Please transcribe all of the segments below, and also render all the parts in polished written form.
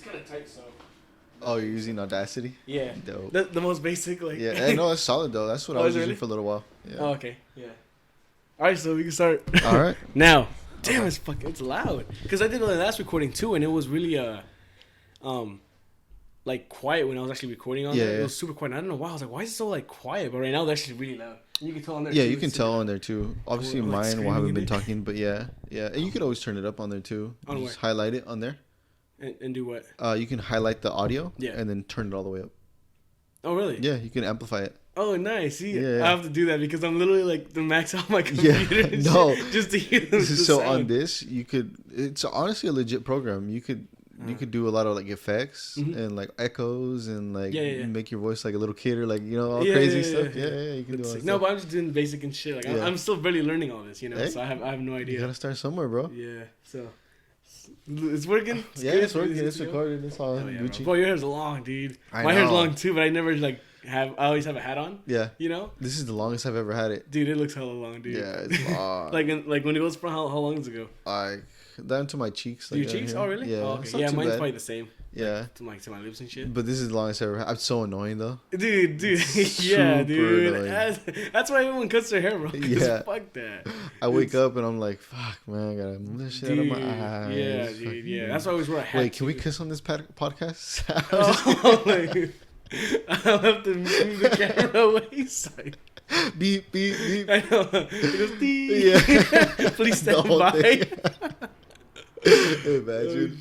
kind of tight, so. Oh, you're using Audacity? Yeah. Dope. The most basic, like. Yeah, I know, it's solid, though. That's what I was using for a little while. Yeah. Oh, okay. Yeah. All right, so we can start. All right. Now. Damn, it's loud. Because I did the last recording, too, and it was really, like, quiet when I was actually recording on there. It was super quiet. I don't know why. I was like, why is it so, like, quiet? But right now, that's actually really loud. You can tell on there, too. Yeah, you can tell on there, too. Obviously, mine will haven't been talking, but yeah. And you could always turn it up on there, too. Just highlight it on there. And do what? You can highlight the audio. Yeah. And then turn it all the way up. Oh, really? Yeah, you can amplify it. Oh, nice. See, I have to do that because I'm literally like the max on my computer. Yeah, no. Just to hear the so sound. on this, it's honestly a legit program. You could do a lot of like effects and like echoes and like make your voice like a little kid or like, you know, all crazy stuff. Yeah, you can do all that. No, but I'm just doing basic and shit. Like I'm still barely learning all this, you know. Hey, so I have no idea. You gotta start somewhere, bro. Yeah. So it's working. It's working. It's recorded. It's all Gucci. Bro, your hair's long, dude. My hair's long too, but I never like. I always have a hat on. Yeah. You know? This is the longest I've ever had it. Dude, it looks hella long, dude. Yeah, it's long. like when it goes from how long ago? Down to my cheeks. Like your cheeks? Oh, really? Yeah. Oh, okay. Yeah, mine's probably the same. Yeah. Like, to my lips and shit. But this is the longest I've ever had. I'm so annoying, though. Dude. Yeah, dude. That's why everyone cuts their hair, bro. Yeah. Fuck that. I wake up and I'm like, fuck, man, I gotta move this shit out of my eyes. Yeah, dude. Yeah. That's why I always wear a hat. Wait, can we kiss on this podcast? I'll have to move the camera away. Sorry. Beep, beep, beep. I know. It goes beep. Yeah. Please stand by. Imagine.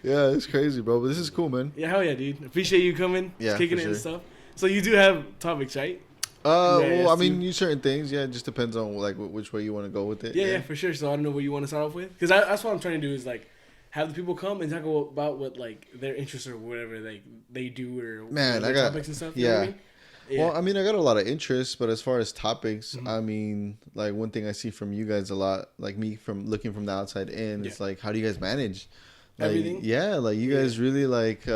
Yeah, it's crazy, bro. But this is cool, man. Yeah, hell yeah, dude. Appreciate you coming. Yeah, kicking it and stuff. So you do have topics, right? Well, I mean, you certain things. Yeah, it just depends on like which way you want to go with it. Yeah, for sure. So I don't know what you want to start off with, because that's what I'm trying to do is like have the people come and talk about what like their interests or whatever they do or I got topics and stuff. Yeah. You know what I mean? Yeah. Well, I mean, I got a lot of interests, but as far as topics, I mean, like one thing I see from you guys a lot, like me from looking from the outside in, it's like, how do you guys manage like, everything? Yeah, like you guys really like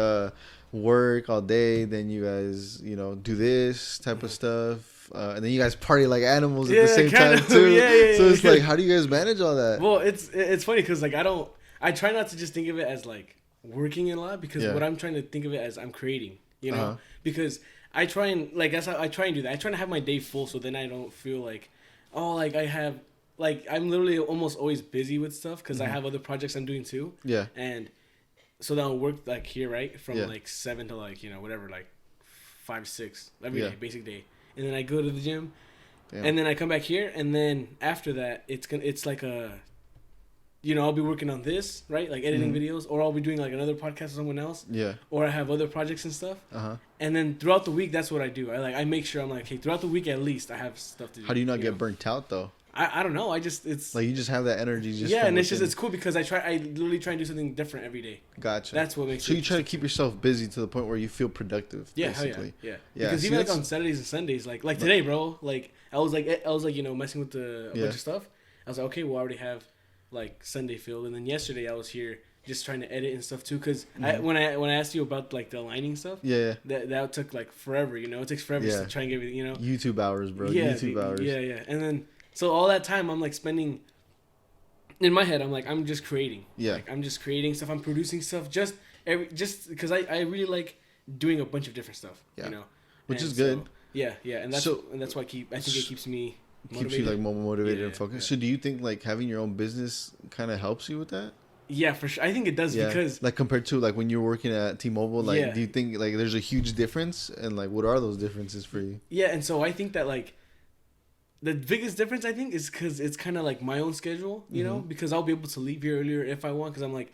work all day, then you guys, you know, do this type of stuff, and then you guys party like animals at the same time too. So it's like, how do you guys manage all that? Well, it's funny because like I try not to just think of it as like working a lot, because what I'm trying to think of it as I'm creating, you know, because I try and like that's how I try and do that. I try to have my day full, so then I don't feel like, oh, like I have like I'm literally almost always busy with stuff because I have other projects I'm doing too. Yeah. And so then I'll work like here, right, from like 7 to like, you know, whatever, like 5 6 every day, basic day, and then I go to the gym, and then I come back here, and then after that it's like a, you know, I'll be working on this, right? Like editing videos, or I'll be doing like another podcast with someone else. Yeah. Or I have other projects and stuff. And then throughout the week, that's what I do. I make sure I'm like, hey, throughout the week at least I have stuff to do. How do you not get burnt out though? I don't know. It's like you just have that energy. Just and it's cool because I literally try and do something different every day. Gotcha. That's what makes. So you try to keep yourself busy to the point where you feel productive. Yeah, basically. Yeah. Because even like on Saturdays and Sundays, like today, bro, like I was like you know, messing with a bunch of stuff. I was like, okay, well I already have like Sunday filled, and then yesterday I was here just trying to edit and stuff too, because when I asked you about like the aligning stuff, that took like forever, you know, it takes forever just to try and get everything, you know, YouTube hours, bro. YouTube hours. And then so all that time I'm like spending in my head, I'm like, I'm just creating, like I'm just creating stuff, I'm producing stuff, just because I really like doing a bunch of different stuff, you know, which is good. And that's why I think it keeps me motivated. Keeps you like more motivated and focused. So do you think like having your own business kind of helps you with that? Yeah, for sure. I think it does because like compared to like when you're working at T-Mobile, like do you think like there's a huge difference, and like what are those differences for you? Yeah, and so I think that like the biggest difference I think is because it's kind of like my own schedule, you know, because I'll be able to leave here earlier if I want, because I'm like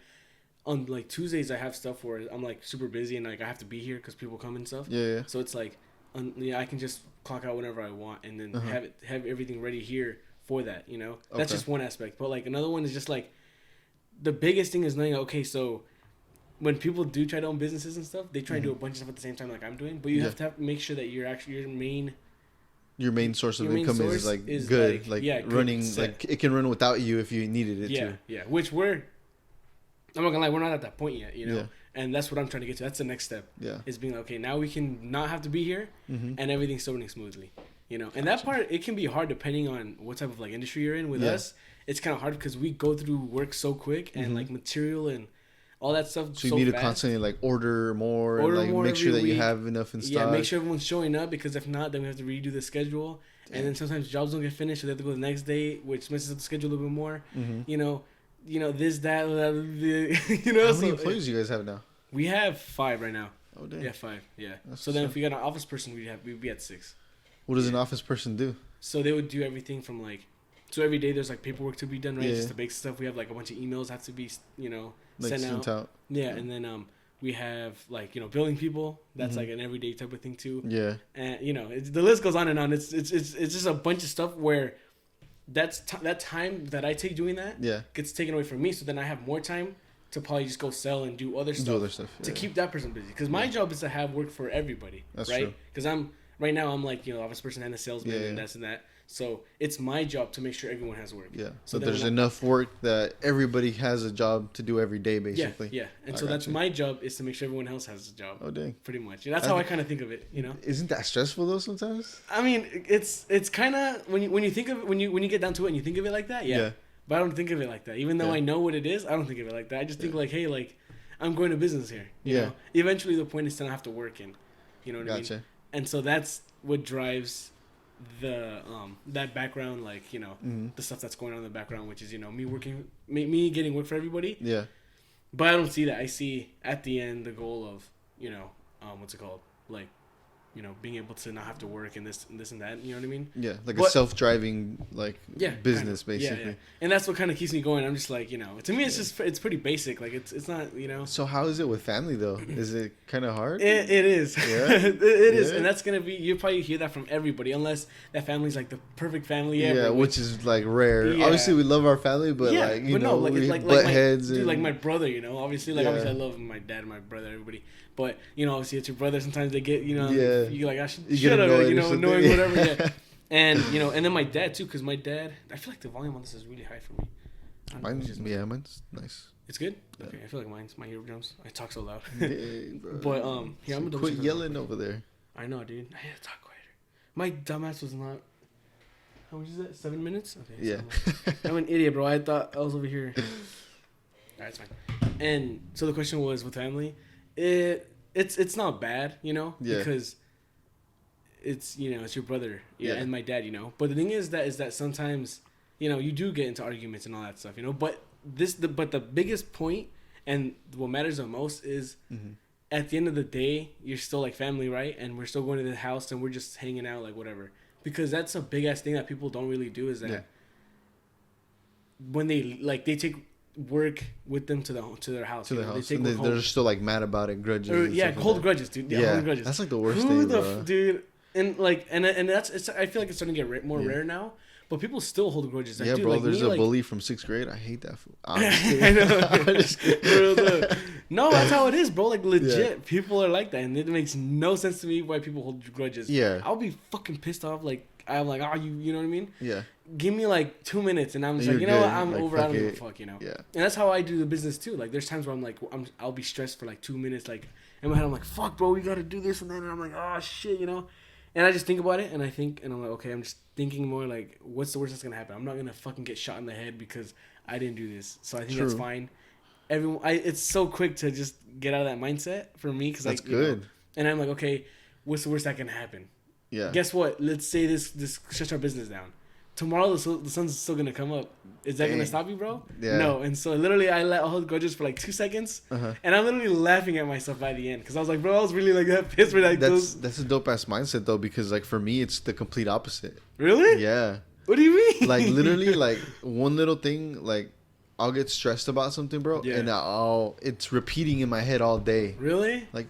on like Tuesdays I have stuff where I'm like super busy and like I have to be here because people come and stuff. Yeah. So it's like I can just clock out whenever I want and then have everything ready here for that, you know. That's just one aspect, but like another one is just like the biggest thing is knowing, okay, so when people do try to own businesses and stuff, they try to do a bunch of stuff at the same time like I'm doing, but you have to make sure that you're actually your main source of income is like good, like running, like it can run without you if you needed it to. Yeah, which I'm not gonna lie, we're not at that point yet, you know. And that's what I'm trying to get to. That's the next step. Yeah. Is being like, okay, now we can not have to be here, and everything's running smoothly, you know. And that part, it can be hard depending on what type of like industry you're in. With us, it's kind of hard because we go through work so quick, and like material and all that stuff. So you need to constantly like order more and like make sure that you have enough in stock. Yeah, make sure everyone's showing up, because if not, then we have to redo the schedule. Damn. And then sometimes jobs don't get finished, so they have to go the next day, which messes up the schedule a little bit more. Mm-hmm. You know, this, that, you know. How many employees do you guys have now? We have 5 right now. Oh, damn. Yeah, 5. Yeah. So then if we got an office person, we'd be at 6. What does an office person do? So they would do everything from like, so every day there's like paperwork to be done, right? Just the basic stuff. We have like a bunch of emails have to be, like sent out. Yeah, and then we have like, billing people. That's like an everyday type of thing too. Yeah. And the list goes on and on. It's just a bunch of stuff where that time that I take doing that gets taken away from me. So then I have more time to probably just go sell and do other stuff to keep that person busy. Because my job is to have work for everybody. That's right. Because right now I'm like, office person and a salesman and this and that. So it's my job to make sure everyone has work. Yeah. So there's enough work that everybody has a job to do every day, basically. Yeah. And so that's my job, is to make sure everyone else has a job. Oh, dang. Pretty much. That's how I kind of think of it, Isn't that stressful though sometimes? I mean, it's kind of when you think of it, when you get down to it and you think of it like that, yeah. But I don't think of it like that. Even though I know what it is, I don't think of it like that. I just think like, hey, like I'm going to business here. You know? Eventually the point is to not have to work in. You know what I mean? And so that's what drives the that background, like the stuff that's going on in the background, which is me getting work for everybody. Yeah. But I don't see that. I see at the end the goal of what's it called, like being able to not have to work and this and that. You know what I mean? Yeah, like a self-driving business, basically. Yeah. And that's what kind of keeps me going. I'm just like, to me, it's pretty basic. Like it's not, So how is it with family though? Is it kind of hard? It is. Yeah. it is, and that's gonna be. You probably hear that from everybody, unless that family's like the perfect family ever. Yeah, which is like rare. Yeah. Obviously, we love our family, but butt heads. Dude, like my brother. Obviously, obviously, I love my dad, my brother, everybody. But obviously, it's your brother. Sometimes they get you're like, I shut up, annoying, whatever. Yeah. And and then my dad too, because my dad, I feel like the volume on this is really high for me. Mine's nice. It's good. Yeah. Okay, I feel like mine's my eardrums. I talk so loud. But here, I'm gonna quit yelling over there. I know, dude. I had to talk quieter. My dumbass was not. How much is that? 7 minutes? Okay. Yeah. I'm an idiot, bro. I thought I was over here. Alright, it's fine. And so the question was with family. It's not bad, because it's it's your brother, and my dad, But the thing is that sometimes, you do get into arguments and all that stuff, But the biggest point and what matters the most is at the end of the day, you're still like family, right? And we're still going to the house and we're just hanging out, like whatever. Because that's a big ass thing that people don't really do, is that when they take work with them to their house. They're still like mad about it, grudges. Hold grudges, dude. Hold grudges. That's like the worst thing, bro. Dude, and like and that's I feel like it's starting to get more rare now. But people still hold grudges. Like, yeah, dude, bro. Like there's me, a bully from 6th grade. I hate that fool. I know. No, that's how it is, bro. Like legit, people are like that, and it makes no sense to me why people hold grudges. Yeah, I'll be fucking pissed off. Like I'm like, you know what I mean? Yeah. Give me like 2 minutes, and I'm just like, what? I'm like, over. I don't give a fuck, Yeah. And that's how I do the business too. Like there's times where I'm like, I'll be stressed for like 2 minutes. Like in my head, I'm like, fuck, bro, we gotta do this, and then I'm like, oh shit, And I just think about it, and I'm like, okay, I'm just thinking more like, what's the worst that's gonna happen? I'm not gonna fucking get shot in the head because I didn't do this. So I think that's fine. It's so quick to just get out of that mindset for me, because that's good. And I'm like, okay, what's the worst that can happen? Yeah. Guess what? Let's say this shuts our business down. Tomorrow the sun's still gonna come up. Is that gonna stop you, bro? Yeah. No. And so literally I let hold grudges for like 2 seconds, and I'm literally laughing at myself by the end, because I was like, bro, I was really like that pissed for that. That's a dope ass mindset though, because like for me it's the complete opposite. Really? Yeah. What do you mean? Like literally, like one little thing, like I'll get stressed about something, bro, and it's repeating in my head all day. Really? Like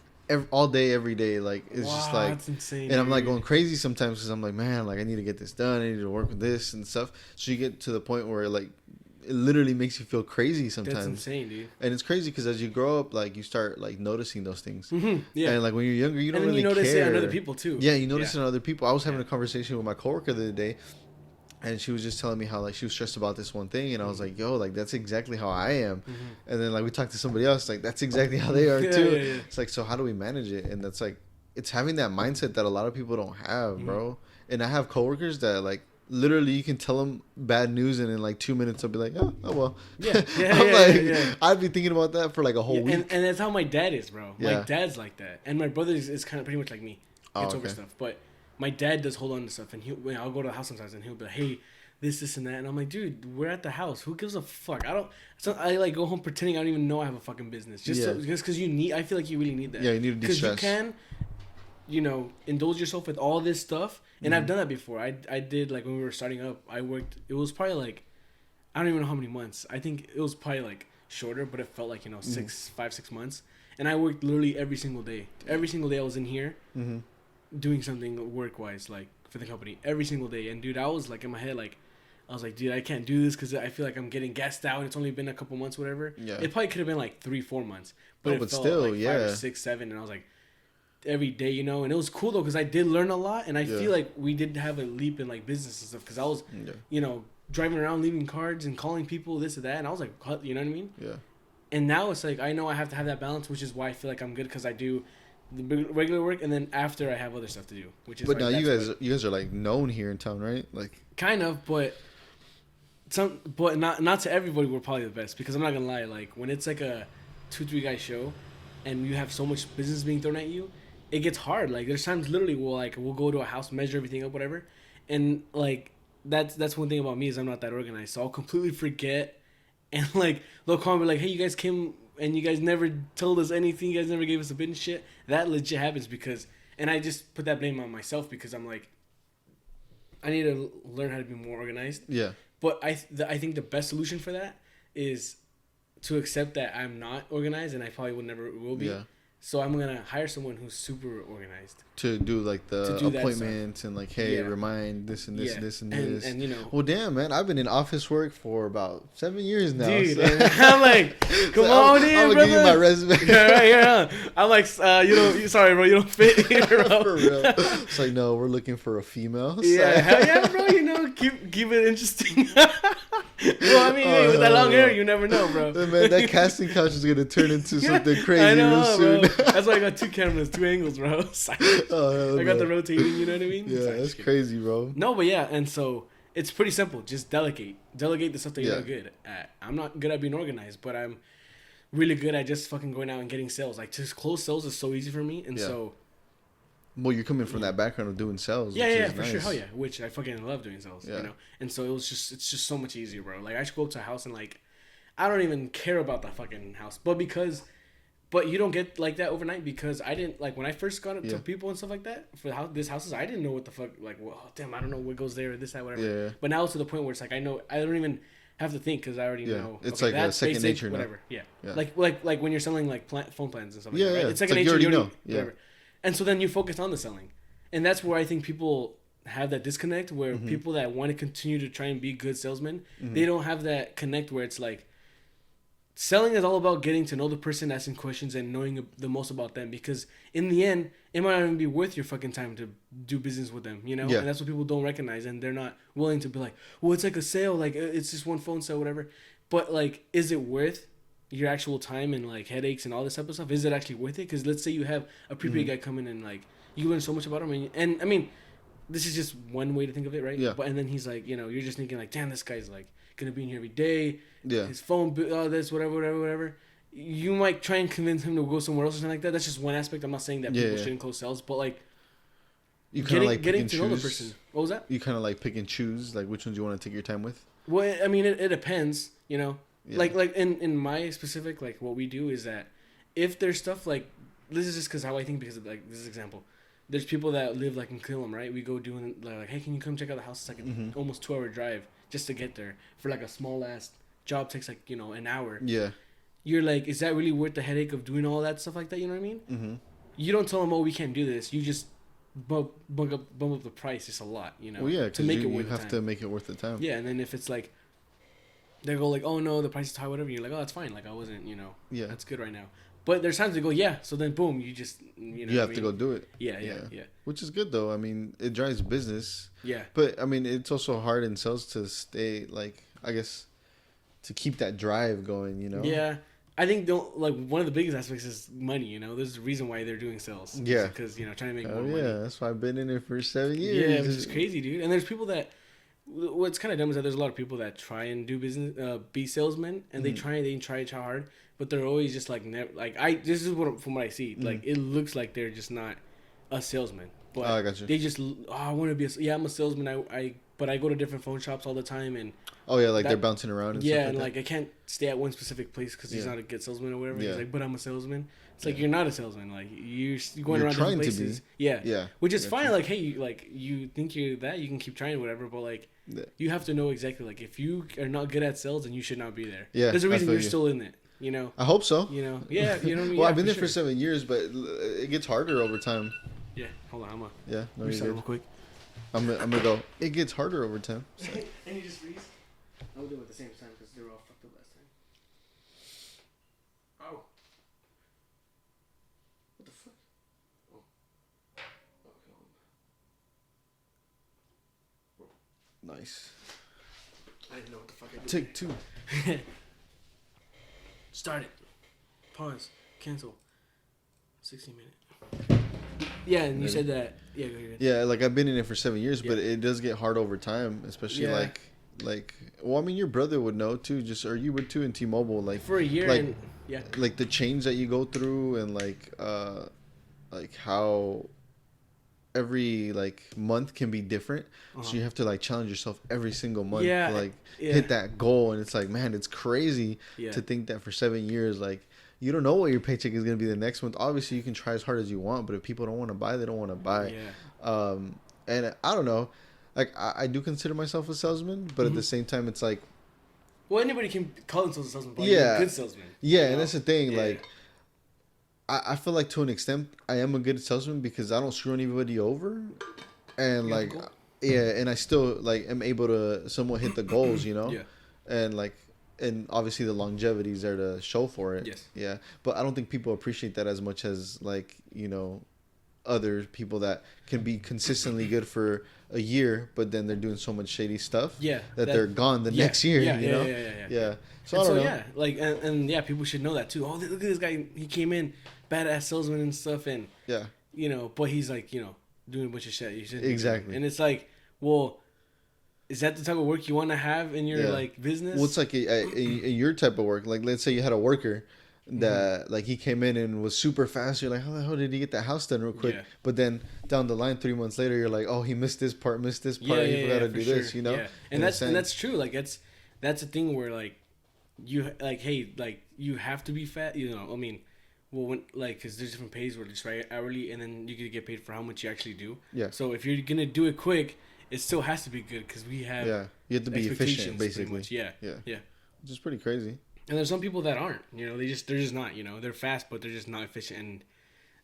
all day, every day. Like it's just like, that's insane. And I'm like going crazy sometimes, because I'm like, man, like I need to get this done. I need to work with this and stuff. So you get to the point where like it literally makes you feel crazy sometimes. That's insane, dude. And it's crazy because as you grow up, like you start like noticing those things. Mm-hmm. Yeah. And like when you're younger, you don't really care. And you notice it on other people too. Yeah, you notice it on other people. I was having a conversation with my coworker the other day, and she was just telling me how like she was stressed about this one thing, and I was like, yo, like that's exactly how I am. Mm-hmm. And then like we talked to somebody else, like that's exactly how they are too. Yeah. It's like, so how do we manage it? And that's like, it's having that mindset that a lot of people don't have, bro. And I have coworkers that like literally you can tell them bad news and in like 2 minutes they'll be like, oh well. Yeah. I'd be thinking about that for like a whole week. And that's how my dad is, bro. Yeah. My dad's like that, and my brother is kind of pretty much like me. It's over stuff, but my dad does hold on to stuff, and I'll go to the house sometimes and he'll be like, hey, this and that, and I'm like, dude, we're at the house. Who gives a fuck? I like go home pretending I don't even know I have a fucking business just because I feel like you really need that. Yeah, you need to de-stress. Because you can, indulge yourself with all this stuff. And I've done that before. I did, like, when we were starting up, I worked, it was probably, like, I don't even know how many months. I think it was probably, like, shorter, but it felt like, 6 months. And I worked literally every single day. Every single day I was in here doing something work-wise, like, for the company. Every single day. And, dude, I was, like, in my head, like, I was like, dude, I can't do this because I feel like I'm getting gassed out. It's only been a couple months, whatever. Yeah. It probably could have been, like, 3-4 months. But it felt still, like 5 or 6, 7, and I was like, every day, and it was cool though because I did learn a lot, and I feel like we did have a leap in like business and stuff because I was, driving around leaving cards and calling people this or that, and I was like, you know what I mean? Yeah. And now it's like I know I have to have that balance, which is why I feel like I'm good because I do the regular work and then after I have other stuff to do, which is. But now you guys are like known here in town, right? Like kind of, but not to everybody. We're probably the best because I'm not gonna lie. Like when it's like a 2-3 guy show, and you have so much business being thrown at you. It gets hard. Like there's times literally we'll go to a house, measure everything up, whatever, and like that's one thing about me is I'm not that organized. So I'll completely forget, and like they'll call me like, hey, you guys came and you guys never told us anything. You guys never gave us a bid and shit. That legit happens because, and I just put that blame on myself because I'm like, I need to learn how to be more organized. Yeah. But I think the best solution for that is to accept that I'm not organized and I probably will be. Yeah. So I'm gonna hire someone who's super organized to do like the appointments and like, hey, remind this and this and this and this. And well, damn, man, I've been in office work for about 7 years now. Dude, so. I'm like, come on in, I'm gonna give you my resume. Yeah. I'm like, sorry, bro, you don't fit here, bro. For real. It's like, no, we're looking for a female. So. Yeah, hell yeah, bro. Keep it interesting. Well, I mean, hey, with that long hair, you never know, bro. Man, that casting couch is gonna turn into something crazy real soon. Bro. That's why I got 2 cameras, 2 angles, bro. I got the rotating, you know what I mean? Yeah, that's crazy, bro. No, but yeah, and so it's pretty simple. Just delegate the stuff that you're not good at. I'm not good at being organized, but I'm really good at just fucking going out and getting sales. Like, just close sales is so easy for me, and so. Well, you're coming from that background of doing sales. Yeah, for sure. Hell yeah. Which I fucking love doing sales, And so it's just so much easier, bro. Like, I should go up to a house and, like, I don't even care about the fucking house. But you don't get like that overnight because I didn't, like, when I first got to people and stuff like that, for these houses, I didn't know what the fuck, like, well, damn, I don't know what goes there or this, that, whatever. Yeah. But now it's to the point where it's like, I know, I don't even have to think because I already know. It's like a second nature whatever. Now. Yeah. Like when you're selling, like, phone plans and stuff like that, right? It's second nature, you already know. Whatever. And so then you focus on the selling. And that's where I think people have that disconnect where people that want to continue to try and be good salesmen, they don't have that connect where it's like, selling is all about getting to know the person, asking questions, and knowing the most about them. Because in the end, it might not even be worth your fucking time to do business with them, And that's what people don't recognize. And they're not willing to be like, well, it's like a sale. Like, it's just one phone sale, whatever. But, like, is it worth your actual time and, like, headaches and all this type of stuff? Is it actually worth it? Because let's say you have a prepaid guy come in and, like, you learn so much about him. And I mean, this is just one way to think of it, right? Yeah. But and then he's like, you're just thinking, like, damn, this guy's, like, going to be in here every day. Yeah. His phone, this, whatever. You might try and convince him to go somewhere else or something like that. That's just one aspect. I'm not saying that people shouldn't close sales, but, like, you kind of like getting to know the person. What was that? You kind of like pick and choose, like, which ones you want to take your time with? Well, I mean, it depends, Yeah. Like in my specific, like, what we do is that if there's stuff like, this is just because how I think, because of, like, this example. There's people that live, like, in Killam, right? We go doing, like, hey, can you come check out the house? It's like an almost 2-hour drive just to get there. For, like, a small-ass job takes, like, an hour. Yeah. You're like, is that really worth the headache of doing all that stuff like that? You know what I mean? Mm-hmm. You don't tell them, oh, we can't do this. You just bump up the price just a lot, Well, yeah, to make it worth the time. You have to make it worth the time. Yeah, and then if it's, like, they go, like, oh, no, the price is high, whatever. You're like, oh, that's fine. Like, I wasn't, that's good right now. But there's times they go, yeah. So then, boom, you just, you have to go do it. Yeah. Which is good, though. I mean, it drives business. Yeah. But, I mean, it's also hard in sales to stay, like, I guess, to keep that drive going, Yeah. I think, one of the biggest aspects is money, There's a reason why they're doing sales. Yeah. Because, trying to make more money. Yeah, that's why I've been in it for 7 years. Yeah, which is crazy, dude. And there's people that, what's kind of dumb is that there's a lot of people that try and do business, be salesmen, and they try hard, but they're always just like never like this is what from what I see, like it looks like they're just not a salesman, but I got you. they just I want to be I'm a salesman, but I go to different phone shops all the time, and they're bouncing around and stuff and like I can't stay at one specific place because he's not a good salesman or whatever. Yeah. He's like, but I'm a salesman. It's like you're not a salesman. Like you're going around different places. Yeah. Which is fine. Like, hey, you think you're that, you can keep trying whatever, but like you have to know exactly, like, if you are not good at sales, then you should not be there. Yeah. There's a reason you're still in it. You know. I hope so. You know. Yeah. You know what I mean? Well, I've been there for 7 years, but it gets harder over time. Yeah. Hold on. Yeah. No, you're real quick. I'm gonna go. It gets harder over time. And you just freeze. I'll do it at the same time because they were all fucked up last time. Oh. What the fuck? Oh. Okay. Nice. I didn't know what the fuck I did. Take 2. Start it. Pause. Cancel. 60 minutes. Yeah, and you said that. Yeah, go ahead. Yeah, like I've been in it for 7 years, but it does get hard over time, especially like. Well, I mean, your brother would know too, or you would too in T-Mobile, like for a year, like, like the change that you go through, and like how every like month can be different, so you have to like challenge yourself every single month to like hit that goal, and it's like, man, it's crazy to think that for 7 years, like you don't know what your paycheck is gonna be the next month. Obviously, you can try as hard as you want, but if people don't want to buy, they don't want to buy. And I don't know. Like, I do consider myself a salesman, but at the same time, it's like... Well, anybody can call themselves a salesman, but you're a good salesman. Yeah, and that's the thing. Like, I feel like to an extent, I am a good salesman because I don't screw anybody over. And, like, and I still, like, am able to somewhat hit the goals, you know? And, like, and obviously the longevity is there to show for it. Yes. Yeah. But I don't think people appreciate that as much as, like, you know, other people that can be consistently good for a year, but then they're doing so much shady stuff that they're gone the next year. You know? Yeah. So I don't know. Yeah, like and people should know that too. Oh, look at this guy. He came in badass salesman and stuff, and you know, but he's like, you know, doing a bunch of shit. You should exactly. And it's like, well, is that the type of work you want to have in your like business? Well, it's like in your type of work. Like, let's say you had a worker that like he came in and was super fast. You're like, how the hell did he get the house done real quick? But then down the line, 3 months later, you're like, oh, he missed this part, he forgot to do this, you know? And that's true. Like that's a thing where like you like, hey, like you have to be fat, you know? I mean, well, when like, because there's different pays where it's right hourly, and then you get paid for how much you actually do. So if you're gonna do it quick, it still has to be good because we have you have to be efficient, basically. Yeah. Which is pretty crazy. And there's some people that aren't, you know, they're just not, you know, they're fast, but they're just not efficient, and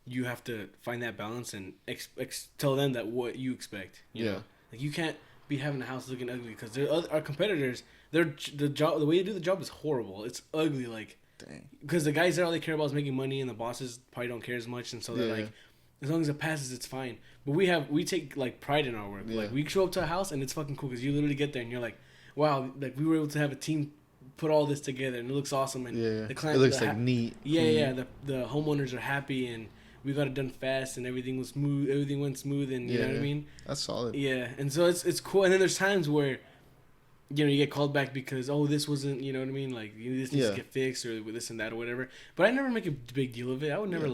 you have to find that balance and tell them that what you expect, you know, like you can't be having a house looking ugly because our competitors, the way you do the job is horrible. It's ugly, like, because the guys there, all they care about is making money, and the bosses probably don't care as much, and so they're like, as long as it passes, it's fine. But we take like pride in our work. Like we show up to a house and it's fucking cool because you literally get there and you're like, wow, like we were able to have a team put all this together and it looks awesome, and the client, it looks like neat. The homeowners are happy, and we got it done fast, and everything was smooth. Everything went smooth, and you know what I mean. That's solid. Yeah, and so it's cool. And then there's times where, you know, you get called back because this wasn't, you know what I mean, like this needs to get fixed or this and that or whatever. But I never make a big deal of it. I would never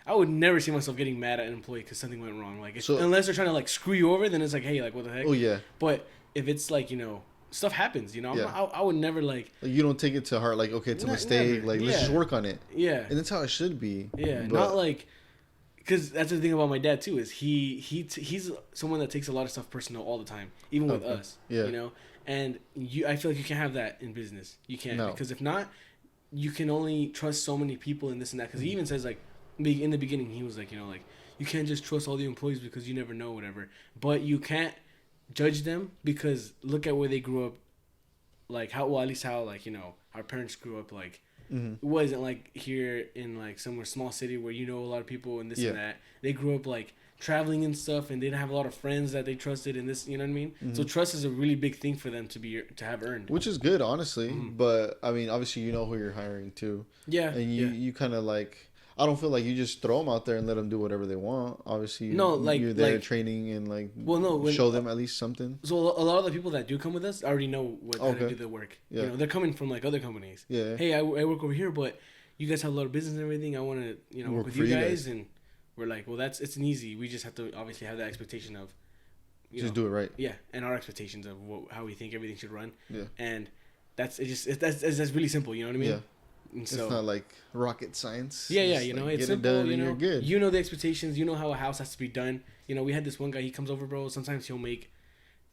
I would never see myself getting mad at an employee because something went wrong. Like unless they're trying to like screw you over, then it's like, hey, like what the heck. Oh yeah. But if it's like, you know, stuff happens, you know. I would never like you don't take it to heart. Like, okay, it's a mistake. Never. Like let's just work on it. Yeah. And that's how it should be. Yeah. But not like, because that's the thing about my dad too, is he's someone that takes a lot of stuff personal all the time, even with us. Yeah. You know, and I feel like you can't have that in business. You can't, because if not, you can only trust so many people in this and that. Because he even says like, in the beginning, he was like, you know, like you can't just trust all the employees because you never know, whatever. But you can't judge them because look at where they grew up, like at least how like, you know, our parents grew up. Like it wasn't like here in like somewhere small city where you know a lot of people and this and that. They grew up like traveling and stuff, and they didn't have a lot of friends that they trusted in this, you know what I mean? So trust is a really big thing for them to have earned, which is good, honestly. But I mean, obviously you know who you're hiring too. And you kind of like, I don't feel like you just throw them out there and let them do whatever they want. Obviously, no, like you're there training and show them at least something. So a lot of the people that do come with us already know how to do the work. Yeah. You know, they're coming from like other companies. Yeah. Hey, I work over here, but you guys have a lot of business and everything. I want to work with you guys, and we're like, well, it's an easy. We just have to obviously have that expectation of just do it right. Yeah, and our expectations of how we think everything should run. Yeah. And that's really simple. You know what I mean? Yeah. And so, it's not like rocket science. Yeah, yeah. You know, it's simple. It done, you're good. You know the expectations. You know how a house has to be done. You know, we had this one guy. He comes over, bro. Sometimes he'll make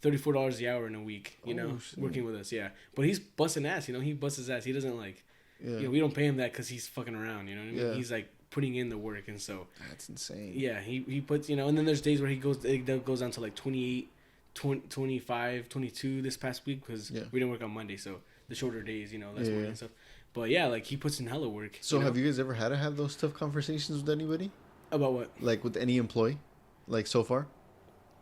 $34 the hour in a week. You know, working with us. Yeah, but he's busting ass. You know, he busts his ass. He doesn't like. Yeah. You know, we don't pay him that because he's fucking around. You know what I mean? Yeah. He's like putting in the work, and so. That's insane. Yeah, he puts, and then there's days where it goes down to like 28, 25, 22 this past week because we didn't work on Monday, so the shorter days, less work and stuff. But yeah, like he puts in hella work. So have you guys ever had to have those tough conversations with anybody? About what? Like with any employee, like so far?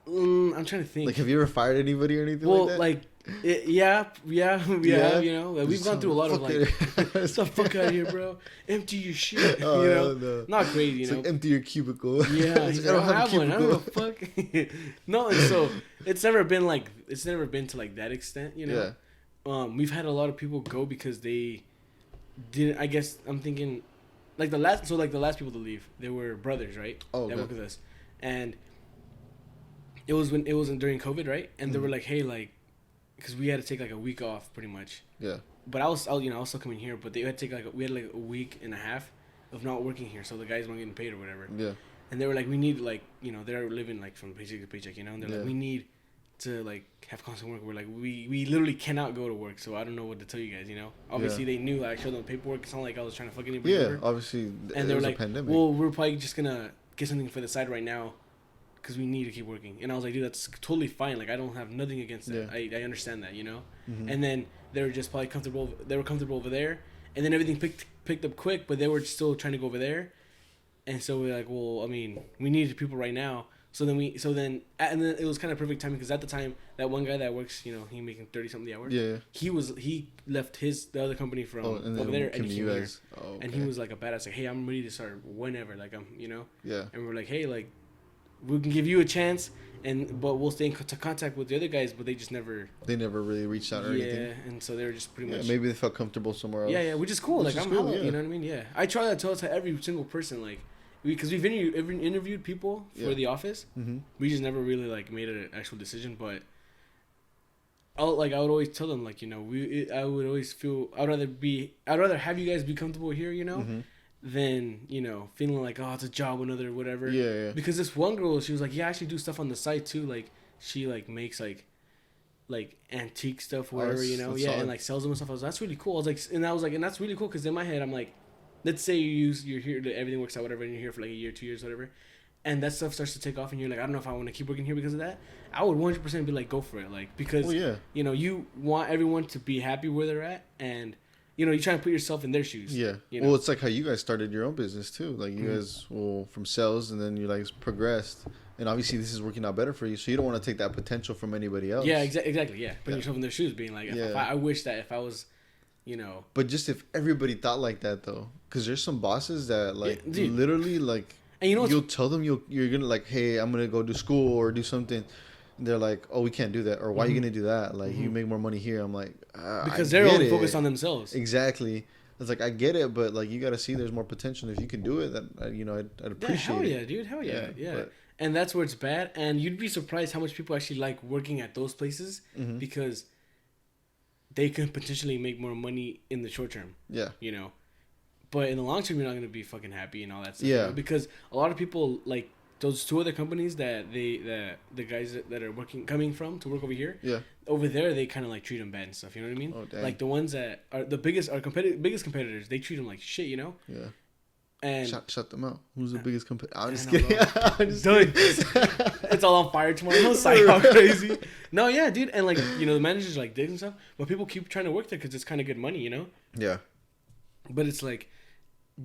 I'm trying to think. Like, have you ever fired anybody or anything like that? Yeah. We've gone through a lot of like, get the fuck out of here, bro. Empty your shit. No. Not great. It's like empty your cubicle. Yeah, I don't have one. I don't give a fuck. No, and so it's never been to like that extent. Yeah. We've had a lot of people go because they didn't. I guess I'm thinking, like the last people to leave, they were brothers, right? Oh, that work with us, and it was during COVID, right? And they were like, hey, like, because we had to take like a week off, pretty much. Yeah. But I was still coming here, but they had to take we had like a week and a half of not working here, so the guys weren't getting paid or whatever. Yeah. And they were like, we need like, they're living like from paycheck to paycheck, and they're like, we need to like have constant work. We're like, we literally cannot go to work, so I don't know what to tell you guys. Obviously they knew. I showed them paperwork. It's not like I was trying to fuck anybody. Yeah, obviously. And they were like, well, we're probably just gonna get something for the side right now, because we need to keep working. And I was like, dude, that's totally fine. Like, I don't have nothing against that. I understand that, Mm-hmm. And then they were just probably comfortable. They were comfortable over there, and then everything picked up quick, but they were still trying to go over there. And so we're like, well, I mean, we needed people right now. And then it was kind of perfect timing because at the time that one guy that works, he making 30-something the hour. Yeah. He left the other company from over there and he came here. Oh, okay. And he was like a badass, like, hey, I'm ready to start whenever, like Yeah. And we're like, hey, like, we can give you a chance, but we'll stay in contact with the other guys, but they just never. They never really reached out or anything. Yeah, and so they were just pretty much. Maybe they felt comfortable somewhere else. Yeah, which is cool. Which is cool, you know what I mean? Yeah, I try to tell it to every single person, like. Because we've interviewed people for the office. Mm-hmm. We just never really like made an actual decision, but I would always tell them like I would always feel I'd rather have you guys be comfortable here mm-hmm. than feeling like, oh, it's a job, another whatever. Yeah. Because this one girl, she was like, yeah, I actually do stuff on the side too. Like she like makes like antique stuff, whatever, and like sells them and stuff. That's really cool. I was like, and that's really cool because in my head I'm like. Let's say you're here, everything works out, whatever, and you're here for like a year, 2 years, whatever, and that stuff starts to take off, and you're like, I don't know if I want to keep working here because of that. I would 100% be like, go for it, like, because, you want everyone to be happy where they're at, and, you try to put yourself in their shoes. Yeah. Well, it's like how you guys started your own business, too. Like, you guys, from sales, and then you, like, progressed, and obviously this is working out better for you, so you don't want to take that potential from anybody else. Yeah, exactly, yeah. Putting yourself in their shoes, being like, I wish that if I was... But just if everybody thought like that though, because there's some bosses that like literally like, and you'll tell them you're gonna like, hey, I'm gonna go do school or do something. And they're like, oh, we can't do that, or why are you gonna do that? Like, you make more money here. I'm like, because they're only focused on themselves. Exactly. It's like I get it, but like you gotta see there's more potential. If you can do it, then I'd appreciate it. Hell yeah, dude. Hell yeah, yeah. But, and that's where it's bad. And you'd be surprised how much people actually like working at those places because. They can potentially make more money in the short term. Yeah. But in the long term, you're not going to be fucking happy and all that stuff. Yeah. Because a lot of people, like, those two other companies that the guys that are coming from to work over here. Yeah. Over there, they kind of, like, treat them bad and stuff. You know what I mean? Oh, dang. Like, the ones that are the biggest competitors, they treat them like shit, Yeah. And shut them out. Who's the biggest competitor? I'm just kidding. It's all on fire tomorrow. No, psych, how crazy. No, yeah, dude. And like, the managers like dig and stuff, but people keep trying to work there because it's kind of good money, Yeah. But it's like,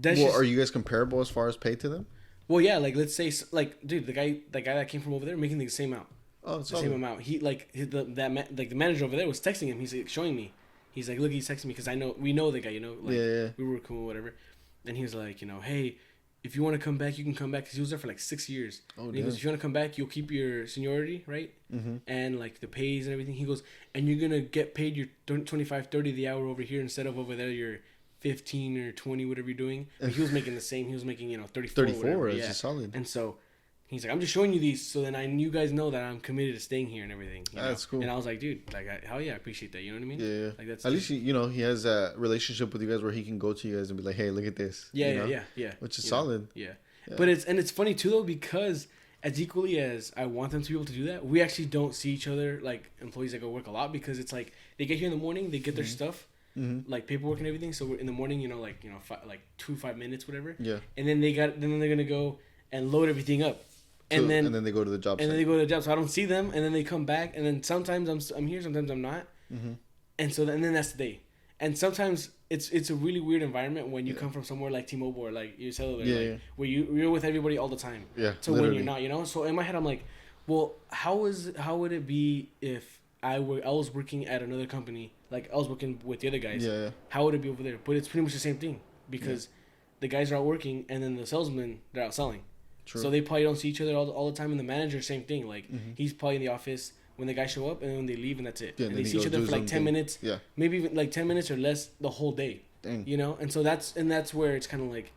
are you guys comparable as far as pay to them? Well, yeah. Like, let's say, like, dude, the guy that came from over there making the same amount. Oh, it's the same amount. He the manager over there was texting him. He's like showing me. He's like, look, he's texting me because we know the guy, like, we were cool, whatever. And he was like, hey, if you want to come back, you can come back, because he was there for like 6 years. Oh, and he goes, if you want to come back, you'll keep your seniority, right? Mm-hmm. And like the pays and everything. He goes, and you're gonna get paid your 25, 30 the hour over here instead of over there your 15 or 20, whatever you're doing. But he was making the same. He was making 34. 34 is just solid. And so he's like, I'm just showing you these so then you guys know that I'm committed to staying here and everything. That's cool. And I was like, dude, like, hell yeah, I appreciate that. You know what I mean? Yeah. Like that's at least he has a relationship with you guys where he can go to you guys and be like, hey, look at this. Yeah. Which is solid. Yeah. But it's funny too though, because as equally as I want them to be able to do that, we actually don't see each other like employees that go work a lot, because it's like they get here in the morning, they get their stuff. Mm-hmm. Like paperwork and everything. So we're in the morning, like 5 minutes, whatever. Yeah. And then they're gonna go and load everything up, and then they go to the job. And then they go to the job. So I don't see them, and then they come back, and then sometimes I'm here, sometimes I'm not. Mm-hmm. And so then that's the day. And sometimes it's a really weird environment when you come from somewhere like T-Mobile or like your cellular, where you're with everybody all the time. Yeah. So literally. When you're not, So in my head I'm like, well, how would it be if I was working at another company, like I was working with the other guys. Yeah. How would it be over there? But it's pretty much the same thing, because the guys are out working and then the salesmen, they're out selling. True. So they probably don't see each other all the time. And the manager, same thing. Like he's probably in the office when the guys show up, and then they leave, and that's it. Yeah, and they see each other for like 10 minutes. Yeah. Maybe even like 10 minutes or less the whole day. Dang. And so that's where it's kind of like,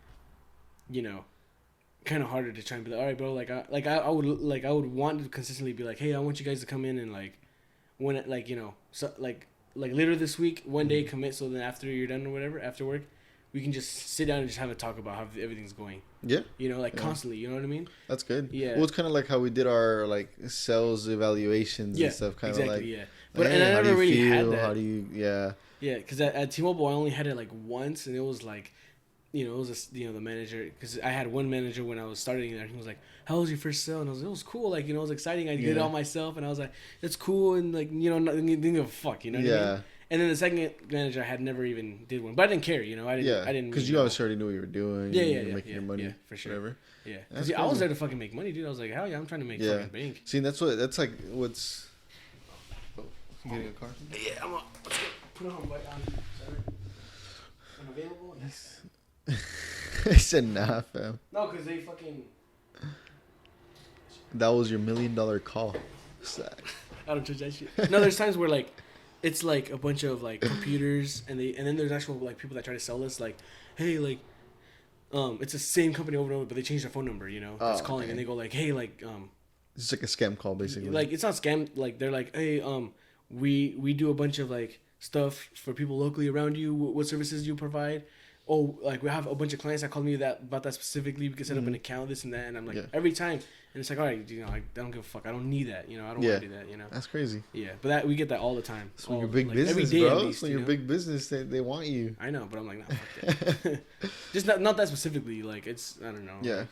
kind of harder to try and be like, all right, bro, I would want to consistently be like, hey, I want you guys to come in and like, when it, so like later this week, one day commit, so then after you're done or whatever, after work, we can just sit down and just have a talk about how everything's going. Yeah. Constantly, you know what I mean? That's good. Yeah. Well, it's kind of like how we did our like sales evaluations and stuff, kind of exactly, like. Yeah. But and I never really had that. How do you? Yeah. Yeah, because at T-Mobile I only had it like once, and it was like, it was just, the manager, because I had one manager when I was starting there, and he was like, how was your first sale? And I was like, it was cool, like, it was exciting, I did it all myself, and I was like, that's cool, and like, nothing, didn't give a fuck, you know what I mean? And then the second manager, I had never even did one, but I didn't care, I didn't because you obviously already knew what you were doing. You're making your money, for sure. Whatever. Yeah, because I was there to fucking make money, dude. I was like, hell yeah, I'm trying to make fucking bank. See, that's like what's. Oh, getting a car. Yeah, let's put it on. Unavailable. Yes. I said nah, fam. No, because they fucking. That was your $1 million call. I don't touch that shit. No, there's times where like, it's like a bunch of like computers, and then there's actual like people that try to sell us, like, hey, like, it's the same company over and over, but they change their phone number, that's calling, and they go like, hey, like, it's like a scam call, basically. Like, it's not scam, like, they're like, hey, we do a bunch of like stuff for people locally around you. What services do you provide? Oh, like, we have a bunch of clients that call me about that specifically. We can set up an account, this and that, and I'm like, every time. And it's like, all right, I don't give a fuck. I don't need that, I don't want to do that, That's crazy. Yeah, but we get that all the time. So you're big business, every day, bro. Least, so you're big business. They want you. I know, but I'm like, nah, fuck that. Just not that specifically. Like, it's, I don't know. Yeah. Like,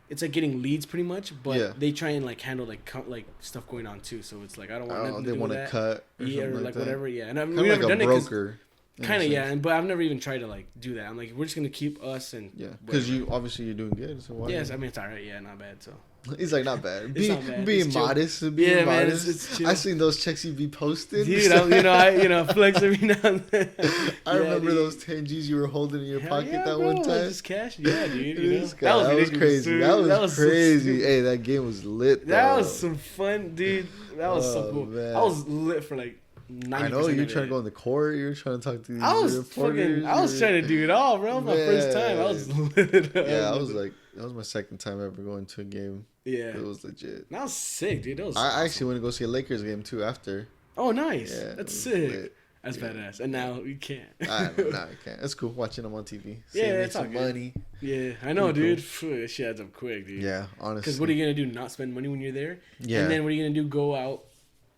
it's like getting leads pretty much, but they try and like handle like stuff going on too. So it's like, I don't want nothing to do with that. They want to cut. Or like whatever. Yeah, and we've never done it. Broker. Kind of, yeah, but I've never even tried to like do that. I'm like, we're just gonna keep us and because you're doing good. So why? Yes, I mean it's alright. Yeah, not bad. So he's like, not bad. Being modest. Being modest. Man, it's chill. I seen those checks you be posting. Dude, I flex every now and then. I remember those 10 G's you were holding in your pocket that one time. Just cash. Yeah, dude. That was crazy. That was crazy. Hey, that game was lit. That was some fun, dude. That was so cool. Man. I was lit for like. I know you're trying to go in the court. You're trying to talk to these reporters. I was trying to do it all, bro. My first time. I was lit. Yeah, I was like, that was my second time ever going to a game. Yeah, it was legit. That was sick, dude. That was. I actually went to go see a Lakers game too after. Oh, nice. Yeah, that's sick. Lit. That's badass. And now you can't. I can't. It's cool watching them on TV. Saving some money. Yeah, I know, dude. Phew, shit adds up quick, dude. Yeah, honestly. Because what are you gonna do? Not spend money when you're there? Yeah. And then what are you gonna do? Go out?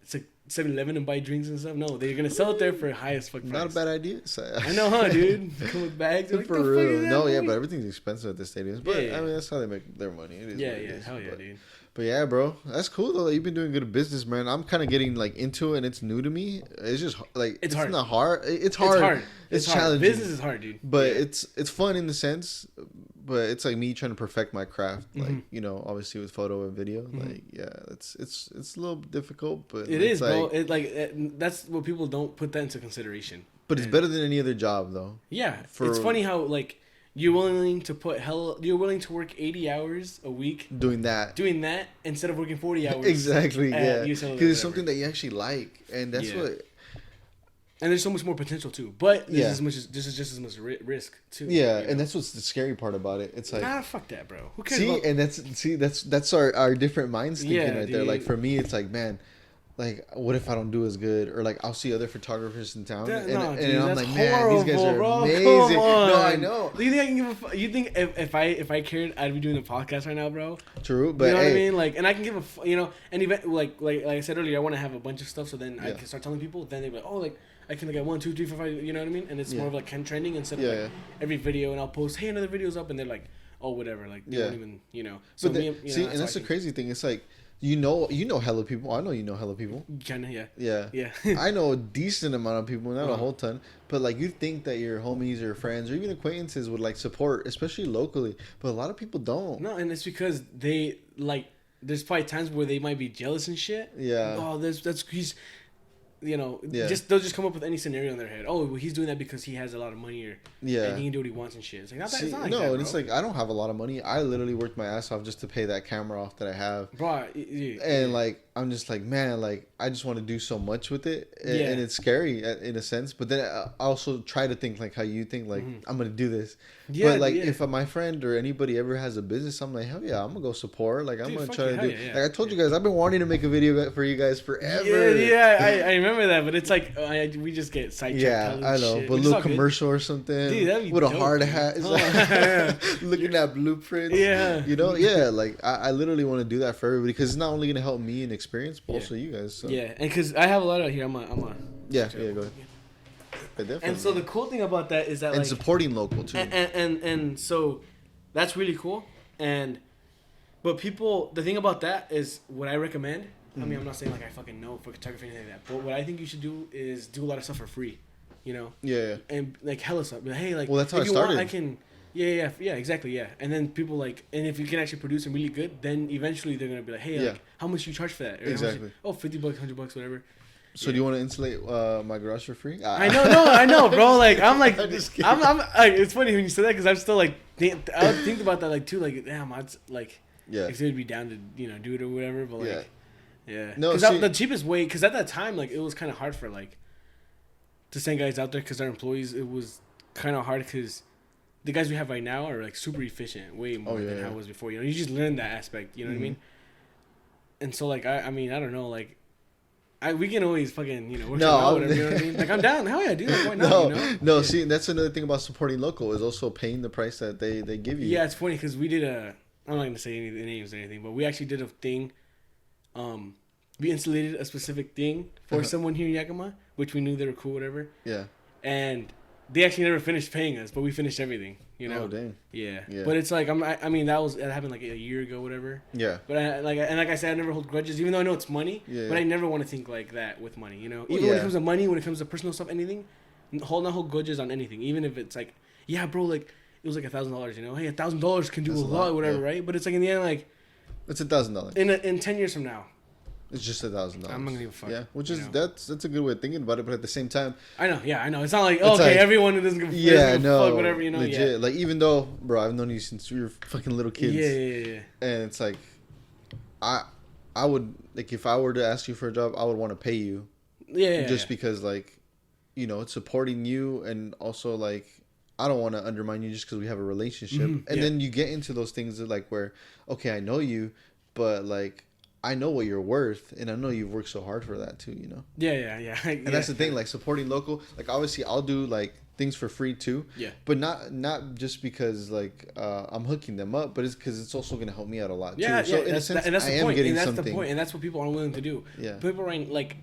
It's like 7-Eleven and buy drinks and stuff? No, they're gonna sell it there for highest fuck price. Not a bad idea. I know, huh, dude? Come with bags. Like, for real. No, yeah, but everything's expensive at the stadiums. But I mean, that's how they make their money. It is. Yeah, hell yeah, dude. But yeah, bro, that's cool though. You've been doing good business, man. I'm kind of getting like into it, and it's new to me. It's just like it's hard. Not hard. It's hard. It's challenging. Business is hard, dude. But it's fun in the sense. But it's like me trying to perfect my craft, like obviously with photo and video. Like it's a little difficult, but it is, bro. That's what people don't put that into consideration. But it's better than any other job, though. Yeah, it's funny how like you're willing to work 80 hours a week doing that instead of working 40 hours. Exactly, yeah. Because it's something that you actually like, and that's what. And there's so much more potential too, but this is just as much risk too. Yeah, and that's what's the scary part about it. It's like, fuck that, bro. Who cares? That's our different minds thinking right dude. there. Like for me, it's like, man, like what if I don't do as good, or like I'll see other photographers in town, and I'm like, man, these guys are amazing. No, I know. Do you think I can give a? You think if I cared, I'd be doing a podcast right now, bro? True, but you know what I mean? Like, and I can give and even like I said earlier, I want to have a bunch of stuff, so then I can start telling people. Then they're like, oh, like. I can get 1, 2, 3, 4, 5. You know what I mean? And it's more of like trending instead of every video. And I'll post, hey, another video's up, and they're like, oh, whatever. Like they don't even, So but and that's the crazy thing. It's like you know hella people. I know you know hella people. Kinda, yeah. I know a decent amount of people, not a whole ton. But like you think that your homies or friends or even acquaintances would like support, especially locally. But a lot of people don't. No, and it's because they like. There's probably times where they might be jealous and shit. Yeah. Oh, he's. They'll just come up with any scenario in their head. Oh, well, he's doing that because he has a lot of money, and he can do what he wants and shit. It's like it's not like that, and it's like I don't have a lot of money. I literally worked my ass off just to pay that camera off that I have, bro. And like I'm just like, man, like I just want to do so much with it, and it's scary in a sense. But then I also try to think like how you think, like I'm gonna do this. But like if my friend or anybody ever has a business, I'm like, hell yeah, I'm gonna go support. Like I'm gonna try to do. Like I told you guys, I've been wanting to make a video for you guys forever. I remember that, but it's like we just get sidetracked. Yeah, I know, but a little commercial or something, dude, that'd be with dope, a hard hat, it's like, looking at blueprints. Yeah, like I literally want to do that for everybody because it's not only gonna help me in experience, but also you guys. So. Yeah, and because I have a lot out here, I'm a go ahead. And so the cool thing about that is that and supporting local too, and so that's really cool. But people, the thing about that is what I recommend. I mean, I'm not saying like I fucking know for photography or anything like that, but what I think you should do is do a lot of stuff for free, and like hella stuff. But hey, like, well, that's how I started. I can, exactly, yeah. And then people like, and if you can actually produce them really good, then eventually they're gonna be like, hey, like, how much do you charge for that? Or exactly. $50, $100, whatever. So do you want to insulate my garage for free? I know, bro. Like I'm like, I'm it's funny when you say that because I'm still like, I would think about that like too, like damn, I'd like, if they'd be down to do it or whatever, but like. Yeah, no, because the cheapest way, because at that time, like, it was kind of hard for, like, to send guys out there because our employees, it was kind of hard because the guys we have right now are, like, super efficient, way more than how it was before, you just learn that aspect, you know what I mean? And so, like, I mean, I don't know, like, we can always fucking, work out, whatever, you know what I mean? Like, I'm down, hell yeah, dude, like, why not, No, see, that's another thing about supporting local is also paying the price that they give you. Yeah, it's funny because we did I'm not going to say any names or anything, but we actually did a thing. We insulated a specific thing for someone here in Yakima, which we knew they were cool, whatever. Yeah. And they actually never finished paying us, but we finished everything, Oh, dang. Yeah. But it's like, I mean, that happened like a year ago, whatever. Yeah. But like I said, I never hold grudges, even though I know it's money. Yeah. But I never want to think like that with money, Even when it comes to money, when it comes to personal stuff, anything, not hold grudges on anything. Even if it's like, yeah, bro, like, it was like $1,000, Hey, $1,000 can do a lot, whatever, right? But it's like in the end, like. It's $1,000. In 10 years from now. It's just $1,000. I'm not gonna give a fuck. Yeah, which is that's a good way of thinking about it, but at the same time, I know. It's not like everyone who doesn't give a fuck, whatever, Legit. Yeah. Like even though, bro, I've known you since we were fucking little kids. Yeah. And it's like, I would like if I were to ask you for a job, I would want to pay you. Yeah. Just because like, it's supporting you, and also like. I don't want to undermine you just because we have a relationship. And then you get into those things that like where, okay, I know you, but like, I know what you're worth, and I know you've worked so hard for that too, Yeah. And that's the thing, like supporting local. Like obviously, I'll do like things for free too. Yeah. But not just because like I'm hooking them up, but it's because it's also gonna help me out a lot too. Yeah. So in a sense, and that's I the am point. getting And that's something. the point, and that's what people aren't willing to do. Yeah. People are like,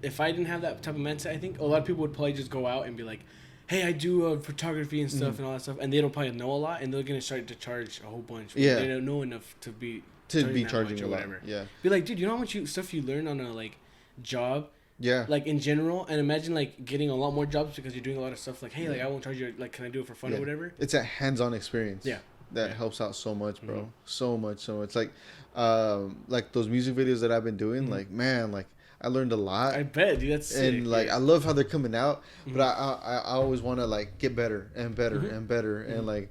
if I didn't have that type of mindset, I think a lot of people would probably just go out and be like, hey, I do photography and stuff and all that stuff, and they don't probably know a lot, and they're gonna start to charge a whole bunch. Yeah. They don't know enough to be charging a lot. Whatever. Yeah. Be like, dude, you know how much stuff you learn on a like job? Yeah. Like in general, and imagine like getting a lot more jobs because you're doing a lot of stuff. Like, hey, like I won't charge you. Like, can I do it for fun or whatever? It's a hands-on experience. Yeah. That helps out so much, bro. So much. Like those music videos that I've been doing. Like, man, like. I learned a lot. I bet, dude. That's sick. And like I love how they're coming out, but I always want to like get better and better and better, and like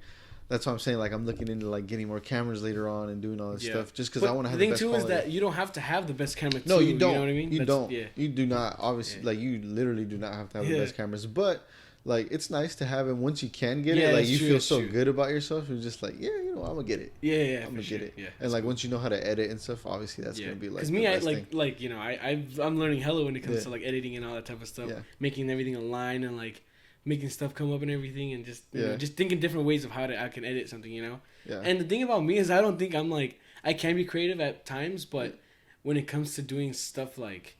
that's what I'm saying. Like I'm looking into like getting more cameras later on and doing all this stuff just because I want to have the best quality. The thing too is that you don't have to have the best camera. No, you don't. You know what I mean? You don't. Yeah. You do not. Obviously, like you literally do not have to have the best cameras, but. Like it's nice to have it once you can get it. Like you feel so good about yourself. You're just like, yeah, you know, I'm gonna get it. Yeah, I'm gonna get it. Yeah, and like once you know how to edit and stuff, obviously that's gonna be like. Because me, I like you know, I'm learning hella when it comes to like editing and all that type of stuff. Yeah. Making everything align and like making stuff come up and everything, and just you know, just thinking different ways of how I can edit something. You know. Yeah. And the thing about me is I don't think I'm like I can be creative at times, but when it comes to doing stuff like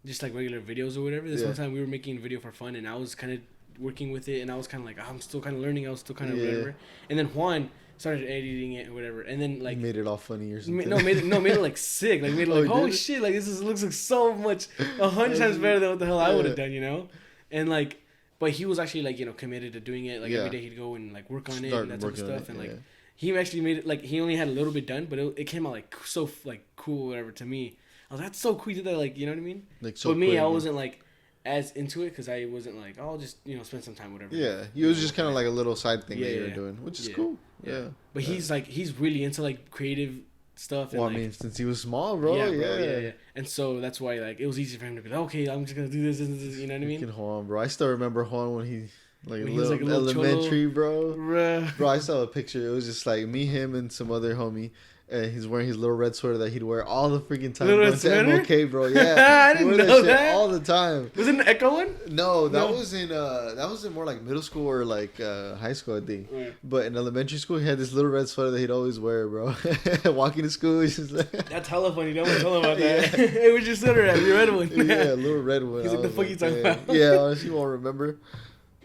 just like regular videos or whatever, this one time we were making a video for fun, and I was kind of working with it, and I was kind of like, I'm still kind of learning. I was still kind of whatever. And then Juan started editing it or whatever, and then like made it all funny or something. Made it like sick. Like made it like holy shit, like looks like so much 100 times better than what the hell I would have done, you know. And like, but he was actually like, you know, committed to doing it. Like every day he'd go and like work on it and that type of stuff. And like he actually made it like he only had a little bit done, but it came out like so like cool or whatever to me. I was like, that's so cool. You did that, like, you know what I mean? Like so. But me, I wasn't like as into it because I wasn't like, oh, I'll just, you know, spend some time, whatever. Yeah, it was just kind of like a little side thing that you were doing, which is cool. Yeah. But he's like, he's really into like creative stuff. Well, and, I mean, since he was small, bro. Yeah. And so that's why like it was easy for him to be like, okay, I'm just gonna do this, you know what I mean? Juan, bro. I still remember Juan when he like when little, he was, like, a elementary, cholo, bro. Bro, I saw a picture. It was just like me, him, and some other homie. And he's wearing his little red sweater that he'd wear all the freaking time. Going to MLK, bro. Yeah, I didn't know that all the time. Was it an Echo one? No, that was in more like middle school or like high school, I think. Yeah. But in elementary school, he had this little red sweater that he'd always wear, bro. Walking to school, he's just like that's hella funny. Don't tell him about that. Hey, where'd your sweater at? Your red one. Yeah, little red one. He's like, the fuck you talking about? Yeah, honestly, you won't remember.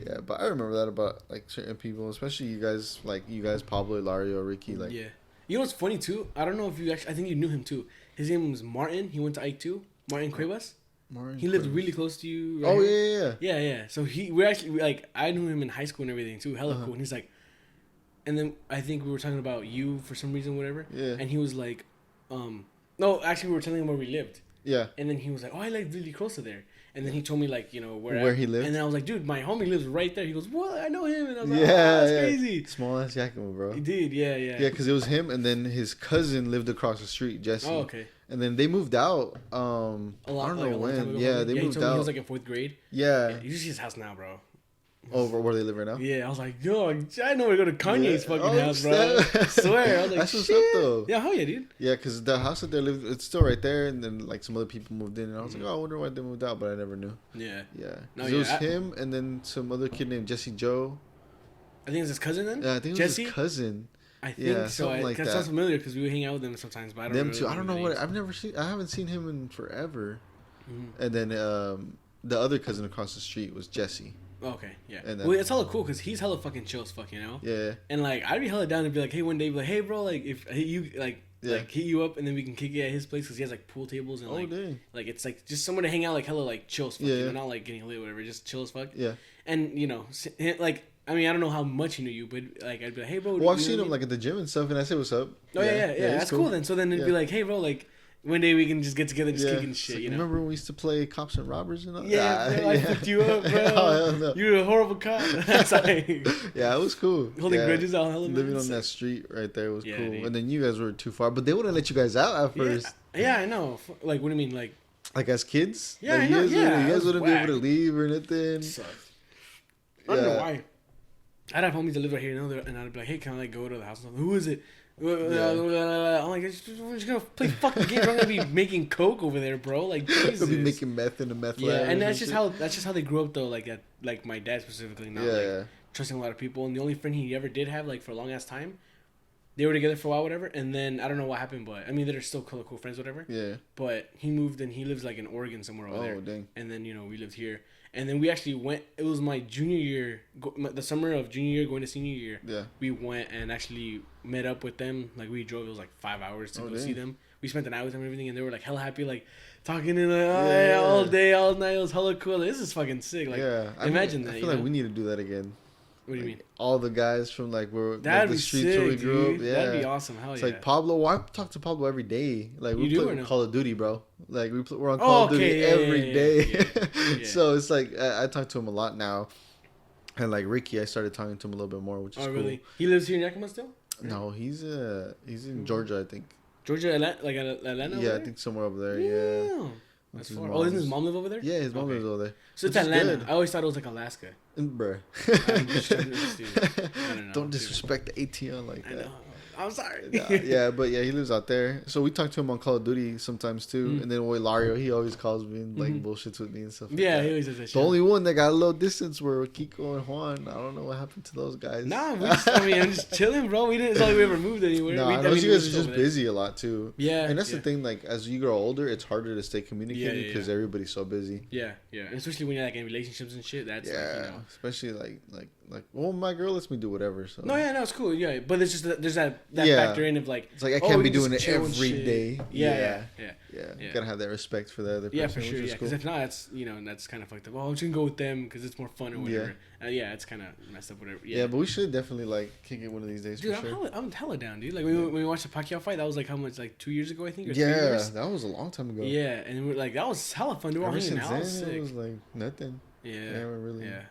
Yeah, but I remember that about like certain people, especially you guys, Pablo, Ilario, Ricky, like. Yeah. You know what's funny too? I don't know if you actually. I think you knew him too. His name was Martin. He went to Ike too. Martin Cuevas. He lived really close to you. Right here. Yeah. So we're actually like I knew him in high school and everything too. Hella cool. And he's like, and then I think we were talking about you for some reason, whatever. Yeah. And he was like, no, actually we were telling him where we lived. Yeah. And then he was like, oh, I live really close to there. And then he told me like, you know, where he lived. And then I was like, dude, my homie lives right there. He goes, what? I know him. And I was like, that's crazy. Small ass Yakima, bro. He did, yeah. Yeah, because it was him, and then his cousin lived across the street, Jesse. Oh, okay. And then they moved out. I don't know when. Yeah, they moved out. He was like in 4th grade. Yeah. You see his house now, bro. Over where they live right now? Yeah, I was like, yo, I know where to go to Kanye's fucking house, bro. I swear. I was like, that's what's up, though. Yeah, hell yeah, dude. Yeah, because the house that they lived, it's still right there, and then like some other people moved in, and I was like, oh, I wonder why they moved out, but I never knew. Yeah. Yeah. No, it was him, and then some other kid named Jesse Joe. I think it's his cousin then? Yeah, I think it was his cousin. I think so. Like that sounds familiar because we would hang out with them sometimes, but I don't know. Them too. I don't know what. I haven't seen him in forever. Mm-hmm. And then the other cousin across the street was Jesse. Okay, yeah. Well, it's hella cool because he's hella fucking chill as fuck, you know? Yeah. And, like, I'd be hella down to be like, hey, one day, be like, hey, bro, like, if you, like, hit you up and then we can kick it at his place because he has, like, pool tables and, like, it's, like, just somewhere to hang out, like, hella, like, chill as fuck, you know? Not, like, getting lit or whatever, just chill as fuck. Yeah. And, you know, like, I mean, I don't know how much he knew you, but, like, I'd be like, hey, bro. Well, I've seen him, like, at the gym and stuff, and I say, what's up? Oh, yeah. That's cool then. So then it'd be like, hey, bro, like, one day we can just get together, just kicking shit, you know? Remember when we used to play cops and robbers and all? Yeah, bro, I picked you up, bro. No. You were a horrible cop. Yeah, it was cool. Holding grudges out hella. Living on that street right there was cool. Dude. And then you guys were too far, but they wouldn't let you guys out at first. Yeah, I know. Like, what do you mean? Like as kids? Yeah, like, I know. You guys wouldn't be able to leave or nothing. I don't know why. I'd have homies that live right here and I'd be like, hey, can I like go to the house? Who is it? I'm like, we're just gonna play fucking games. We're gonna be making coke over there, bro. Like, Jesus. We'll be making meth in the meth lab. Yeah, and that's just how they grew up though. Like my dad specifically, not trusting a lot of people. And the only friend he ever did have, like, for a long ass time, they were together for a while, whatever. And then I don't know what happened, but I mean, they're still cool friends, whatever. Yeah. But he moved and he lives like in Oregon somewhere over there. Oh dang. And then we lived here. And then we actually went. It was my junior year, the summer of junior year, going to senior year. Yeah. We went and actually met up with them. Like, we drove. It was like 5 hours to go see them. We spent the night with them and everything, and they were like hella happy, like talking in all day, all night. It was hella cool. Like, this is fucking sick. Like, imagine that. I feel like we need to do that again. What do you mean? All the guys from like where That'd the be streets sick, where we grew dude. up. Yeah, That'd be awesome. Hell it's yeah. like Pablo. Well, I talk to Pablo every day. Like we play Call of Duty, bro. Like we're on Call of Duty every day. Yeah. So it's like I talk to him a lot now, and like Ricky, I started talking to him a little bit more, which is cool. Really? He lives here in Yakima still? No, he's in Georgia, I think. Georgia, like Atlanta. Yeah, I think somewhere over there. Yeah. That's far. Oh, doesn't his mom live over there? Yeah, his mom lives over there. So it's Atlanta. I always thought it was like Alaska. Bruh. I don't disrespect the ATL like that. I know. I'm sorry. Yeah, but yeah, he lives out there. So we talk to him on Call of Duty sometimes too. Mm-hmm. And then Lario, he always calls me and like bullshits with me and stuff. Yeah, he always does that shit. The only one that got a little distance were Kiko and Juan. I don't know what happened to those guys. Nah, I'm just chilling, bro. It's not like we ever moved anywhere. No, I know you guys are just busy a lot too. Yeah. And that's the thing, like as you grow older, it's harder to stay communicating because everybody's so busy. Yeah. And especially when you're like in relationships and shit. That's especially like well, my girl lets me do whatever. So no, it's cool. Yeah, but it's just there's that factor in of like it's like I can't be doing it every day. Yeah. You gotta have that respect for the other person. Yeah, for sure. Which is because if not, it's that's kind of fucked up. Oh, I'm just gonna go with them because it's more fun or whatever. It's kind of messed up. Whatever. Yeah, but we should definitely like kick it one of these days. Dude, for sure. I'm hella down, dude. Like when we watched the Pacquiao fight, that was like how much, like 2 years ago, I think. Or 3 years? That was a long time ago. Yeah, and we're like that was hella fun. We were all hanging out. It was like nothing. Yeah,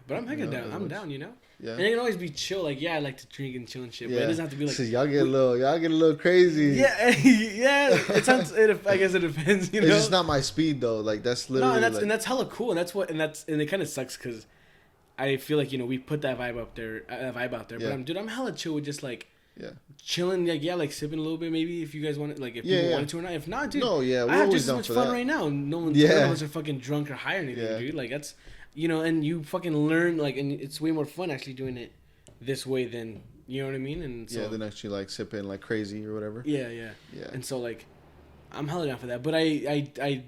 but I'm hanging down. I'm down, Yeah. And it can always be chill. Like, I like to drink and chill and shit, but it doesn't have to be like. So y'all get a little crazy. Yeah. It sounds. I guess it depends. You know, it's just not my speed though. Like that's literally. No, and that's hella cool, and it kind of sucks because I feel like we put that vibe out there. But I'm hella chill with just like. Yeah. Chilling, like sipping a little bit, maybe if you guys want it, like if people wanted to or not. If not, dude, no, we're I have just as much fun right now. No one's are fucking drunk or high or anything, dude. Like that's, and you fucking learn and it's way more fun actually doing it this way than you know what I mean. And so, than actually like sipping like crazy or whatever. Yeah. And so like, I'm hella down for that, but I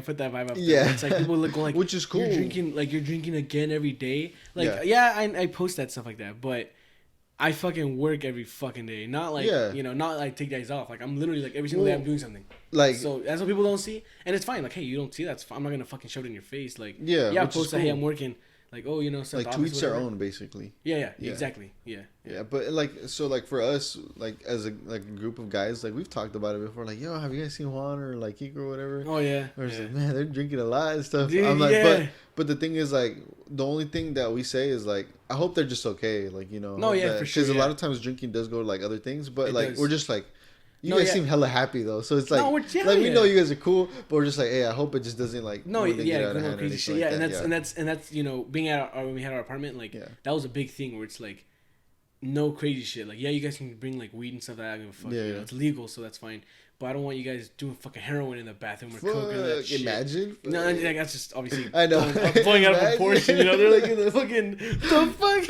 put that vibe up there. Yeah, it's like people look like which is cool. You're drinking again every day. Like I post that stuff like that, but. I fucking work every fucking day. Not like, not like take days off. Like, I'm literally like every single day I'm doing something. Like, so that's what people don't see. And it's fine. Like, hey, you don't see that. I'm not going to fucking show it in your face. Like, I post that, hey, I'm working. Like, oh, like to each their own, basically. Yeah, exactly. Yeah. But like, so like for us, like as a group of guys, like we've talked about it before. Like, yo, have you guys seen Juan or like Kiko or whatever? Oh yeah. Or it's like, man, they're drinking a lot and stuff. Dude, I'm like, but the thing is, like, the only thing that we say is like, I hope they're just okay. Like, No, for sure. Because a lot of times drinking does go to like other things, but like we're just like. You guys seem hella happy though, so it's like, we know you guys are cool, but we're just like, hey, I hope it just doesn't like get out of hand crazy shit. Like and that's being at when we had our apartment, like that was a big thing where it's like, no crazy shit. Like you guys can bring like weed and stuff that I don't give a fuck. It's legal, so that's fine. But I don't want you guys doing fucking heroin in the bathroom or coke or that shit. Imagine. No, like, that's just obviously. I know. Blowing out of proportion. They're like in the fucking the fuck.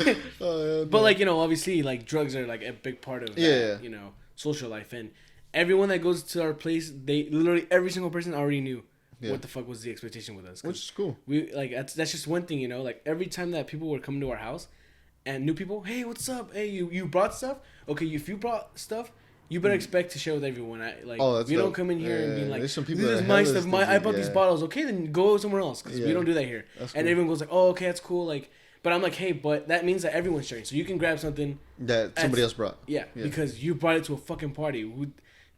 But like obviously like drugs are like a big part of that, social life, and everyone that goes to our place, they literally every single person already knew what the fuck was the expectation with us. Which is cool. We like that's just one thing, like every time that people were coming to our house, and new people, hey, what's up? Hey, you brought stuff? Okay, if you brought stuff. You better expect to share with everyone. You don't come in here and be like, "This is my stuff. I bought these bottles." Okay, then go somewhere else because we don't do that here. That's and everyone goes like, "Oh, okay, that's cool." Like, but I'm like, "Hey, but that means that everyone's sharing. So you can grab something that somebody else brought." Yeah, because you brought it to a fucking party.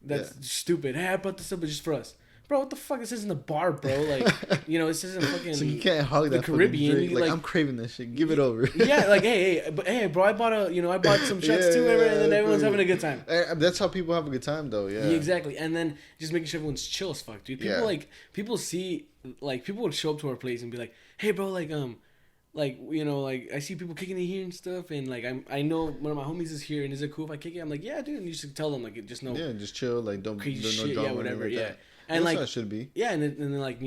That's stupid. Hey, I brought this up, but just for us. Bro, what the fuck? This isn't a bar, bro. Like, this isn't fucking. So you can't hog that Caribbean. Drink. Like, I'm craving this shit. Give it over. Yeah, like, hey, bro, I bought some shots too, and then everyone's having a good time. That's how people have a good time, though. Yeah, exactly. And then just making sure everyone's chill as fuck, dude. People see, like, people would show up to our place and be like, hey, bro, I see people kicking it here and stuff, and like I know one of my homies is here, and is it cool if I kick it? I'm like, yeah, dude, and you should tell them like just no, just chill, like don't crazy no shit, drama whatever, that. And that's how it should be. Yeah, and then like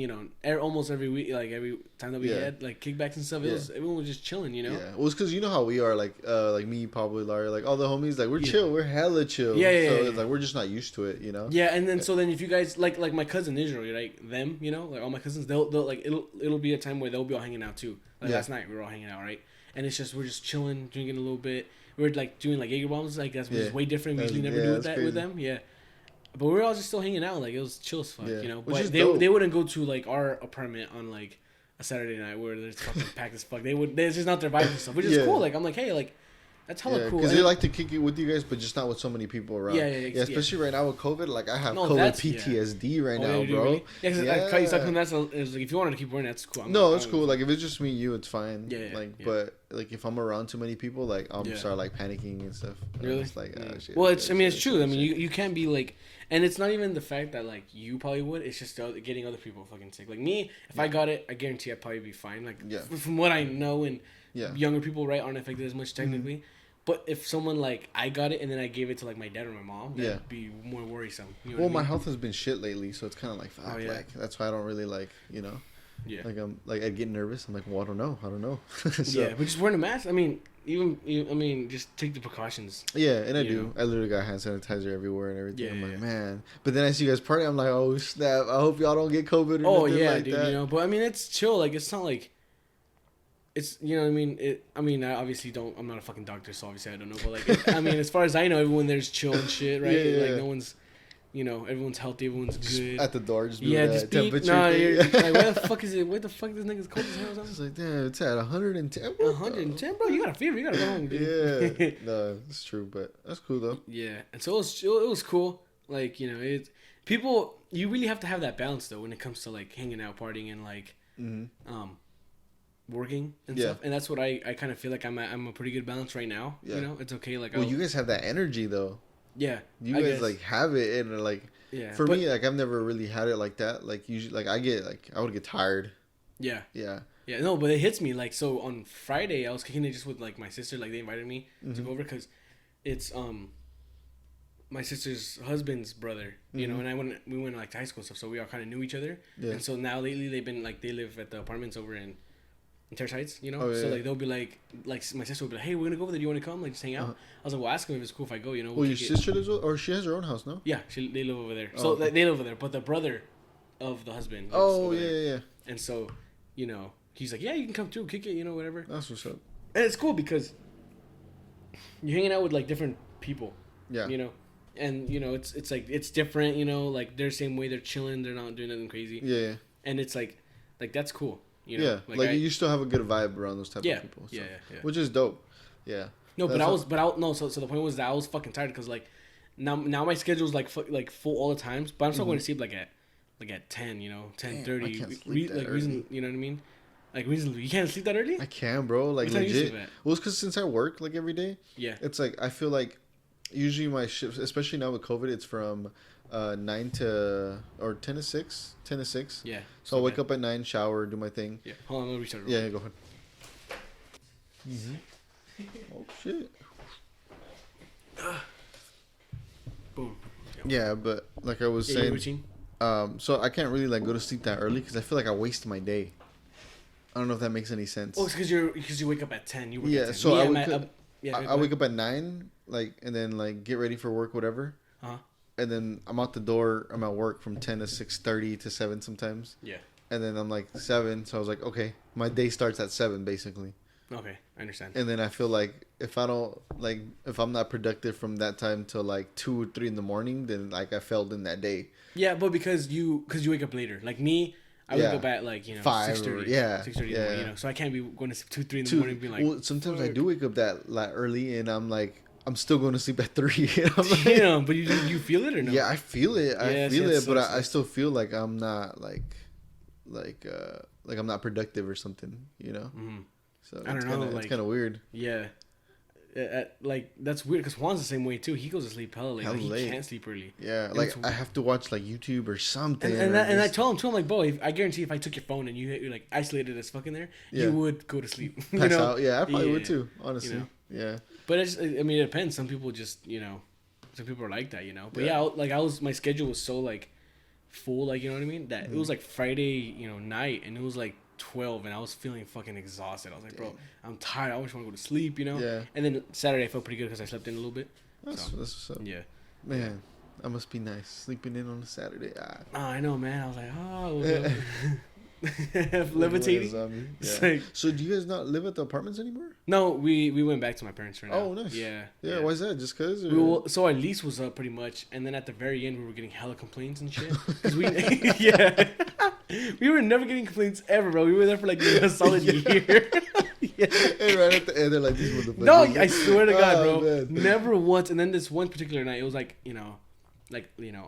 almost every week, like every time that we had like kickbacks and stuff, everyone was just chilling, Yeah, well, it's because you know how we are, like me, probably Larry, like all the homies, like we're chill, we're hella chill. Yeah. It's like we're just not used to it, Yeah, and then so then if you guys like my cousin Israel, right? Them, like all my cousins, they'll like it'll be a time where they'll be all hanging out too. Like last night we were all hanging out, right? And it's just we're just chilling, drinking a little bit. We're like doing like Jaeger bombs, like that's way different. We usually never do that with them. Yeah. But we were all just still hanging out, like it was chill as fuck, But they wouldn't go to like our apartment on like a Saturday night where there's fucking packed as fuck. It's just not their vibe and stuff, which is cool. Like I'm like, hey, like that's hella cool. Because they like to kick it with you guys, but just not with so many people around. Yeah, especially right now with COVID. Like I have COVID PTSD right now, bro. Really? Yeah, because I you talking that's like, if you wanted to keep wearing, that's cool. It's cool. Like if it's just me and you, it's fine. But like if I'm around too many people, like I'll start like panicking and stuff. Really? It's like shit. Well, it's it's true. I mean, you can't be like, and it's not even the fact that like you probably would. It's just getting other people fucking sick. Like me, if I got it, I guarantee I'd probably be fine. Like from what I know, and younger people aren't affected as much technically. Mm-hmm. But if someone like I got it and then I gave it to like my dad or my mom, that'd be more worrisome. You know my health has been shit lately, so it's kind of like fuck. Like that's why I don't really like like I'm like I get nervous. I'm like, well, I don't know. So, but just wearing a mask. I mean, just take the precautions. Yeah, and I do. I literally got hand sanitizer everywhere and everything. I'm like, man. But then I see you guys party. I'm like, oh snap! I hope y'all don't get COVID. Or like dude. That. But I mean, it's chill. Like it's not like. It's I obviously don't. I'm not a fucking doctor, so obviously I don't know. But like, as far as I know, everyone there's chill and shit, right? Like no one's, everyone's healthy, everyone's good. At the door, just just temperature. Like, where the fuck is it? Where the fuck this nigga's cold as hell? It's like, damn, it's at 110. 110, bro. You got a fever. You got to go home, dude. Yeah, no, it's true, but that's cool though. Yeah, and so it was cool. Like people. You really have to have that balance though when it comes to like hanging out, partying, and like, working and stuff, and that's what I kind of feel like I'm a pretty good balance right now. It's okay. Like, you guys have that energy though. Yeah, you guys like have it, and like, for me, like I've never really had it like that. Like usually, like I would get tired. Yeah. No, but it hits me like so. On Friday, I was kicking it just with like my sister. Like they invited me to go over because it's my sister's husband's brother. You know, and we went like to high school and stuff, so we all kind of knew each other. Yeah. And so now lately they've been like they live at the apartments over in Terrace Heights, so like they'll be like my sister will be like, hey, we're gonna go over there, do you want to come, like just hang out? I was like, well, ask him if it's cool if I go, Well, your sister lives, or she has her own house, no? Yeah, they live over there. So they live over there, but the brother of the husband yeah. And so he's like, yeah, you can come too, kick it, whatever. That's what's up. And it's cool because you're hanging out with like different people. And it's like it's different, like they're the same way, they're chilling, they're not doing nothing crazy. Yeah. And it's like that's cool. Like you still have a good vibe around those type of people. So, which is dope. Yeah. No, so the point was that I was fucking tired because like now my schedule's like full all the times, but I'm still going to sleep like at 10, 10:30. I can't sleep that early. Reason, you know what I mean? Like reasonably, you can't sleep that early? I can, bro. Like legit. Well, it's because since I work like every day. Yeah. It's like I feel like usually my shifts, especially now with COVID, it's from 9 to or 10 to 6. Yeah. So I'll wake up at 9, shower, do my thing. Yeah. Hold on, let me restart. Yeah, go ahead. Oh shit. Boom. Yeah, but like I was saying, routine? So I can't really like go to sleep that early because I feel like I waste my day. I don't know if that makes any sense. Oh, it's because you wake up at 10. You work at 10. So I wake up at 9, like, and then like get ready for work, whatever. And then I'm out the door. I'm at work from 10 to 6:30 to 7 sometimes. Yeah. And then I'm like 7, so I was like, okay, my day starts at 7 basically. Okay, I understand. And then I feel like if I'm not productive from that time till like 2 or 3 in the morning, then like I failed in that day. Yeah, but because you wake up later. Like me, I wake up at 5 6:30. 6:30 in the morning, so I can't be going to 2 3 in the morning and being like. Well, sometimes I do wake up that early, and I'm like. I'm still going to sleep at 3. Damn, but you feel it or no? Yeah, I feel it. But I still feel like I'm not I'm not productive or something, Mm-hmm. So I don't know. It's kind of weird. Yeah, that's weird because Juan's the same way too. He goes to sleep hella late. He can't sleep early. Yeah, I have to watch like YouTube or something. And I told him too. I'm like, bro, I guarantee if I took your phone and you're like isolated as fuck in there, you would go to sleep. Pass out. Yeah, I probably would too. Honestly. Yeah. But it depends. Some people just, some people are like that, But my schedule was so like full, like, you know what I mean? That it was like Friday, night, and it was like 12, and I was feeling fucking exhausted. I was like, bro, I'm tired. I just want to go to sleep, Yeah. And then Saturday I felt pretty good because I slept in a little bit. That's what's up. Yeah. Man, that must be nice sleeping in on a Saturday. I know, man. I was like, levitating. Yeah. Like, so do you guys not live at the apartments anymore? No, we went back to my parents right now. Oh, nice. Yeah. Why is that? Just cause? So our lease was up pretty much, and then at the very end we were getting hella complaints and shit. Cause we yeah, we were never getting complaints ever, bro. We were there for like a solid year. Yeah. And right at the end they're like, these motherfuckers. No, I swear to God, bro. Man. Never once. And then this one particular night, it was like,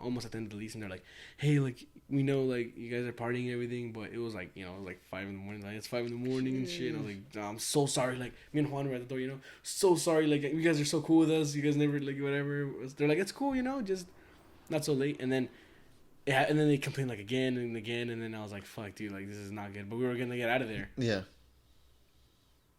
almost at the end of the lease, and they're like, hey, like, we know, like, you guys are partying and everything, but it was like, like 5 in the morning, like, it's 5 in the morning and shit. And I was like, I'm so sorry. Like, me and Juan were at the door, so sorry. Like, you guys are so cool with us. You guys never, like, whatever. They're like, it's cool, just not so late. And then, and then they complained, like, again and again. And then I was like, fuck, dude, like, this is not good. But we were going to get out of there. Yeah.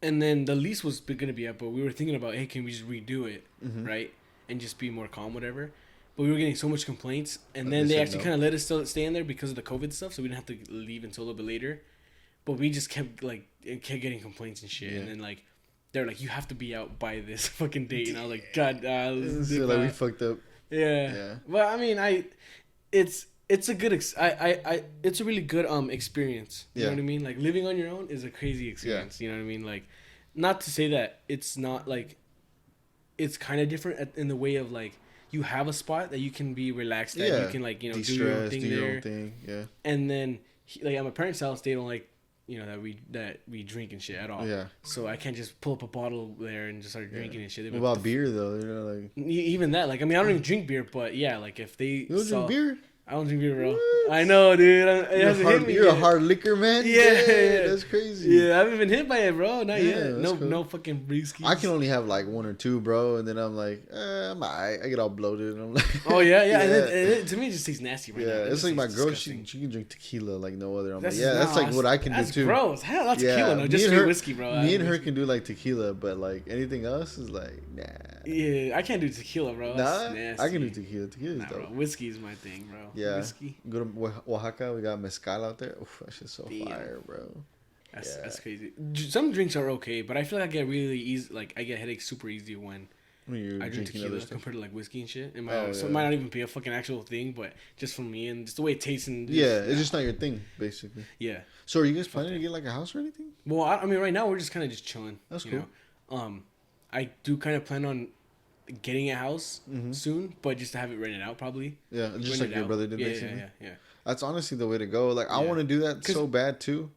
And then the lease was going to be up, but we were thinking about, hey, can we just redo it, right? And just be more calm, whatever. But we were getting so much complaints. And then they actually kind of let us still stay in there because of the COVID stuff, so we didn't have to leave until a little bit later. But we just kept getting complaints and shit. Yeah. And then, like, they're like, you have to be out by this fucking date. And I was like, God, so, like, we fucked up. Yeah. Well, I mean, it's a good it's a really good experience. You know what I mean? Like, living on your own is a crazy experience. You know what I mean? Like, not to say that it's not, like, it's kind of different in the way of, like, you have a spot that you can be relaxed at. You can, like, do your own thing there. Yeah. And then like at my parents' house, they don't like that we drink and shit at all. Yeah. So I can't just pull up a bottle there and just start drinking and shit. What about beer though? Like, even that, like, I mean, I don't even drink beer, but yeah, like, if they you don't drink beer. I don't drink beer, bro. What? I know, dude. You're a hard liquor man. Yeah, that's crazy. Yeah, I haven't been hit by it, bro. Not yet. No fucking brewskis. I can only have like 1 or 2, bro, and then I'm like, I'm alright. I get all bloated, and I'm like, oh yeah. And then, to me, it just tastes nasty right now. Yeah, it's like my girl. She can drink tequila like no other. I'm like, that's like what I can do too. Gross. Hell, that's tequila. No, just straight whiskey, bro. Me and her can do like tequila, but like anything else is like, nah. Yeah, I can't do tequila, bro. That's nasty. I can do tequila. Tequila's dope. Bro. Whiskey is my thing, bro. Yeah. Whiskey. Go to Oaxaca, we got mezcal out there. Oof, that shit's so fire, bro. That's crazy. Some drinks are okay, but I feel like I get really easy. Like, I get headaches super easy when I drink tequila compared to like whiskey and shit. So it might not even be a fucking actual thing, but just for me and just the way it tastes and it's just not your thing, basically. Yeah. So are you guys planning to get like a house or anything? Well, I mean, right now we're just kind of just chilling. That's cool. I do kind of plan on getting a house soon, but just to have it rented out probably. Yeah, just like your brother did, basically. Yeah. That's honestly the way to go. Like, I want to do that so bad too,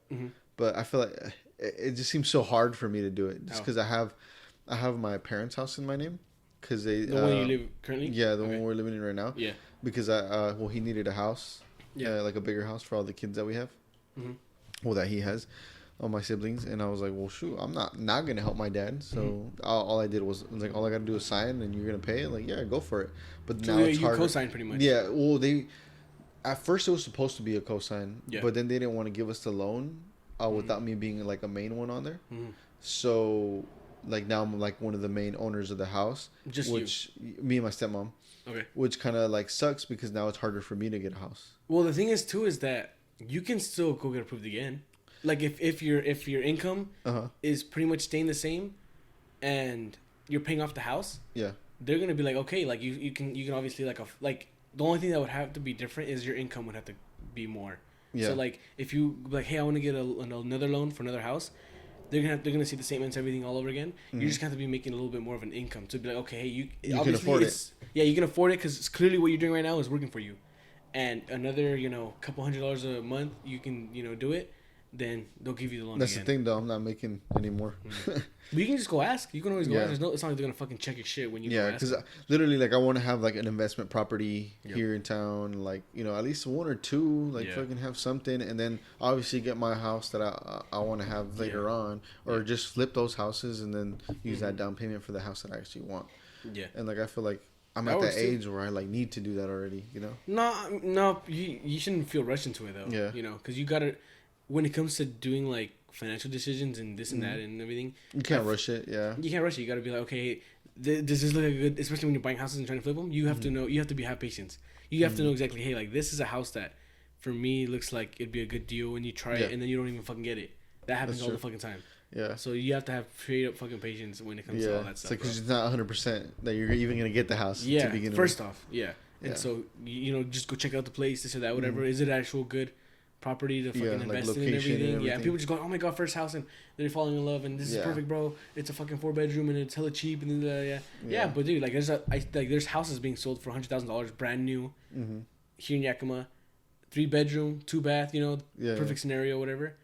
but I feel like it just seems so hard for me to do it, just because I have my parents' house in my name, because they the one you live currently. Yeah, the one we're living in right now. Yeah, because he needed a house, like a bigger house for all the kids that we have, well, that he has. All my siblings, and I was like, well, shoot, I'm not gonna help my dad, so all I did was like, all I gotta do is sign, and you're gonna pay. Like, yeah, go for it. But so now it's hard. You co-signed pretty much. Yeah, well, at first it was supposed to be a co-sign, but then they didn't want to give us the loan without me being like a main one on there. So like now I'm like one of the main owners of the house, me and my stepmom. Okay. Which kind of like sucks because now it's harder for me to get a house. Well, the thing is too is that you can still go get approved again. Like, if your income is pretty much staying the same, and you're paying off the house, they're gonna be like, okay, like you can obviously like the only thing that would have to be different is your income would have to be more. Yeah. So like if you like, hey, I want to get another loan for another house, they're gonna see the statements, everything all over again. You just have to be making a little bit more of an income to be like, okay, hey, you obviously can afford it. Yeah, you can afford it because clearly what you're doing right now is working for you, and another couple $100 a month you can do it. Then they'll give you the loan. That's again. The thing, though. I'm not making any more. But you can just go ask. You can always go ask. It's not like they're gonna fucking check your shit when you go ask. Yeah, because literally, like, I want to have like an investment property here in town, like at least 1 or 2, like fucking have something, and then obviously get my house that I want to have later on, or just flip those houses and then use that down payment for the house that I actually want. Yeah, and like I feel like I'm at that age where I like need to do that already. No, you shouldn't feel rushed into it though. Yeah, because you gotta. When it comes to doing like financial decisions and this and that and everything, you can't rush it. Yeah, you can't rush it. You got to be like, okay, does this look like a good? Especially when you're buying houses and trying to flip them, you have to know. You have to have patience. You have to know exactly. Hey, like this is a house that, for me, looks like it'd be a good deal. And you try it, and then you don't even fucking get it. That happens all the fucking time. Yeah. So you have to have straight up fucking patience when it comes to all that stuff. It's like because it's not 100% that you're even gonna get the house. Yeah. To begin first off, yeah. And so just go check out the place, this or that, whatever. Is it actual good property to fucking invest in and everything. Yeah, and people just go, oh my god, first house, and they're falling in love, and this is perfect, bro. It's a fucking 4-bedroom, and it's hella cheap, and then yeah. But dude, like there's houses being sold for $100,000 brand new here in Yakima, 3-bedroom, 2-bath, perfect scenario, whatever.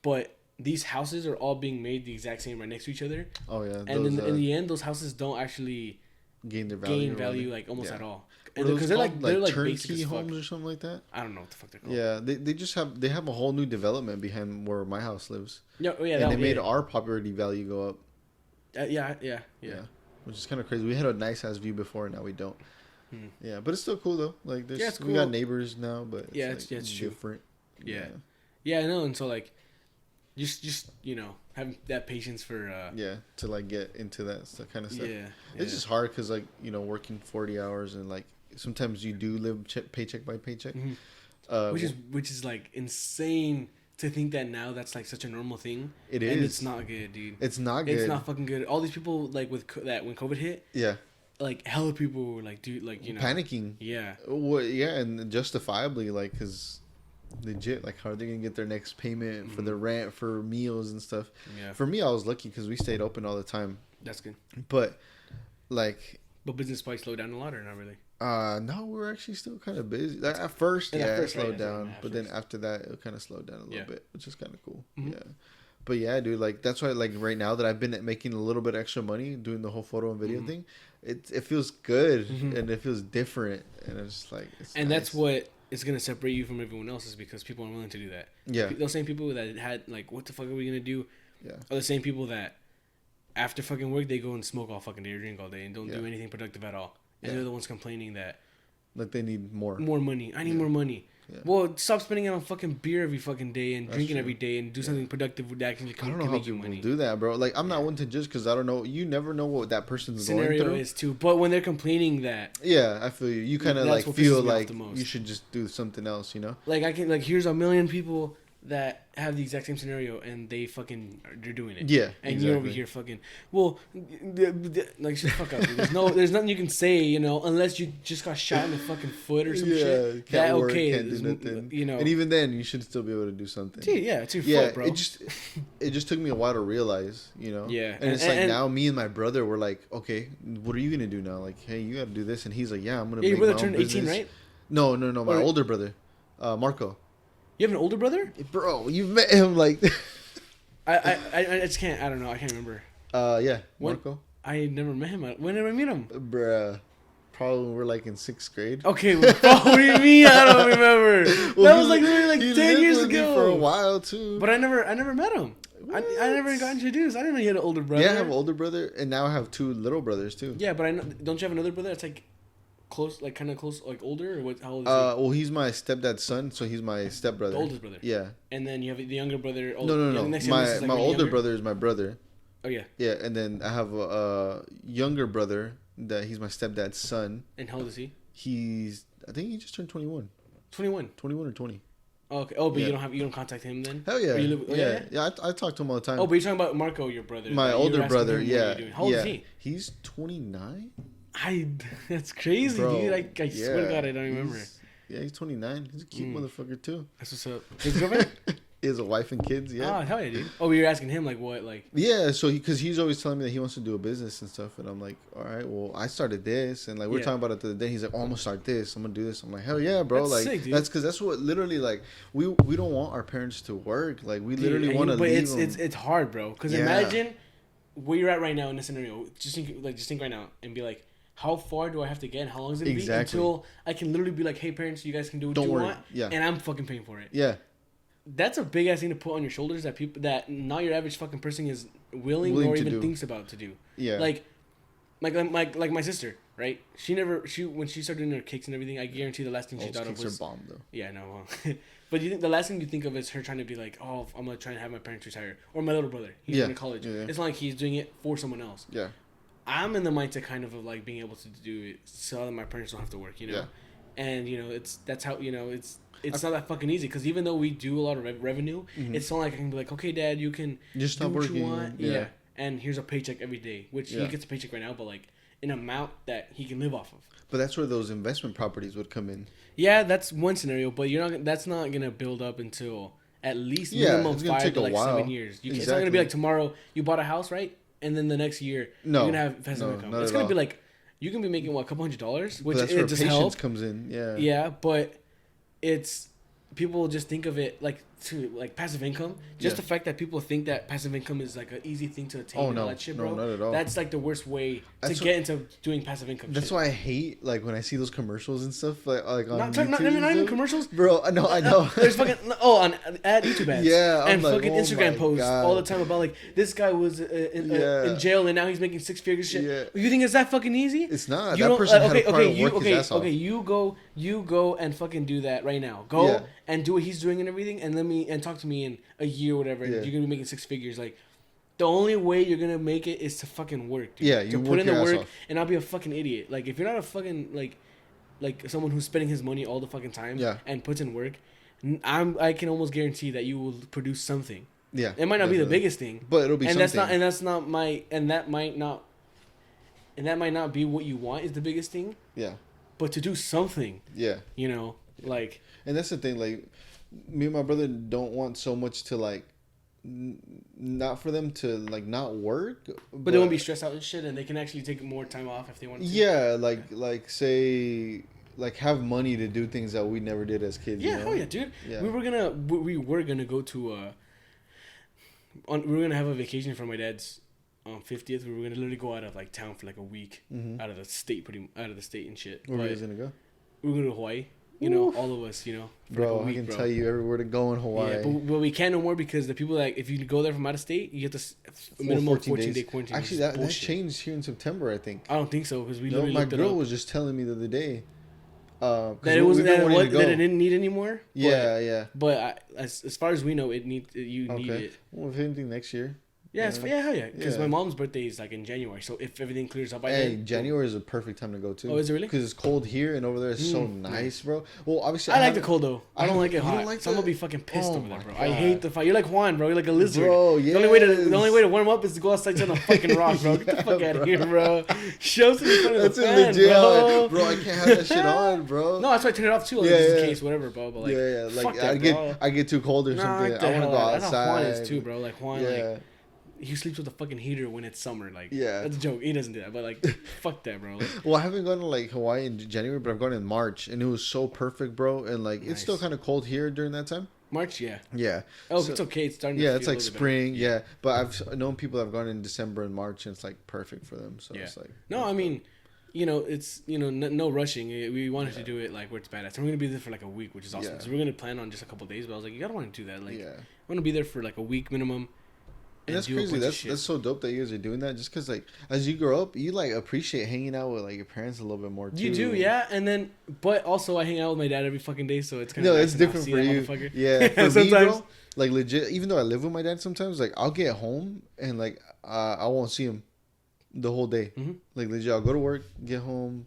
But these houses are all being made the exact same right next to each other. Oh yeah, and in the end, those houses don't actually gain value like almost at all. Because they're like turnkey homes or something like that. I don't know what the fuck they're called. Yeah, they have a whole new development behind where my house lives. Yeah, and they made our popularity value go up. Yeah. Which is kind of crazy. We had a nice ass view before, and now we don't. Yeah, but it's still cool though. Like, it's cool. We got neighbors now, but it's different. Yeah, I know. And so like, just having that patience for to like get into that kind of stuff. It's just hard because like working 40 hours and like sometimes you do live paycheck by paycheck, which is like insane to think that now that's like such a normal thing. It is, and it's not good, dude. It's not good. It's not fucking good. All these people like when COVID hit, like hella people were like, dude, like panicking. Yeah. Well, yeah, and justifiably, like, because legit, like, how are they gonna get their next payment for the rent, for meals and stuff? Yeah. For me, I was lucky because we stayed open all the time. That's good. But like, business probably slowed down a lot, or not really? No, we're actually still kind of busy. Like, at first, it slowed down, but then after that, it kind of slowed down a little bit, which is kind of cool. Yeah. But yeah, dude, like, that's why, like, right now that I've been making a little bit extra money doing the whole photo and video thing, it feels good and it feels different, and it's just like, and nice. That's what is gonna separate you from everyone else, is because people aren't willing to do that. Yeah, those same people that had like, what the fuck are we gonna do? Yeah, are the same people that after fucking work they go and smoke all fucking day or drink all day and don't do anything productive at all, and they're the ones complaining that like they need more money. I need more money. Yeah. Well, stop spending it on fucking beer every fucking day and drinking every day, and do something productive with that. I don't know how people do that, bro. Like, I'm not one to judge because I don't know. You never know what that person's going through. Is too. But when they're complaining that, I feel you. You kind of like feel like you should just do something else, Like, I can, like, here's a million people that have the exact same scenario and they're doing it. Yeah, and you're over here fucking, like, shut the fuck up. There's nothing you can say, unless you just got shot in the fucking foot or some shit. Can't do nothing. And even then, you should still be able to do something. Dude, it's your foot, bro. It just took me a while to realize, Yeah. And it's like now me and my brother were like, okay, what are you gonna do now? Like, hey, you gotta do this, and he's like, yeah, I'm gonna. Yeah, your brother turned 18, right? No, my older brother, Marco. You have an older brother? Bro, you've met him, like... I just can't... I don't know. I can't remember. Yeah, Marco. I never met him. When did I meet him? Bruh. Probably when we're, like, in 6th grade. Okay, what do you mean? I don't remember. That was, like, literally, like, 10 years ago. For a while, too. But I never met him. I never got introduced. I didn't know he had an older brother. Yeah, I have an older brother, and now I have 2 little brothers, too. Yeah, but don't you have another brother that's, like... close, like, kind of close, like, older, or what? How old is he? Well, he's my stepdad's son, so he's my stepbrother. The oldest brother. Yeah. And then you have the younger brother. No. My older brother is my brother. Oh yeah. Yeah, and then I have a younger brother that he's my stepdad's son. And how old is he? I think he just turned 21. 21 or 20. Oh, okay. Oh, but you don't contact him then? Hell yeah. Yeah. I talk to him all the time. Oh, but you're talking about Marco, your brother. My older brother. Yeah. How old is he? He's 29. That's crazy, bro, dude. I swear to God, I don't remember. He's 29. He's a cute motherfucker too. That's what's up. His girlfriend? He has a wife and kids. Yeah. Oh, hell yeah, dude. Oh, you're asking him like what, like? Yeah, so because he's always telling me that he wants to do a business and stuff, and I'm like, all right, well, I started this, and like we're talking about it the other day. He's like, oh, I'm gonna start this. I'm gonna do this. I'm like, hell yeah, bro. That's like sick, dude. That's because that's what literally like we don't want our parents to work. Like we literally want to leave them. But it's hard, bro. Because imagine where you're at right now in this scenario. Just think right now and be like, how far do I have to get? And how long is it going to be until I can literally be like, hey, parents, you guys can do what you want. Yeah. And I'm fucking paying for it. Yeah. That's a big ass thing to put on your shoulders that not your average fucking person is willing or even thinks about to do. Yeah. Like my sister, right? She when she started doing her cakes and everything, I guarantee the last thing she thought of was... cakes are bomb, though. Yeah, no. But you think the last thing you think of is her trying to be like, oh, I'm going to try and have my parents retire. Or my little brother. He's going to college. Yeah. It's not like he's doing it for someone else. Yeah. I'm in the mindset kind of like being able to do it so that my parents don't have to work, Yeah. And, that's how, it's not that fucking easy. Because even though we do a lot of revenue, it's not like I can be like, okay, Dad, you can just do what you want. Yeah. And here's a paycheck every day, which he gets a paycheck right now, but like, an amount that he can live off of. But that's where those investment properties would come in. Yeah, that's one scenario, but you're not. That's not gonna build up until at least minimum 5 to like 7 years. It's not gonna be like tomorrow you bought a house, right? And then the next year you're gonna have passive income. It's gonna be like you can be making what, a couple $100s, which that's where just patience comes in. Yeah. Yeah, but it's people just think of it like passive income. Just the fact that people think that passive income is like an easy thing to attain. And all that shit, bro. No, not at all. That's like the worst way to get into doing passive income. That's why I hate like when I see those commercials and stuff like on YouTube. Not even commercials, bro. I know. There's fucking on YouTube ads. Yeah, and like, fucking Instagram posts all the time about like this guy was in jail and now he's making 6 figures. Shit. Yeah. You think it's that fucking easy? It's not. That person had to work his ass off. Okay, you go and fucking do that right now. Go and do what he's doing and everything, and talk to me in a year or whatever. And you're gonna be making 6 figures. Like, the only way you're gonna make it is to fucking work. Dude. Yeah, you to work put in the your work ass off. and not be a fucking idiot. Like, if you're not a fucking like someone who's spending his money all the fucking time and puts in work, I can almost guarantee that you will produce something. Yeah, it might not be the biggest thing, but it'll be something. That might not be what you want is the biggest thing. Yeah, but to do something. Yeah, you know, like. And that's the thing, like, me and my brother don't want so much to like, not for them to like not work, but they won't be stressed out and shit, and they can actually take more time off if they want to. Yeah, like say. Like have money to do things that we never did as kids. Yeah, you know? hell yeah, dude. Yeah. We were gonna go to we were gonna have a vacation for my dad's 50th. We were gonna literally go out of like town for like a week, out of the state and shit. Where were you guys gonna go? We were gonna go to Hawaii. You know, all of us. You know, bro, like I can tell you everywhere to go in Hawaii. Yeah, but we can't no more because the people that if you go there from out of state, you get this minimum 14-day quarantine. Actually, that changed here in September. I think. I don't think so because we. No, my girl was just telling me the other day. That it didn't need anymore. Yeah. But as far as we know, need it. Well, if anything, next year. Yeah, because my mom's birthday is like in January, so if everything clears up by then. January is a perfect time to go too. Oh, is it really? Because it's cold here and over there it's so nice, bro. Well, obviously I like the cold though. I don't like it hot. So I'm gonna be fucking pissed over there, bro. God. I hate the fire. You're like Juan, bro. You're like a lizard. Bro, yeah. The only way to warm up is to go outside on a fucking rock, bro. Get the fuck out of here, bro. Show some in front of the fan, legit, bro. I can't have that shit on, bro. No, that's why I turn it off too. Like, just in case, whatever, bro. But like, like I get too cold or something. I want to go outside. I know Juan is too, bro. Like Juan, like. He sleeps with a fucking heater when it's summer. Like, that's a joke. He doesn't do that, but like, fuck that, bro. Like, well, I haven't gone to like Hawaii in January, but I've gone in March, and it was so perfect, bro. And like, it's still kind of cold here during that time. March, yeah. Oh, so, it's okay. It's starting. Yeah, it's like spring. Yeah, but I've known people that have gone in December and March, and it's like perfect for them. So it's like no, I mean, you know, it's no rushing. We wanted to do it like where it's badass. And we're gonna be there for like a week, which is awesome. So we're gonna plan on just a couple of days. But I was like, you gotta want to do that. Like, I want to be there for like a week minimum. And that's crazy. That's so dope that you guys are doing that. Just because, like, as you grow up, you like appreciate hanging out with like your parents a little bit more too. You do, yeah. And then, but also, I hang out with my dad every fucking day, so it's kind of it's different for you. Yeah, for me, bro. Like legit, even though I live with my dad, sometimes like I'll get home and like I won't see him the whole day. Mm-hmm. Like legit, I'll go to work, get home,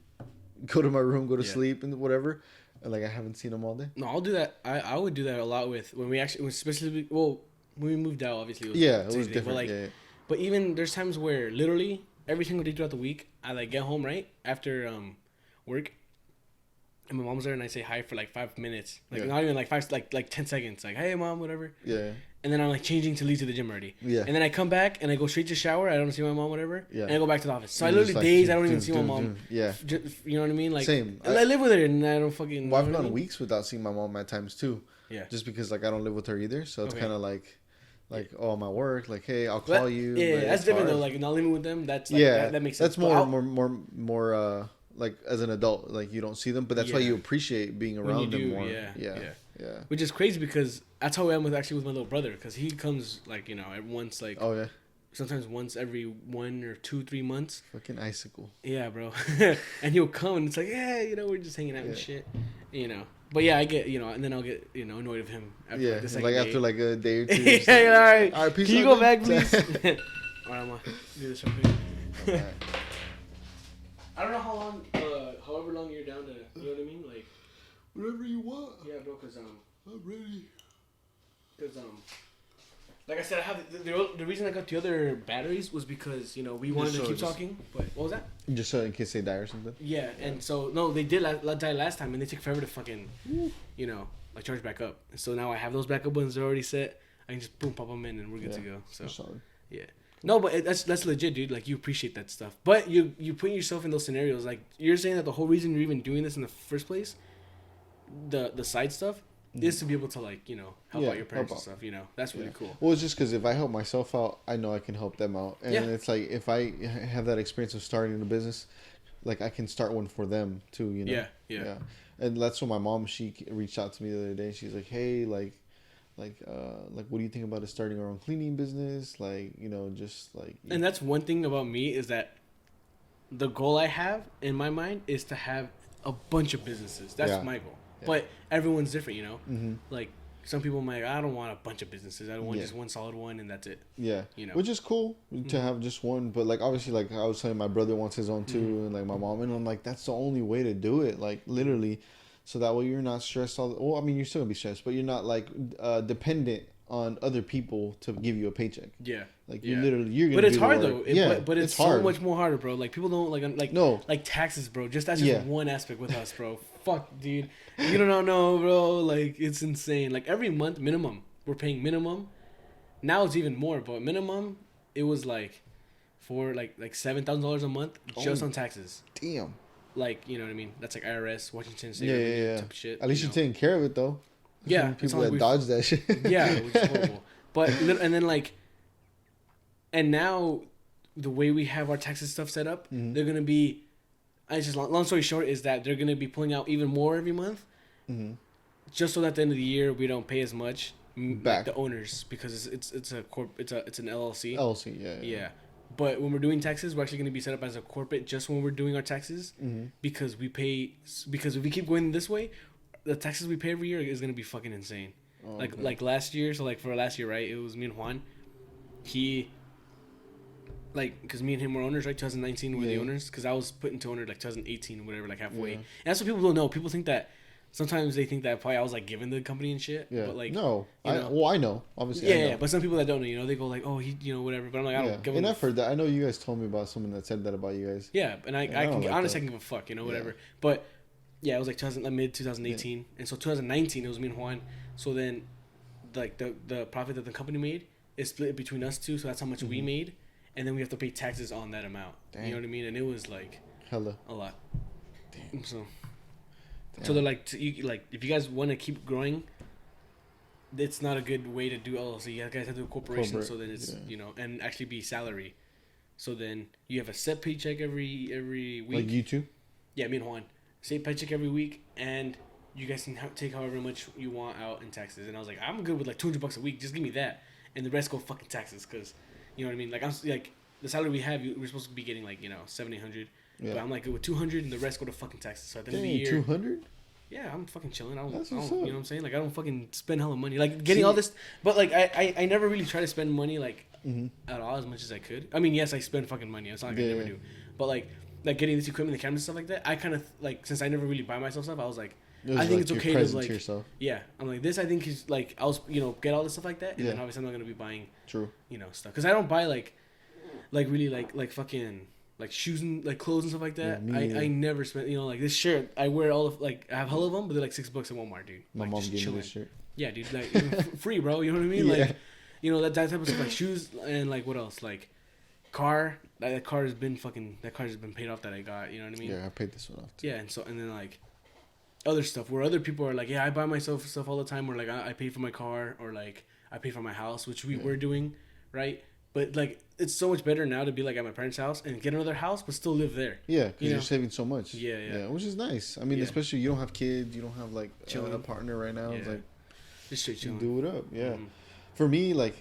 go to my room, go to sleep, and whatever. And like I haven't seen him all day. No, I'll do that. I would do that a lot with when we actually, especially when we moved out, obviously, it was different. But, like, but even there's times where literally every single day throughout the week, I like get home right after work, and my mom's there, and I say hi for like 5 minutes, like not even like 10 seconds, like hey mom, whatever. Yeah. And then I'm like changing to leave to the gym already. Yeah. And then I come back and I go straight to shower. I don't see my mom, whatever. Yeah. And I go back to the office. So I literally days I don't even see my mom. Yeah. You know what I mean? Like same. I live with her and I don't fucking. Well, I've gone weeks without seeing my mom at times too. Yeah. Just because like I don't live with her either, so it's kind of like my work, like hey, I'll call you. Yeah, that's different though. Like not living with them, that's like, that makes sense. That's more like as an adult, like you don't see them, but that's why you appreciate being around them more. Yeah. Which is crazy because that's how I am with my little brother, because he comes like at once like sometimes once every 1 or 2, 3 months. Fucking icicle. Yeah, bro. And he'll come and it's like we're just hanging out and shit, But yeah, I get, and then I'll get, annoyed of him after like the second day. After like a day or two. All right, peace. Can you go back, please? All right, I'm gonna do this real quick. I don't know how long, however long you're down to, you know what I mean? Like, whatever you want. Yeah, bro, because, I'm ready. Because, Like I said, I have the reason I got the other batteries was because we wanted to keep talking. But what was that? Just so in case they die or something. Yeah, and so no, they did die last time, and they took forever to fucking, like charge back up. And so now I have those backup ones already set. I can just boom pop them in, and we're good to go. So solid. Yeah. No, but that's legit, dude. Like, you appreciate that stuff. But you put yourself in those scenarios. Like, you're saying that the whole reason you're even doing this in the first place, the side stuff, is to be able to, like, help out your parents and stuff, That's really cool. Well, it's just because if I help myself out, I know I can help them out. And it's like, if I have that experience of starting a business, like, I can start one for them, too, Yeah. And that's what my mom, she reached out to me the other day. She's like, hey, like, what do you think about us starting our own cleaning business? Like, just like. And that's one thing about me is that the goal I have in my mind is to have a bunch of businesses. That's my goal. Yeah. But everyone's different, Mm-hmm. Like, some people might, I don't want a bunch of businesses. I don't want just one solid one and that's it. Yeah. Which is cool to have just one. But, like, obviously, like, I was saying, my brother wants his own too. And, like, my mom. And I'm like, that's the only way to do it. Like, literally. So that way you're not stressed well, I mean, you're still going to be stressed. But you're not, like, dependent on other people to give you a paycheck. Yeah. Like, you're going to But it's hard, though. But it's so much more harder, bro. Like, people don't, like taxes, bro. Just that's just one aspect with us, bro. Fuck, dude. You don't know, bro. Like, it's insane. Like, every month, minimum. We're paying minimum. Now it's even more, but minimum, it was, like, for, like $7,000 a month just on taxes. Damn. Like, you know what I mean? That's like IRS, Washington State, type of shit. At least you're taking care of it, though. Yeah. People that dodge that shit. Yeah, which is horrible. But, and then, like, and now the way we have our taxes stuff set up, they're going to be, long story short is that they're going to be pulling out even more every month, just so that at the end of the year we don't pay as much back the owners, because it's an LLC. LLC, Yeah. But when we're doing taxes, we're actually going to be set up as a corporate just when we're doing our taxes, because if we keep going this way, the taxes we pay every year is going to be fucking insane. Like last year, so like for last year, right, it was me and Juan. He, like, because me and him were owners, right? 2019 were the owners, because I was put into owner like 2018 or whatever, like halfway. And that's what people don't know. People think that. Sometimes they think that probably I was like giving the company and shit. Yeah. But like, no. I know. Obviously. Yeah, I know. But some people that don't know, they go like, oh, he, whatever. But I'm like, I don't give a fuck. And I've heard that. I know you guys told me about someone that said that about you guys. Yeah, and I can like honestly, I can give a fuck, whatever. Yeah. But yeah, it was like mid 2018, and so 2019 it was me and Juan. So then, like the profit that the company made is split between us two, so that's how much we made, and then we have to pay taxes on that amount. Damn. You know what I mean? And it was like hella a lot. Damn. So they're like, if you guys want to keep growing, it's not a good way to do LLC. You guys have to do a corporation, so then it's and actually be salary. So then you have a set paycheck every week. Like you two? Yeah, me and Juan. Same paycheck every week, and you guys can take however much you want out in taxes. And I was like, I'm good with like $200 a week. Just give me that, and the rest go fucking taxes, because you know what I mean. Like the salary we have, we're supposed to be getting like $700-800. Yeah. But I'm like, with 200 and the rest go to fucking taxes. So at the end of the year, 200. Yeah, I'm fucking chilling. I don't, you know what I'm saying? Like, I don't fucking spend hella money. Like, getting all this, but like, I never really try to spend money like at all as much as I could. I mean, yes, I spend fucking money. It's not like I never do. But like getting this equipment, the cameras, stuff like that. I kind of like, since I never really buy myself stuff, I was like, I think it's okay to like, yourself. Yeah, I'm like, this I think is like, I'll get all this stuff like that, and then obviously I'm not gonna be buying stuff, because I don't buy like really like fucking like shoes and like clothes and stuff like that. Yeah, I never spend, like this shirt I wear all of, like, I have hella of them, but they're like $6 at Walmart, dude. My like, mom gave me this shirt. Yeah, dude, like free, bro. You know what I mean? Like, that type of stuff, like shoes, and like what else, like car. That car has been paid off that I got. You know what I mean? Yeah, I paid this one off too. Yeah, and then like other stuff where other people are like, yeah, I buy myself stuff all the time, or like I pay for my car, or like I pay for my house, which we were doing, right? But like, it's so much better now to be like at my parents' house and get another house, but still live there. Yeah, because you're saving so much. Yeah, which is nice. I mean, especially you don't have kids, you don't have like a partner right now. It's like, just straight chilling. Do it up. Yeah. Mm-hmm. For me, like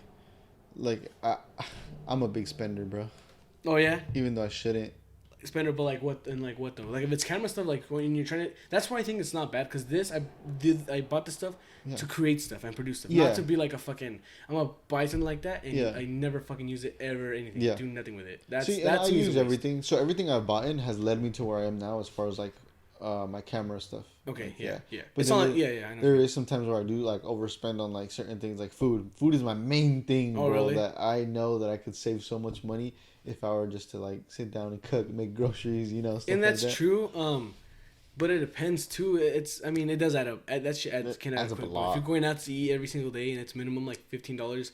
I'm a big spender, bro. Oh yeah. Even though I shouldn't. Spender, but like what though? Like if it's camera stuff, like when you're trying to, that's why I think it's not bad, because I bought this stuff to create stuff and produce stuff, not to be like a fucking, I'm gonna buy something like that and I never fucking use it ever, anything, do nothing with it. That's I use everything. So everything I've bought in has led me to where I am now, as far as like my camera stuff. Okay, like, yeah. But it's not yeah. I know. There is sometimes where I do like overspend on like certain things, like food. Food is my main thing, bro. Really? That I know that I could save so much money if I were just to like sit down and cook, make groceries, stuff and that's like that. true. But it depends too. It does add up. That shit can add up a lot. If you're going out to eat every single day and it's minimum like $15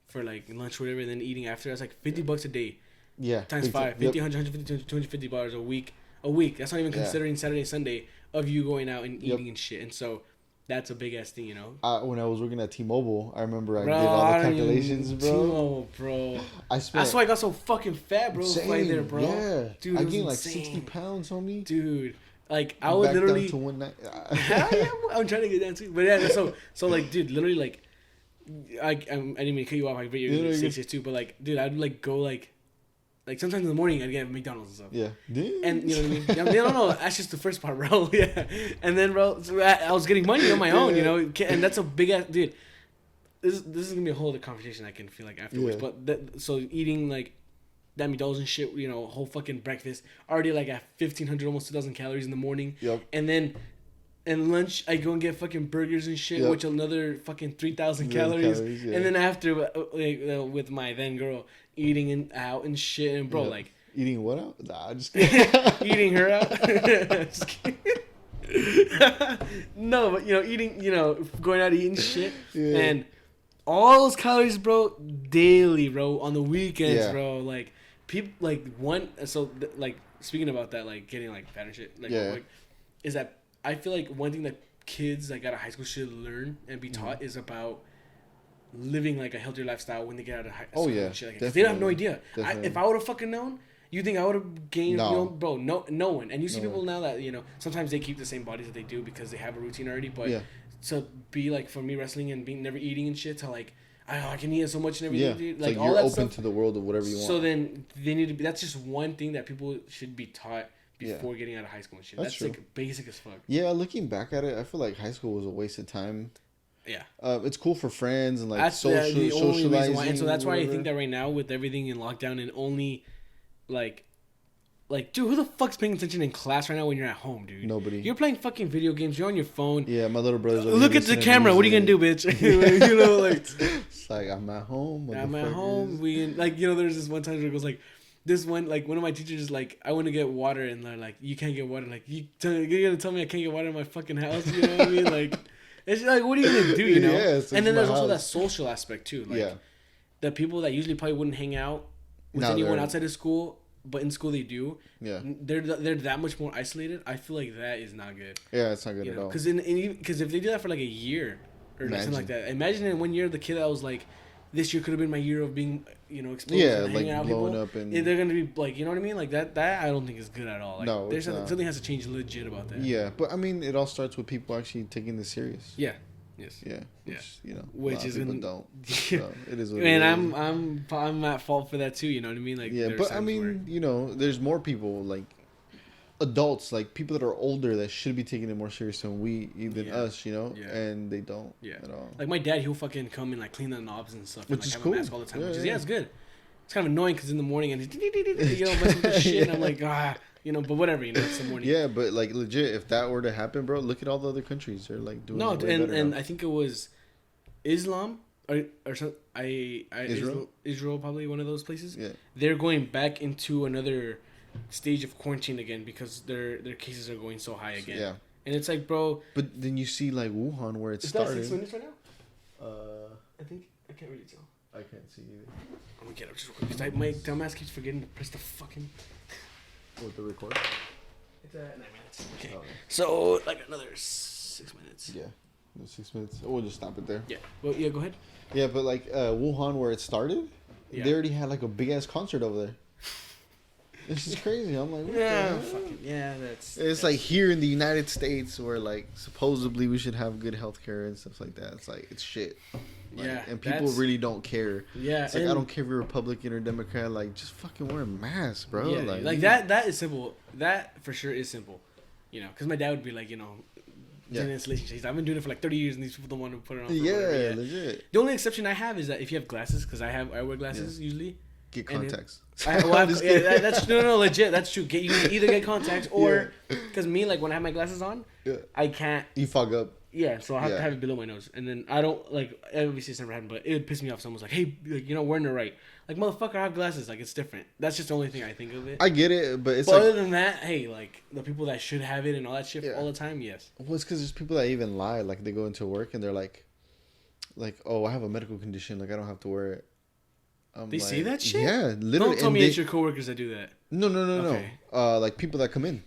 for like lunch or whatever, and then eating after, that's like $50 a day. Yeah. Times 5, 50, 150, $250 a week. A week. That's not even considering Saturday, Sunday of you going out and eating and shit. And so that's a big ass thing, When I was working at T-Mobile, I remember I did all the calculations, bro. T-Mobile, bro. That's why I got so fucking fat, bro. Right there, bro. Yeah. Dude, I gained like 60 pounds, homie. Dude. Like, I would literally... Down to 190. I'm trying to get down too. But yeah, so like, dude, literally, like, I didn't mean to cut you off. I bet you're 6 too. But, like, dude, I'd, like, go, like sometimes in the morning I'd get McDonald's and stuff. Yeah. And you know what I mean? No, that's just the first part, bro. Yeah. And then, bro, so I was getting money on my own, and that's a big ass, dude. This is gonna be a whole other conversation I can feel like afterwards. But so eating like that McDonald's and shit, whole fucking breakfast already like at 1,500, almost 2,000 calories in the morning. Yep. And then. And lunch, I go and get fucking burgers and shit, which another fucking 3,000 calories. Yeah. And then after, with my then girl, eating out and shit, and bro, like eating what out? Nah, just kidding. Eating her out. Just kidding. No, but eating, going out eating shit, and all those calories, bro, daily, bro, on the weekends, bro. Like people, like like speaking about that, like getting like fat and shit, like is that. I feel like one thing that kids like out of high school should learn and be taught is about living like a healthier lifestyle when they get out of high school. Oh yeah, and shit like they don't have no idea. If I would have fucking known, you think I would have gained? Bro, no one. And you see people now that sometimes they keep the same bodies that they do because they have a routine already. But to be like for me wrestling and being never eating and shit to like I can eat so much and everything. Dude. Like all you're that open stuff. to the world of whatever you want. So then they need to be. That's just one thing that people should be taught. Before getting out of high school and shit. That's like basic as fuck. Yeah, looking back at it, I feel like high school was a waste of time. Yeah. It's cool for friends and like that's the only socializing. Why. And so that's why I think that right now with everything in lockdown and only like dude, who the fuck's paying attention in class right now when you're at home, dude? Nobody. You're playing fucking video games. You're on your phone. Yeah, my little brother's look at the camera. What are you gonna do, bitch? It's like I'm at home. I'm at home. There's this one time where it goes like. This one, like, one of my teachers, like, I want to get water, and they're like, you can't get water. Like, you're going to tell me I can't get water in my fucking house? You know what I mean? Like, it's like, what are you going to do, Yeah, and then there's also that social aspect, too. Like, yeah. The people that usually probably wouldn't hang out with anyone outside of school, but in school they do. Yeah. They're that much more isolated. I feel like that is not good. Yeah, it's not good at all. Because if they do that for, like, a year or something like that, imagine in 1 year the kid that was, like, this year could have been my year of being, exposed and hanging out with people. Up and they're gonna be like, you know what I mean? Like that I don't think is good at all. Like, no, there's something has to change legit about that. Yeah, but I mean, it all starts with people actually taking this serious. Yeah. Yes. Yeah. Which is people don't. So it is. What and I'm at fault for that too. You know what I mean? Like. Yeah, but I mean, there's more people like adults, like people that are older that should be taking it more serious than us, and they don't at all. Like my dad, he'll fucking come and like clean the knobs and stuff, which and, is have cool. A mask all the time, which is it's good. It's kind of annoying because in the morning and messing with the shit, and I'm like but whatever, it's the morning. Yeah, but like legit, if that were to happen, bro, look at all the other countries. They're like doing and I think it was Islam or something. Israel, probably one of those places. Yeah, they're going back into another stage of quarantine again because their cases are going so high again. Yeah. And it's like, bro. But then you see like Wuhan where it started. Is that 6 minutes right now? I think I can't really tell. I can't see either. I'm gonna get up just real quick because my dumbass keeps forgetting to press the fucking. With the record. It's at 9 minutes. Okay. So like another 6 minutes. Yeah. 6 minutes. We'll just stop it there. Yeah. Well, yeah. Go ahead. Yeah, but like Wuhan where it started, they already had like a big ass concert over there. This is crazy. I'm like, It's like here in the United States where like supposedly we should have good healthcare and stuff like that. It's like it's shit. Like, and people really don't care. Yeah, it's like I don't care if you're Republican or Democrat. Like just fucking wear a mask, bro. Yeah, like that is simple. That for sure is simple. Because my dad would be like, doing installation shades. I've been doing it for like 30 years, and these people don't want to put it on. Yeah, legit. The only exception I have is that if you have glasses, because I wear glasses usually. Get contacts. That's no, legit. That's true. You can either get contacts or because me, like when I have my glasses on, I can't. You fog up. Yeah, so I have to have it below my nose, and then I don't like. Obviously, it's never happened, but it would piss me off. Someone's like, "Hey, like, you're not wearing it right." Like, motherfucker, I have glasses. Like, it's different. That's just the only thing I think of it. I get it, but it's but other than that, hey, like the people that should have it and all that shit all the time, yes. Well, it's because there's people that even lie. Like they go into work and they're like, oh, I have a medical condition. Like I don't have to wear it. They say that shit? Yeah, literally. Don't tell me it's your coworkers that do that. No. Like people that come in,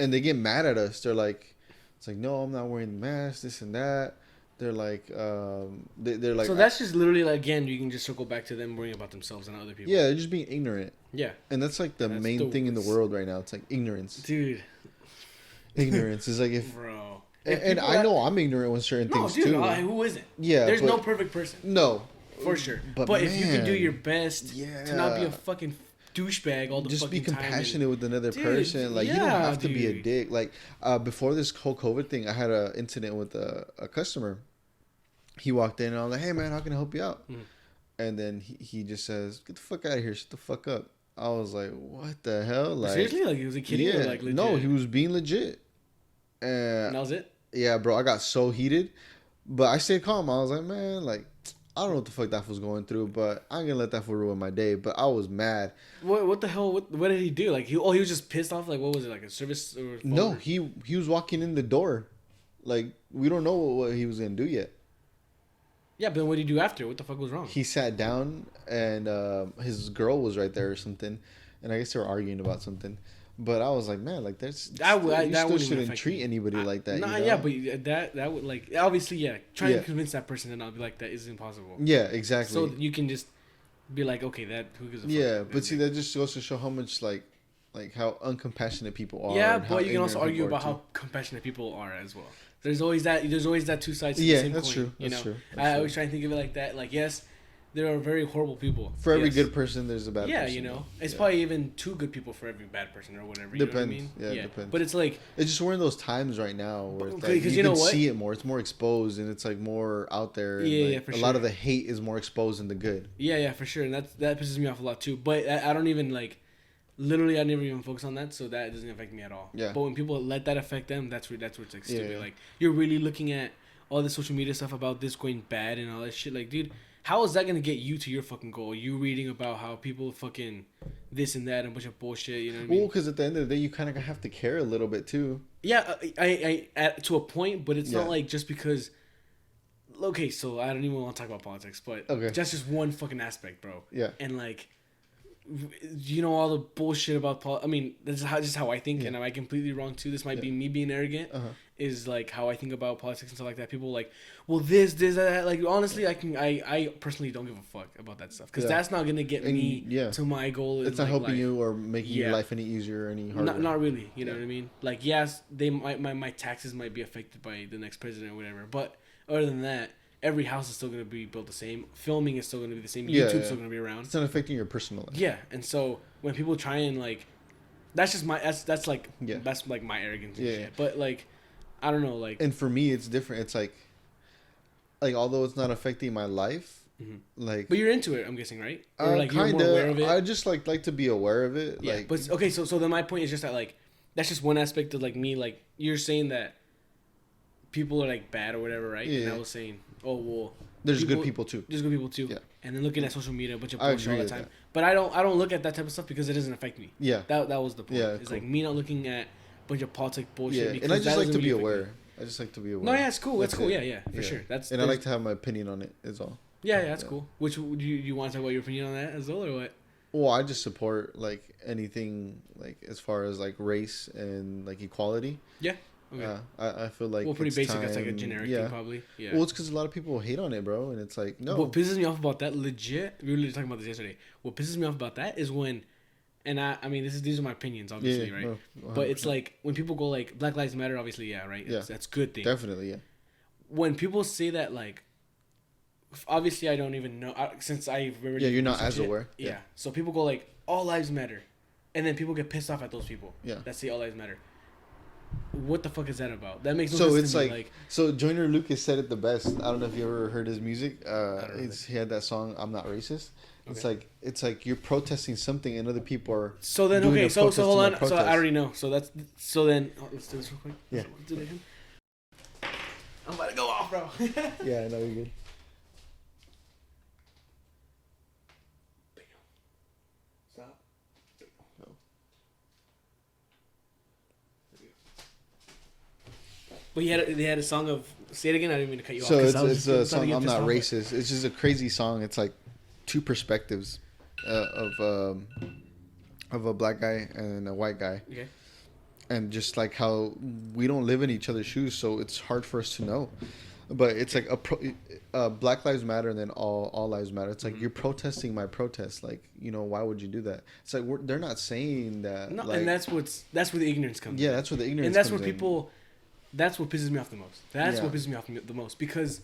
and they get mad at us. They're like, it's like, no, I'm not wearing the mask. This and that. They're like, they're like. So that's just literally like, again, you can just circle back to them worrying about themselves and not other people. Yeah, they're just being ignorant. Yeah, and that's like the main thing in the world right now. It's like ignorance, dude. Ignorance is like if. Bro. And I know I'm ignorant with certain things dude, too. Who isn't? Yeah, there's no perfect person. No, for sure. But man, if you can do your best to not be a fucking douchebag all the just fucking be compassionate time with another person. Like you don't have to be a dick. Like before this whole COVID thing, I had an incident with a customer. He walked in and I was like, "Hey man, how can I help you out?" And then he just says, "Get the fuck out of here! Shut the fuck up!" I was like, "What the hell?" Like seriously, like he was a kid. Yeah, or like legit? No, he was being legit. And that was it. Yeah, bro, I got so heated, but I stayed calm. I was like, man, like I don't know what the fuck that was going through, but I ain't gonna let that fool ruin my day. But I was mad. What the hell? What did he do? Like he was just pissed off. Like what was it? Like a service? Or no, he was walking in the door. Like we don't know what he was gonna do yet. Yeah, but then what did he do after? What the fuck was wrong? He sat down and his girl was right there or something, and I guess they were arguing about something. But I was like, man, like you still shouldn't treat anybody like that. Nah, you know? Yeah, but that would like obviously trying to convince that person to not be like that is impossible. Yeah, exactly. So you can just be like, okay, that who gives a fuck. Yeah, but see, that just goes to show how much like how uncompassionate people are. Yeah, but you can also argue about how compassionate people are as well. There's always that two sides to the same coin. True. You that's know, true. I always try and think of it like that. Like, yes, there are very horrible people. For every good person, there's a bad person. Yeah, you know, it's probably even two good people for every bad person or whatever. You depends. Know what I mean? Yeah, depends. But it's like it's just we're in those times right now where it's like, you can see it more. It's more exposed and it's like more out there. And yeah, for sure. A lot of the hate is more exposed than the good. Yeah, for sure, and that pisses me off a lot too. But I don't even like. Literally, I never even focus on that, so that doesn't affect me at all. Yeah. But when people let that affect them, that's where it's like stupid. Yeah. Like you're really looking at all the social media stuff about this going bad and all that shit. Like, dude, how is that gonna get you to your fucking goal? You reading about how people fucking this and that and a bunch of bullshit. You know what I mean? Well, because at the end of the day, you kind of have to care a little bit too. Yeah, I to a point, but it's not like just because. Okay, so I don't even want to talk about politics, but that's just one fucking aspect, bro. Yeah. And like. You know all the bullshit about I mean, this is just how I think, and am I completely wrong too? This might be me being arrogant. Is like how I think about politics and stuff like that. People like, well, this, that. Like honestly, I personally don't give a fuck about that stuff because that's not gonna get me to my goal. It's not helping you or making your life any easier or any harder. Not really. You know what I mean? Like yes, they might my taxes might be affected by the next president or whatever, but other than that. Every house is still going to be built the same. Filming is still going to be the same. YouTube's still going to be around. It's not affecting your personal life. Yeah, and so when people try and like, that's just my that's like my arrogance and shit. But like, I don't know, like. And for me, it's different. It's like although it's not affecting my life, like. But you're into it, I'm guessing, right? Or like you're more aware of it. I just like to be aware of it. Yeah, like. But okay, so then my point is just that like, that's just one aspect of like me. Like you're saying that people are like bad or whatever, right? Yeah. And I was saying. Oh well, there's good people too. There's good people too. Yeah. And then looking at social media, a bunch of bullshit all the time. But I don't look at that type of stuff because it doesn't affect me. Yeah. That was the point. Yeah, it's like me not looking at a bunch of politics bullshit. Yeah. Because and I just like to be aware. I just like to be aware. No, yeah, it's cool. That's cool. Yeah, for sure. And I like to have my opinion on it. Is all. Yeah, that's cool. Which do you want to talk about your opinion on that as well, or what? Well, I just support like anything like as far as like race and like equality. Yeah. Okay. I feel like pretty basic. That's like a generic thing, probably. Yeah. Well, it's because a lot of people hate on it, bro, and it's like no. What pisses me off about that, legit, we were literally talking about this yesterday. What pisses me off about that is when, and I mean, these are my opinions, obviously, right? No, but it's like when people go like Black Lives Matter, obviously, right? That's a good thing. Definitely, yeah. When people say that, like, obviously, I don't even know since I've already. Yeah, you're not as aware. Yeah. So people go like, all lives matter, and then people get pissed off at those people. Yeah. That say all lives matter. What the fuck is that about? That makes no sense. So it's to me. Like so Joyner Lucas said it the best. I don't know if you ever heard his music. He had that song "I'm Not Racist," Okay. It's like you're protesting something and other people are. So then, doing okay, a so protest hold in on. that So protest. I already know. So then, let's do this real quick. Yeah. Let's do that again. I'm about to go off, bro. Yeah, I know you're good. Stop. No. But they had a song of. Say it again. I didn't mean to cut you off. So It's a song. I'm not racist. It's just a crazy song. It's like two perspectives of a black guy and a white guy. Okay. And just like how we don't live in each other's shoes, so it's hard for us to know. But it's like Black Lives Matter and then all lives matter. It's like you're protesting my protest. Like, you know, why would you do that? It's like they're not saying that. No, like, and that's where the ignorance comes. Yeah, in. that's where the ignorance. And that's comes where people. That's what pisses me off the most. That's what pisses me off the most because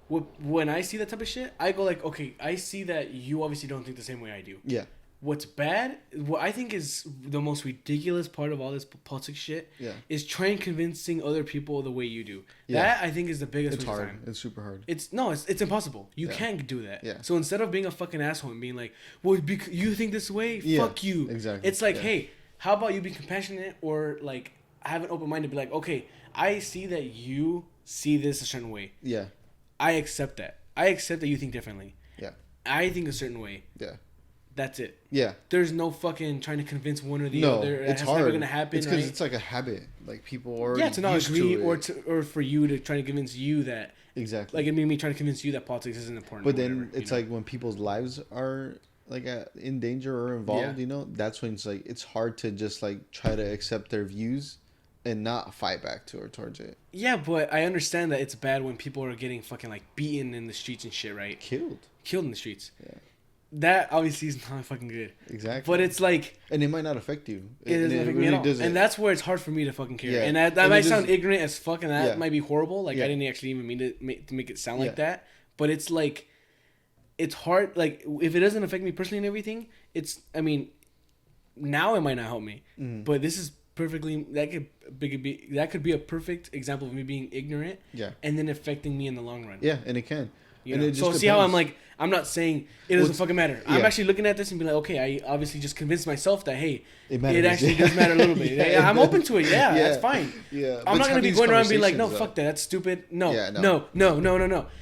when I see that type of shit, I go like, okay, I see that you obviously don't think the same way I do. Yeah. What's bad, what I think is the most ridiculous part of all this politics shit, is trying convincing other people the way you do. Yeah. That I think is the biggest. It's hard. Time. It's super hard. It's impossible. You can't do that. Yeah. So instead of being a fucking asshole and being like, well, you think this way, fuck you. Exactly. It's like, hey, how about you be compassionate or like have an open mind to be like, okay, I see that you see this a certain way. Yeah. I accept that. I accept that you think differently. Yeah. I think a certain way. Yeah. That's it. Yeah. There's no fucking trying to convince one or the other. It's hard. never gonna happen. It's because right? it's like a habit. Like people are to not agree to or for you to try to convince you that exactly. Like it made me trying to convince you that politics isn't important. But then whatever, it's like when people's lives are like in danger or involved, you know, that's when it's like it's hard to just like try to accept their views and not fight back towards it. Yeah, but I understand that it's bad when people are getting fucking like beaten in the streets and shit, right? Killed in the streets. Yeah. That obviously is not fucking good. Exactly. But it's like... And it might not affect you. It doesn't affect me at all. And that's where it's hard for me to fucking care. Yeah. And that might sound ignorant as fuck, and that might be horrible. Like, I didn't actually even mean to make it sound like that. But it's like... It's hard. Like, if it doesn't affect me personally and everything, it's... I mean, now it might not help me. Mm-hmm. But this is perfectly... That could be a perfect example of me being ignorant. Yeah. And then affecting me in the long run. Yeah, and it can. You know? So see how I'm like, I'm not saying it doesn't fucking matter. Yeah. I'm actually looking at this and be like, okay, I obviously just convinced myself that, hey, it actually does matter a little bit. Yeah, I'm open to it. Yeah, that's fine. Yeah, I'm not going to be going around and being like, no, fuck that. That's stupid. No, no.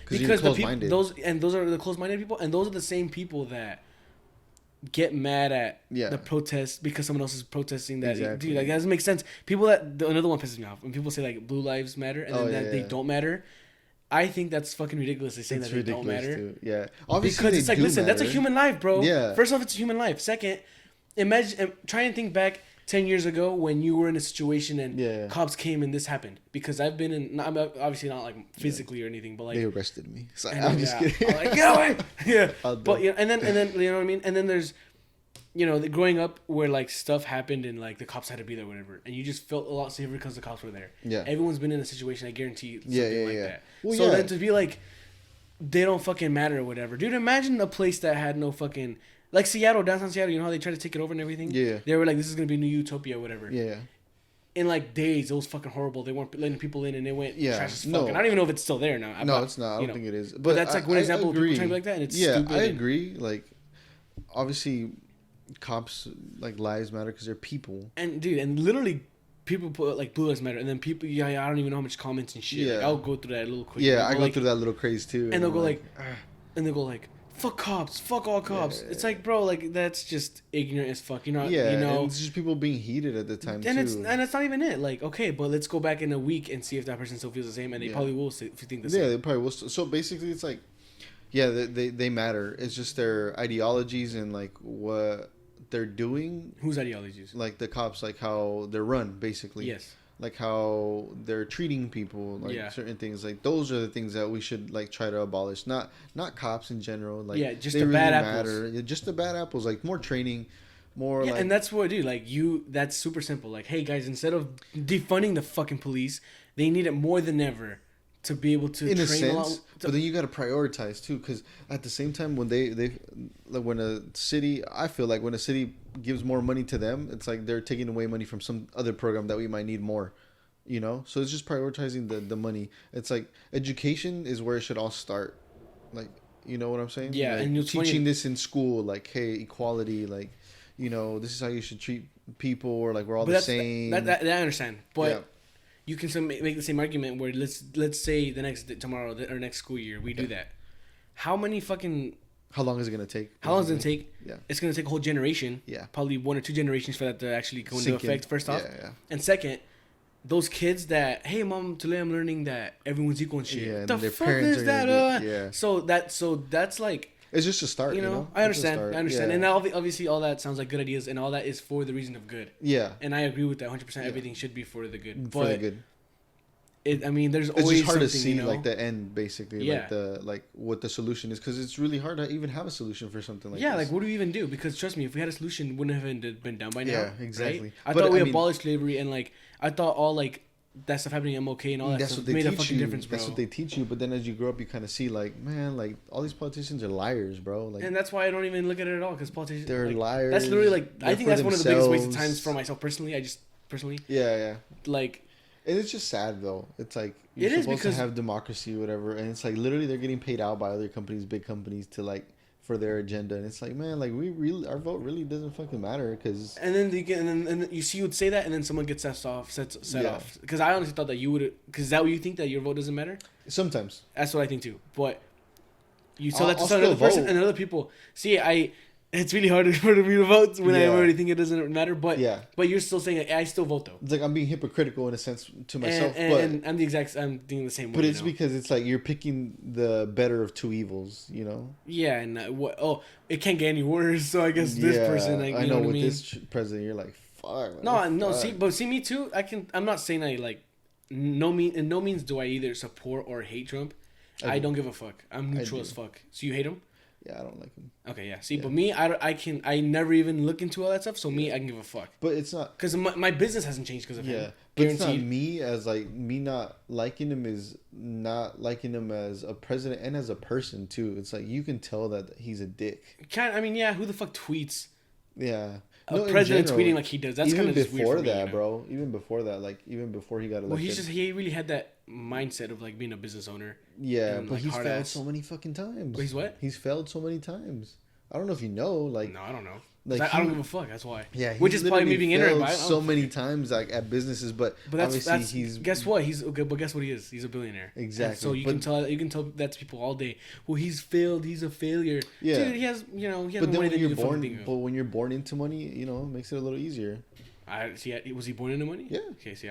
Because those are the closed-minded people, and those are the same people that get mad at the protest because someone else is protesting that. Exactly. Dude, like, that doesn't make sense. People another one pisses me off. When people say, like, blue lives matter, and then they don't matter. I think that's fucking ridiculous. They say that they don't matter. Too. Yeah, obviously because it's like, listen, that's a human life, bro. Yeah. First off, it's a human life. Second, imagine, try and think back 10 years ago when you were in a situation and cops came and this happened. Because I've been in, I'm obviously not like physically or anything, but like they arrested me. So I'm just kidding. I'm like, get away. Yeah, but and then you know what I mean. And then there's, you know, growing up where like stuff happened and like the cops had to be there, or whatever, and you just felt a lot safer because the cops were there. Yeah, everyone's been in a situation. I guarantee something like that. Well, so then to be like, they don't fucking matter or whatever, dude. Imagine a place that had no fucking like Seattle, downtown Seattle. You know how they tried to take it over and everything. Yeah, they were like, this is gonna be new utopia, or whatever. Yeah. In like days, it was fucking horrible. They weren't letting people in, and they went trash as fuck. No. And I don't even know if it's still there now. No, it's not. I don't think it is. But that's like one example of people trying to be like that, and it's stupid. I agree. Like, obviously, cops like lives matter because they're people. And dude, and literally, people put like blue lives matter, and then people, I don't even know how much comments and shit. Yeah, like, I'll go through that a little quick. Yeah, I go through that little craze too. And they'll go like, and they'll go like, fuck cops, fuck all cops. Yeah. It's like, bro, like that's just ignorant as fuck. You know, you know, and it's just people being heated at the time and too. And it's not even it. Like, okay, but let's go back in a week and see if that person still feels the same, and they probably will think the same. Yeah, they probably will. So basically, it's like, yeah, they matter. It's just their ideologies and like what they're doing. Whose ideologies? Like the cops, like how they're run, basically. Yes. Like how they're treating people, like certain things. Like those are the things that we should like try to abolish. Not cops in general. Like just the bad apples. Yeah, just the bad apples. Like more training, more. Yeah, and that's what I do. Like that's super simple. Like, hey guys, instead of defunding the fucking police, they need it more than ever to be able to in train a sense. But then you got to prioritize too, because at the same time, when they like when a city, I feel like when a city gives more money to them, it's like they're taking away money from some other program that we might need more, you know. So it's just prioritizing the money. It's like education is where it should all start. Like You know what I'm saying? Yeah, like, and you're teaching this in school, like, hey, equality, like, you know, this is how you should treat people, or like we're all the same. That I understand, but you can still make the same argument where let's say tomorrow or next school year we do that. How many fucking How long is it gonna take? How long is it gonna take? Yeah, it's gonna take a whole generation. Yeah, probably 1 or 2 generations for that to actually go into effect. First off, yeah. And second, those kids that, hey mom, today I'm learning that everyone's equal and shit. Yeah, the fuck is that? Yeah. So that's like. It's just a start, you know? I understand, yeah. And now obviously all that sounds like good ideas, and all that is for the reason of good. Yeah. And I agree with that 100%. Yeah. Everything should be for the good. For the good. I mean, there's always. It's just hard to see, you know? like, the end, basically, like what the solution is, because it's really hard to even have a solution for something like this. Yeah, like, what do we even do? Because trust me, if we had a solution, it wouldn't have been done by now. Yeah, exactly. Right? I thought we abolished slavery, and like I thought all like that stuff happening in MLK and all that stuff made a fucking difference, bro. That's what they teach you, but then as you grow up, you kind of see, like, man, like, all these politicians are liars, bro. Like, and that's why I don't even look at it at all, because politicians, they're liars. That's literally like, I think that's one of the biggest wastes of times for myself personally. Yeah. Like, and it's just sad though. It's like you're supposed to have democracy or whatever, and it's like literally they're getting paid out by other companies, big companies, to like for their agenda, and it's like, man, like our vote really doesn't fucking matter, because. And then you see, you would say that, and then someone gets set off, because I honestly thought that you would, because is that what you think, that your vote doesn't matter? Sometimes that's what I think too, but you tell that to another person and other people. See, it's really hard for me to vote when I already think it doesn't matter. But you're still saying, like, I still vote though. It's like I'm being hypocritical in a sense to myself, and I'm thinking the same way. But it's because it's like you're picking the better of two evils, you know. Yeah, and it can't get any worse. So I guess this person, like, I know what with I mean? this president, you're like, fuck. No. See, me too. I'm not saying I like. In no means do I either support or hate Trump. I don't give a fuck. I'm neutral as fuck. So you hate him? Yeah, I don't like him. Okay, yeah. See, but me, I never even look into all that stuff. So me, I can give a fuck. But it's not, because my business hasn't changed because of him. Yeah, but it's not me as like me not liking him is not liking him as a president and as a person too. It's like you can tell that he's a dick. Who the fuck tweets? Yeah. A president tweeting like he does. That's kind of just weird for me, that, bro. Even before that, like even before he got elected. Well, he really had that mindset of like being a business owner. Yeah, but he's failed so many fucking times. But he's what? He's failed so many times. I don't know if you know, like. No, I don't know. Like I don't give a fuck. That's why. Yeah, which is probably me being ignorant. But so many times, like at businesses, but obviously he's. Guess what? But guess what he is? He's a billionaire. Exactly. And so you can tell that to people all day. Well, he's failed. He's a failure. Yeah. Dude, he has But then when you're born into money, you know, it makes it a little easier. Was he born into money? Yeah. Okay. See,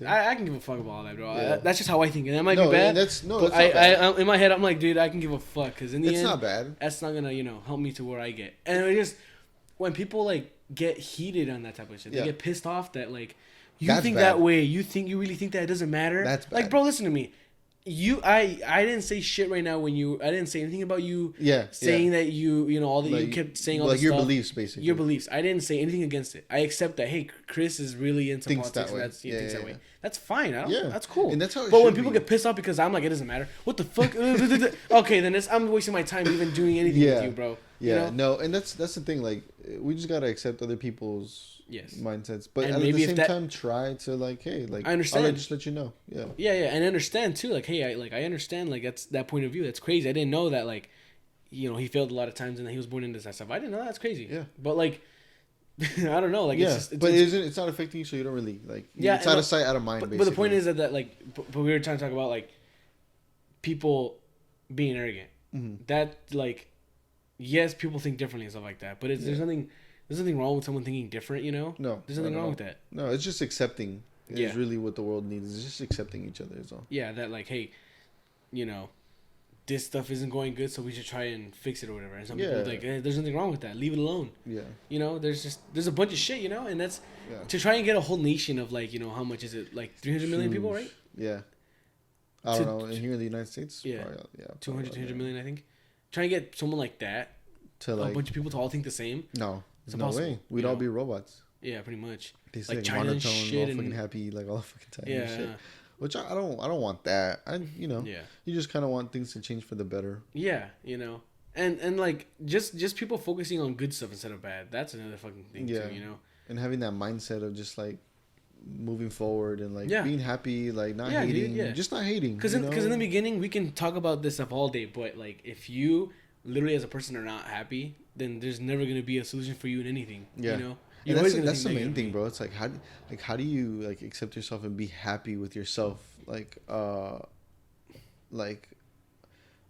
I can give a fuck about all that, bro. Yeah. That's just how I think, and that might be bad. That's not bad. In my head, I'm like, dude, I can give a fuck, because in the end, it's not bad. That's not gonna, help me to where I get. And it just when people like get heated on that type of shit, they get pissed off that like that's think bad. That way. You really think that it doesn't matter? That's bad. Like, bro, listen to me. I didn't say shit right now I didn't say anything about you. Yeah. Saying that all that you kept saying all like this your stuff. Beliefs, basically. Your beliefs. I didn't say anything against it. I accept that. Hey, Chris is really into politics. And thinks that way. That's fine. That's cool. And that's how. But when people get pissed off because I'm like, it doesn't matter. What the fuck? Okay, then I'm wasting my time even doing anything with you, bro. Yeah. No, and that's the thing. Like, we just gotta accept other people's. Yes. Mindsets, but at the same time, try to like, hey, like, I understand. I'll just let you know, yeah, and I understand too. Like, hey, I understand. Like, that's that point of view. That's crazy. I didn't know that. Like, he failed a lot of times and that he was born into that stuff. I didn't know. That's crazy. Yeah, but like, I don't know. Like, it's not affecting you, so you don't really like. Yeah, it's out of sight, out of mind. But the point is that like, but we were trying to talk about like people being arrogant. Mm-hmm. That like, yes, people think differently and stuff like that. But there's nothing wrong with someone thinking different, No. There's nothing wrong with that. No, it's just accepting. Is really what the world needs. Is just accepting each other. Is all. Yeah, that like, hey, this stuff isn't going good, so we should try and fix it or whatever. And some people like, hey, there's nothing wrong with that. Leave it alone. Yeah. There's a bunch of shit, and that's to try and get a whole nation of like, how much is it? Like 300 million people, right? Yeah. I don't know. And here in the United States, probably, 200, 300 million, I think. Trying to get someone like that, to like a bunch of people to all think the same. No. No way. We'd all be robots. Yeah, pretty much. They say like China monotone, shit, all fucking happy, like all the fucking time. Yeah. And shit. Which I don't want that. You just kind of want things to change for the better. Yeah, and like just people focusing on good stuff instead of bad. That's another fucking thing too, And having that mindset of just like moving forward and like being happy, like not hating, just not hating. Because in the beginning we can talk about this stuff all day, but like if you literally as a person are not happy, then there's never gonna be a solution for you in anything. You know. And that's the main thing, bro. It's like how do you like accept yourself and be happy with yourself, like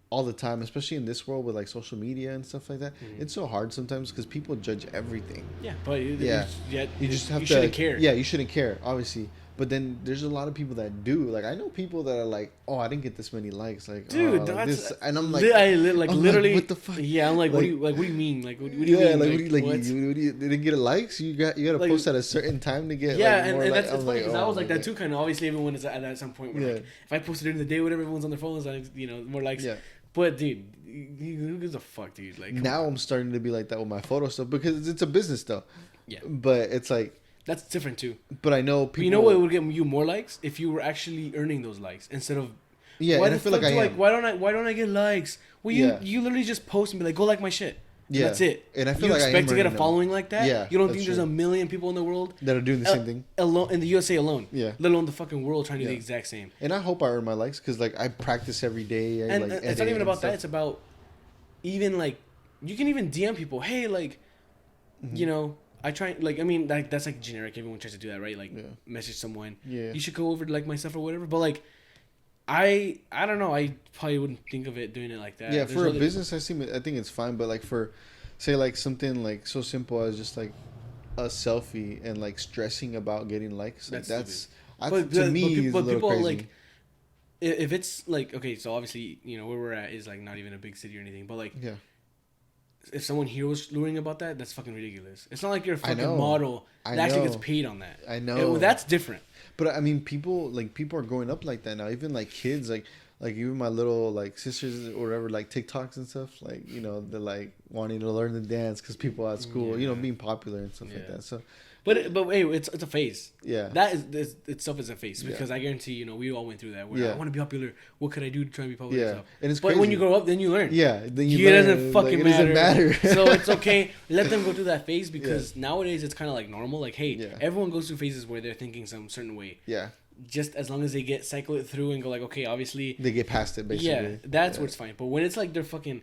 all the time, especially in this world with like social media and stuff like that. It's so hard sometimes because people judge everything. Yeah, but you just have to. You shouldn't care. Yeah, you shouldn't care, obviously. But then there's a lot of people that do. Like I know people that are like, "Oh, I didn't get this many likes." Like, dude, like that's this. And I'm like, literally, what the fuck? Yeah, I'm like, what do you mean? Like, what do you mean? You didn't get likes. You got to like, post at a certain time to get. Yeah, like, more and like, that's funny because I was like that too. Kind of obviously, everyone is at some point where like, if I post it during the day, whatever, everyone's on their phones, like more likes. Yeah. But dude, who gives a fuck, dude? Like now, I'm starting to be like that with my photo stuff because it's a business though. Yeah. But it's like. That's different too. But I know people. But you know what would get you more likes if you were actually earning those likes instead of. Yeah, why and I feel like I am. Why don't I get likes? Well, you literally just post and be like, go like my shit. Yeah, that's it. And I feel like I expect to get a following like that. Yeah, you don't think there's a million people in the world that are doing the same thing alone in the USA alone. Yeah, let alone the fucking world trying to do the exact same. And I hope I earn my likes because like I practice every day. And it's not even about that. It's about even like you can even DM people. Hey, like, you know. I try like I mean like that's like generic. Everyone tries to do that, right? Like message someone. Yeah. You should go over to like my stuff or whatever. But like, I don't know. I probably wouldn't think of it doing it like that. Yeah, for a business, I think it's fine. But like for, say like something like so simple as just like a selfie and like stressing about getting likes. Like that's to me but people crazy. Like if it's like okay, so obviously where we're at is like not even a big city or anything, but like if someone here was luring about that, that's fucking ridiculous. It's not like you're a fucking model that actually gets paid on that. I know. That's different. But I mean, people are growing up like that now. Even like kids, like even my little like sisters or whatever, like TikToks and stuff. Like they're like wanting to learn the dance because people at school, being popular and stuff like that. So. But wait, it's a phase. Yeah. That is itself is a phase because I guarantee we all went through that. Where I want to be popular. What could I do to try and be popular? Yeah. And it's but crazy. when you grow up, then you learn. Yeah. Then you learn. It doesn't fucking matter. It doesn't matter. So it's okay. Let them go through that phase because nowadays it's kind of like normal. Like hey, everyone goes through phases where they're thinking some certain way. Yeah. Just as long as they cycle it through and go like okay, obviously they get past it basically. Yeah, that's where it's fine. But when it's like they're fucking.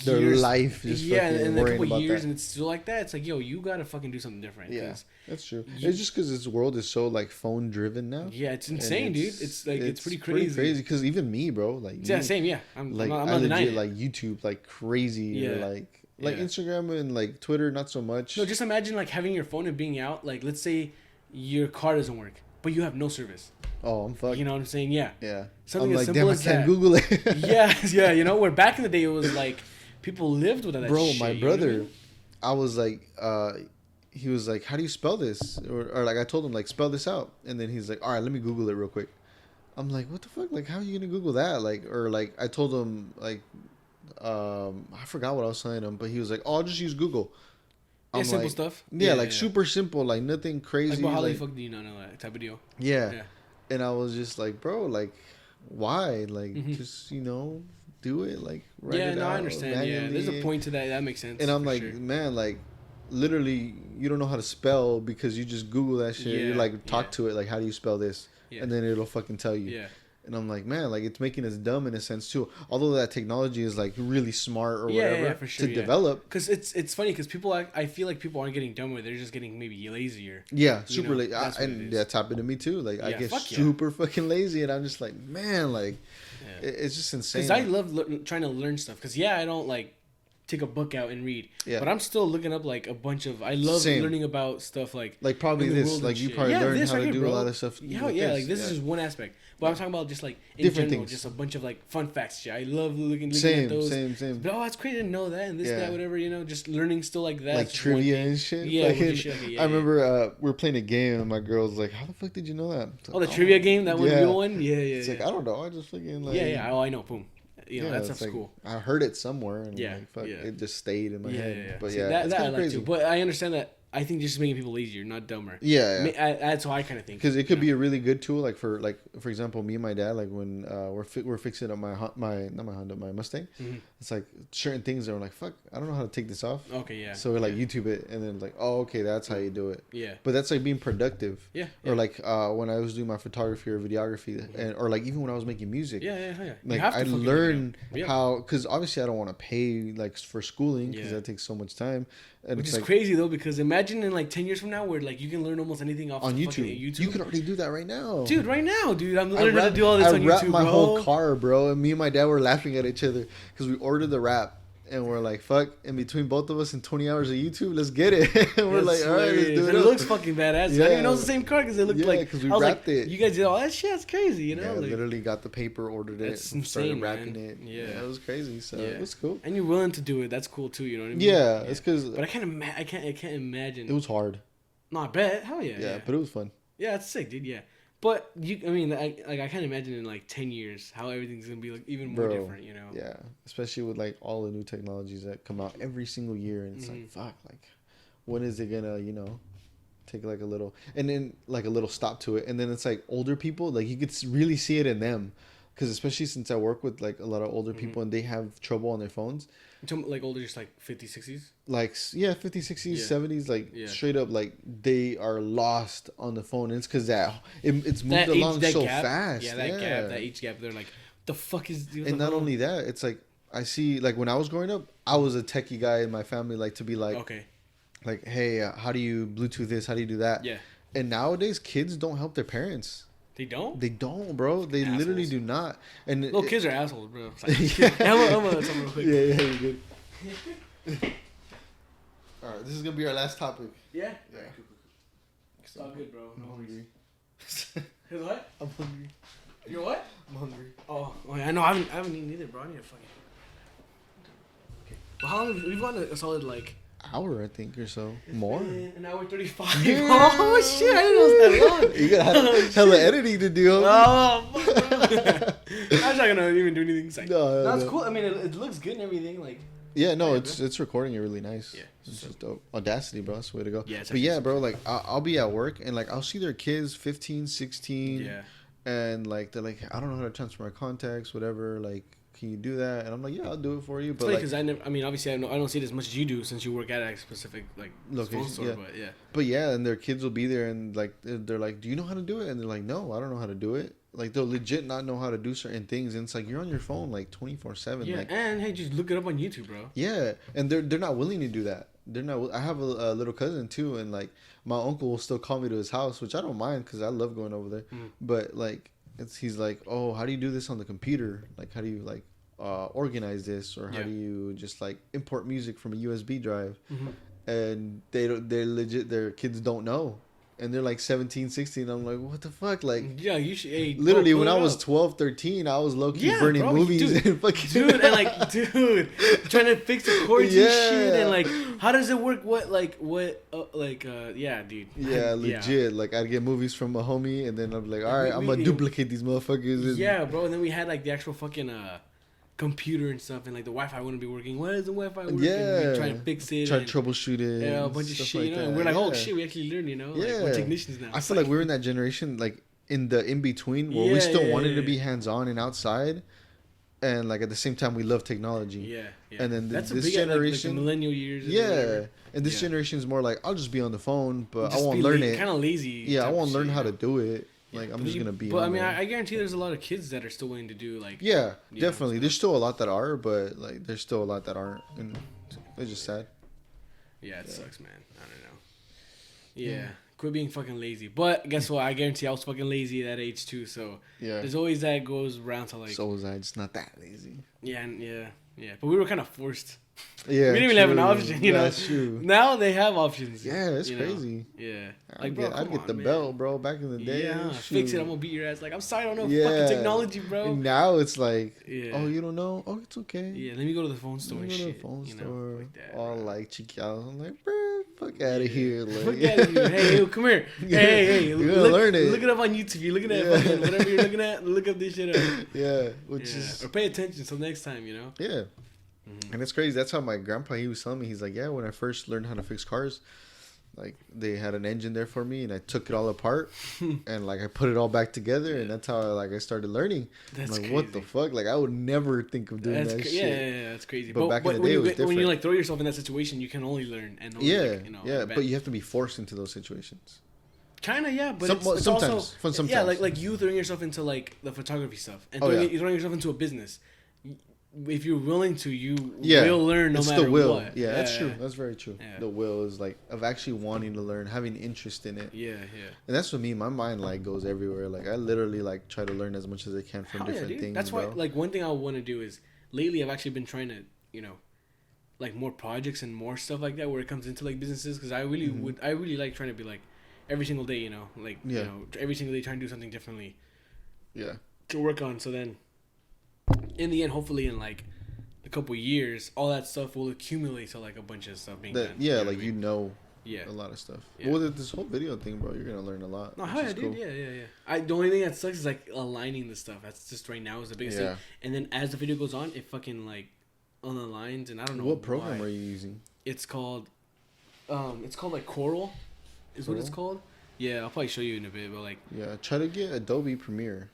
Their life just and a couple years and it's still like that. It's like you gotta fucking do something different. Yeah, that's true. It's just because this world is so like phone driven now. Yeah, it's insane, dude. It's like it's pretty crazy. Because even me, bro, like same. Yeah, I'm not legit like YouTube like crazy. Yeah. Or like Instagram and like Twitter, not so much. No, just imagine like having your phone and being out. Like let's say your car doesn't work, but you have no service. Oh, I'm fucked. You know what I'm saying? Yeah. Yeah. Something as simple as that. I can't Google it. yeah. Where back in the day it was like. People lived with that bro, shit. My brother, I was like, he was like, how do you spell this? Or like I told him like, spell this out. And then he's like, all right, let me Google it real quick. I'm like, what the fuck? Like, how are you going to Google that? Like, or like I told him like, I forgot what I was telling him, but he was like, oh, I'll just use Google. I'm simple stuff. Yeah, super simple, like nothing crazy. Like, but how the fuck do you not know that type of deal? Yeah. And I was just like, bro, like, why? Like, just, do it like I understand manually. There's a point to that makes sense. And I'm like man, like literally you don't know how to spell because you just Google that shit. You're like talk to it like how do you spell this and then it'll fucking tell you. And I'm like man, like it's making us dumb in a sense too, although that technology is like really smart or whatever for sure, to develop. Because it's funny because people I feel like people aren't getting dumber, they're just getting maybe lazier. Super lazy. And that's happened to me too. Like I get super fucking lazy and I'm just like man, like it's just insane. Because I love trying to learn stuff. Because I don't like take a book out and read. Yeah. But I'm still looking up like a bunch of. I love learning about stuff like probably this. Like you probably learned how to do a lot of stuff. Like this is just one aspect. But I'm talking about just like in different general, things. Just a bunch of like fun facts. Shit. I love looking at those. Same. But it's crazy to know that and this, that, whatever. Just learning still like that. Like trivia and shit. Yeah, I remember we were playing a game and my girl was like, "How the fuck did you know that?" The trivia game, that one real one. Yeah. It's like I don't know. I just fucking like. Yeah. Oh, I know. Boom. That stuff's like, cool. I heard it somewhere and it just stayed in my head. But that I like too. But I understand that I think just making people lazier, not dumber. Yeah, That's how I kind of think. Because it could be a really good tool, for example, me and my dad, like when we're fixing up my Honda, my Mustang. Mm-hmm. It's like certain things that we're like, fuck, I don't know how to take this off. Okay, yeah. So we're like YouTube it, and then like, oh, okay, that's how you do it. Yeah. But that's like being productive. Yeah. Or like when I was doing my photography or videography, or like even when I was making music. Yeah. Like I learned how, because obviously I don't want to pay like for schooling because that takes so much time. And which it's is like, crazy though, because imagine in like 10 years from now where like you can learn almost anything off on YouTube. You could already do that right now. Dude, I'm learning how to do all this on YouTube, bro. I wrapped my whole car, bro, and me and my dad were laughing at each other because we ordered the wrap. And we're like, fuck, in between both of us in 20 hours of YouTube, let's get it. And we're like, all right, let's do it. It looks fucking badass. Yeah. I didn't even know it was the same car because it looked like, because we wrapped it. You guys did all that shit? That's crazy, you know? Yeah, like, literally got the paper, ordered it, started wrapping it. Yeah, it was crazy. So it was cool. And you're willing to do it. That's cool too, you know what I mean? Yeah, it's because. But I can't imagine. It was hard. No, I bet. Hell yeah. Yeah, but it was fun. Yeah, it's sick, dude. Yeah. But I can't imagine in like 10 years how everything's gonna be like even more different, you know? Yeah, especially with like all the new technologies that come out every single year, and it's like, fuck, like when is it gonna, take like a little, and then like a little stop to it, and then it's like older people, like you could really see it in them, because especially since I work with like a lot of older people and they have trouble on their phones. Like older, just like 50s, 60s? Like, 50s, 60s, 70s, like straight up, like they are lost on the phone. And it's because it's moved along so fast. Yeah, that age gap, they're like, the fuck is... And not only that, it's like, I see, like when I was growing up, I was a techie guy in my family, like to be like, okay, like, hey, how do you Bluetooth this? How do you do that? Yeah. And nowadays, kids don't help their parents. They don't? They don't, bro. They assholes. Literally do not. And little kids are assholes, bro. Like, I'm gonna something real quick. Yeah, you're good. All right, this is gonna be our last topic. Yeah. Yeah. It's all good, bro. I'm hungry. Cause what? I'm hungry. You're what? I'm hungry. Oh yeah, I know. I haven't eaten either, bro. I need to fucking. Okay. Well, how long we've gone a solid like. Hour, I think, or so. More. An hour 35. Yeah. Oh shit! I didn't know it was that long. You got hella editing to do. Oh, I'm not gonna even do anything. Like, no, that's cool. I mean, it looks good and everything. Like. Yeah, no, it's recording it really nice. Yeah, it's just dope. Audacity, bro. That's the way to go. Yeah, but yeah, bro, like I'll be at work and like I'll see their kids, 15, 16. Yeah. And like they're like, I don't know how to transfer my contacts, whatever. Like, can you do that? And I'm like, yeah, I'll do it for you. But because I mean, obviously, I don't see it as much as you do since you work at a specific like location. Store, yeah. But yeah. But yeah, and their kids will be there and like they're like, do you know how to do it? And they're like, no, I don't know how to do it. Like they'll legit not know how to do certain things, and it's like you're on your phone like 24/7. Yeah, like, and hey, just look it up on YouTube, bro. Yeah, and they're not willing to do that. They're not. I have a little cousin too, and like my uncle will still call me to his house, which I don't mind because I love going over there. But like, he's like, oh, how do you do this on the computer? Like, how do you like organize this, or how do you just like import music from a USB drive? And they're legit. Their kids don't know. And they're like 17, 16. I'm like, what the fuck? Like, yeah, you should. Hey, literally, when I was 12, 13, I was low key burning movies and fucking. Dude, and like, trying to fix the chords and shit. And like, how does it work? Yeah, dude. Yeah, legit. Like, I'd get movies from a homie, and then I'm like, all right, I'm gonna duplicate these motherfuckers. Yeah, bro. And then we had like the actual fucking computer and stuff, and like the Wi-Fi wouldn't be working. Why isn't Wi-Fi working? Yeah, we try to fix it, try to troubleshoot it. Yeah, a bunch of shit, you know. And we're like, oh shit, we actually learned, you know. Like, we're technicians now. I feel like we're in that generation, like in the in between, where we still wanted to be hands on and outside, and like at the same time we love technology. Yeah. And then that's this big, generation, like the millennial years. Yeah, and this generation is more like, I'll just be on the phone, but I won't learn it. Kind of lazy. Yeah, I won't learn how to do it. Like, I'm just gonna be. But I mean, I guarantee there's a lot of kids that are still willing to do like. Yeah, definitely. There's still a lot that are, but like, there's still a lot that aren't, and it's just sad. Yeah, it sucks, man. I don't know. Yeah, quit being fucking lazy. But guess what? I guarantee I was fucking lazy at that age too. So there's always that goes around to like. So was I. Just not that lazy. Yeah, but we were kind of forced. Yeah, we didn't even have an option, you know. That's true. Now they have options. Yeah, it's crazy. Yeah, like I'd get the belt, bro. Back in the day, fix it. I'm gonna beat your ass. Like, I'm sorry, I don't know fucking technology, bro. And now it's like, oh, you don't know? Oh, it's okay. Yeah, let me go to the phone store and shit. Go to the phone store, like that, all like chiquiados. I'm like, bro, fuck out of here, like. Fuck out of here. Hey, come here. Hey, you're gonna learn it. Look it up on YouTube. You're looking at fucking whatever you're looking at. Look up this shit up. Yeah, which is or pay attention till next time, you know. Yeah. And it's crazy. That's how my grandpa, he was telling me, he's like, yeah, when I first learned how to fix cars, Like they had an engine there for me, and I took it all apart, and like I put it all back together, and that's how I started learning. That's I'm like, crazy. what the fuck? Like I would never think of doing that shit. Yeah, that's crazy. But back in the day, it was different. When you like throw yourself in that situation, you can only learn and only, but you have to be forced into those situations. Kinda, yeah, but it's sometimes, also sometimes. Yeah, like you throwing yourself into like the photography stuff and throwing yourself into a business. If you're willing to, you will learn no matter what. Yeah, that's true. That's very true. Yeah. The will is like of actually wanting to learn, having interest in it. Yeah. And that's what me. My mind like goes everywhere. Like I literally like try to learn as much as I can from different things. That's why like one thing I want to do is lately I've actually been trying to like more projects and more stuff like that where it comes into like businesses because I really like trying to be like every single day every single day trying to do something differently. Yeah. To work on so then. In the end, hopefully, in like a couple years, all that stuff will accumulate to like a bunch of stuff being done. Yeah, like a lot of stuff. Yeah. Well, this whole video thing, bro, you're gonna learn a lot. No, hell yeah, dude. Cool. Yeah. The only thing that sucks is like aligning the stuff. That's just right now is the biggest thing. And then as the video goes on, it fucking like on the lines, and I don't know what program are you using. It's called like Coral, is what it's called. Yeah, I'll probably show you in a bit, but like. Yeah, try to get Adobe Premiere.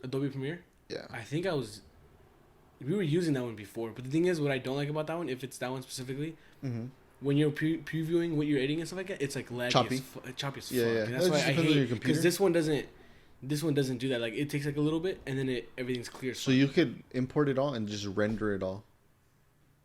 Adobe Premiere. Yeah. I think we were using that one before, but the thing is, what I don't like about that one, if it's that one specifically, when you're previewing what you're editing and stuff like that, it's like laggy, choppy as fuck. Yeah. And that's why I hate because this one doesn't do that. Like it takes like a little bit, and then everything's clear. So you could import it all and just render it all,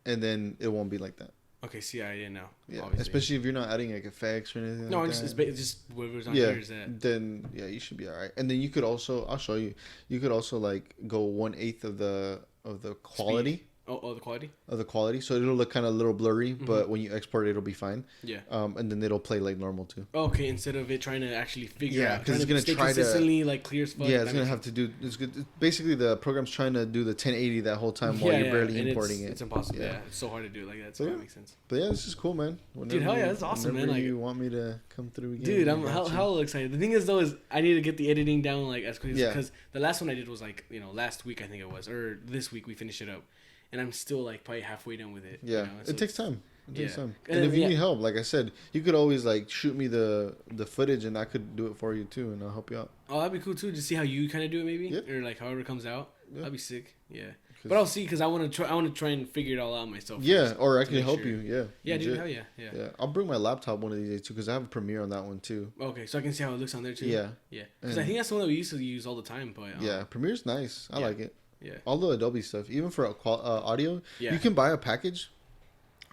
and then it won't be like that. Okay, see, I didn't know. Yeah, obviously. Especially if you're not adding like effects or anything. No, like it's just whatever's on here is that. Then you should be alright. And then you could also, I'll show you. You could also like go 1/8 of the quality. Speed. Oh, the quality? Of the quality. So it'll look kind of a little blurry, but when you export it, it'll be fine. Yeah. And then it'll play like normal too. Okay, instead of it trying to actually figure out. Because it's going to try consistently like clear as fuck. Yeah, it's going to have to do. It's good. Basically, the program's trying to do the 1080 that whole time while you're barely importing it. It's impossible. Yeah. It's so hard to do it like that. So that makes sense. But yeah, this is cool, man. Dude, hell yeah, that's awesome, man. Like, you want me to come through again? Dude, I'm hella excited. The thing is, though, is I need to get the editing down like as quick as because the last one I did was like last week I think it was, or this week we finished it up. And I'm still like probably halfway done with it. Yeah, so it takes time. It takes time. And if you need help, like I said, you could always like shoot me the footage, and I could do it for you too, and I'll help you out. Oh, that'd be cool too. To see how you kind of do it, maybe, or like however it comes out. That'd be sick. Yeah. But I'll see because I want to try and figure it all out myself. Yeah, or I can help you. Yeah. Yeah, dude. Hell yeah. Yeah. I'll bring my laptop one of these days too because I have a Premiere on that one too. Okay, so I can see how it looks on there too. Yeah. Yeah. Because I think that's the one that we used to use all the time. But yeah, Premiere's nice. I like it. Yeah. All the Adobe stuff, even for audio, you can buy a package.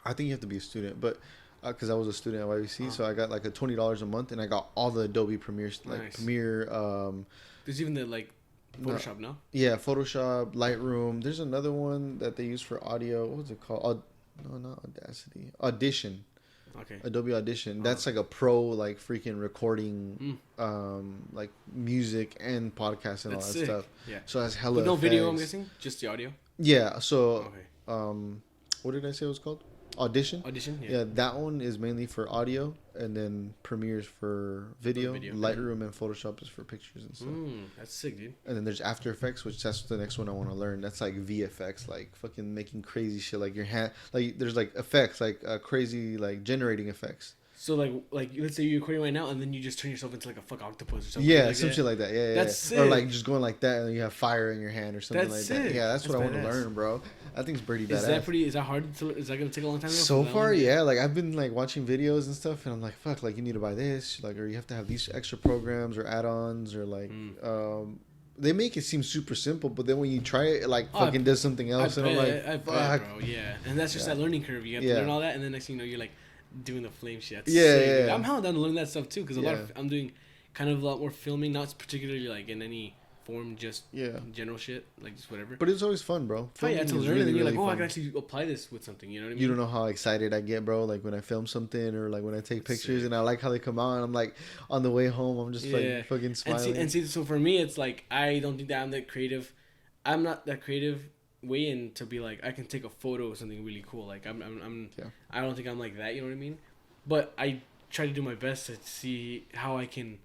I think you have to be a student, but because I was a student at YVC, so I got like a $20 a month, and I got all the Adobe Premiere, like Premiere. There's even the like Photoshop, no? Yeah, Photoshop, Lightroom. There's another one that they use for audio. What was it called? No, not Audacity. Audition. Okay. Adobe Audition. That's like a pro, like freaking recording, like music and podcasts and all that stuff. Yeah. So that's hella. No video, I'm guessing. Just the audio. Yeah. So, what did I say it was called? Audition. Audition. Yeah, that one is mainly for audio, and then Premiere's for video. Lightroom and Photoshop is for pictures and stuff. That's sick, dude. And then there's After Effects, which that's the next one I want to learn. That's like VFX, like fucking making crazy shit, like your hand, like there's like effects, like crazy, like generating effects. So like let's say you're recording right now, and then you just turn yourself into like a fuck octopus or something. Yeah, like some shit like that. Yeah, that's sick. Or like just going like that, and you have fire in your hand or something like sick. that. Yeah, that's what I want to learn, bro. I think it's pretty badass. Is that hard? Is that gonna take a long time? So far, yeah. Like I've been like watching videos and stuff, and I'm like, fuck, like you need to buy this, like, or you have to have these extra programs or add-ons, or like, they make it seem super simple, but then when you try it, like fucking does something else, and I'm like, fuck, bro. Yeah, and that's just that learning curve. You have to learn all that, and then next thing you know, you're like doing the flame shit. That's sick, I'm hell down to learn that stuff too, because I'm doing kind of a lot more filming, not particularly like in any form, just general shit, like just whatever. But it's always fun, bro. To learn, really, and then you're like, I can actually apply this with something. You know what I mean? You don't know how excited I get, bro. Like when I film something, or like when I take pictures, and I like how they come out, and I'm like, on the way home, I'm just like fucking smiling. And see, so for me, it's like I don't think that I'm that creative. I'm not that creative way in to be like I can take a photo of something really cool. Like I'm I don't think I'm like that. You know what I mean? But I try to do my best to see how I can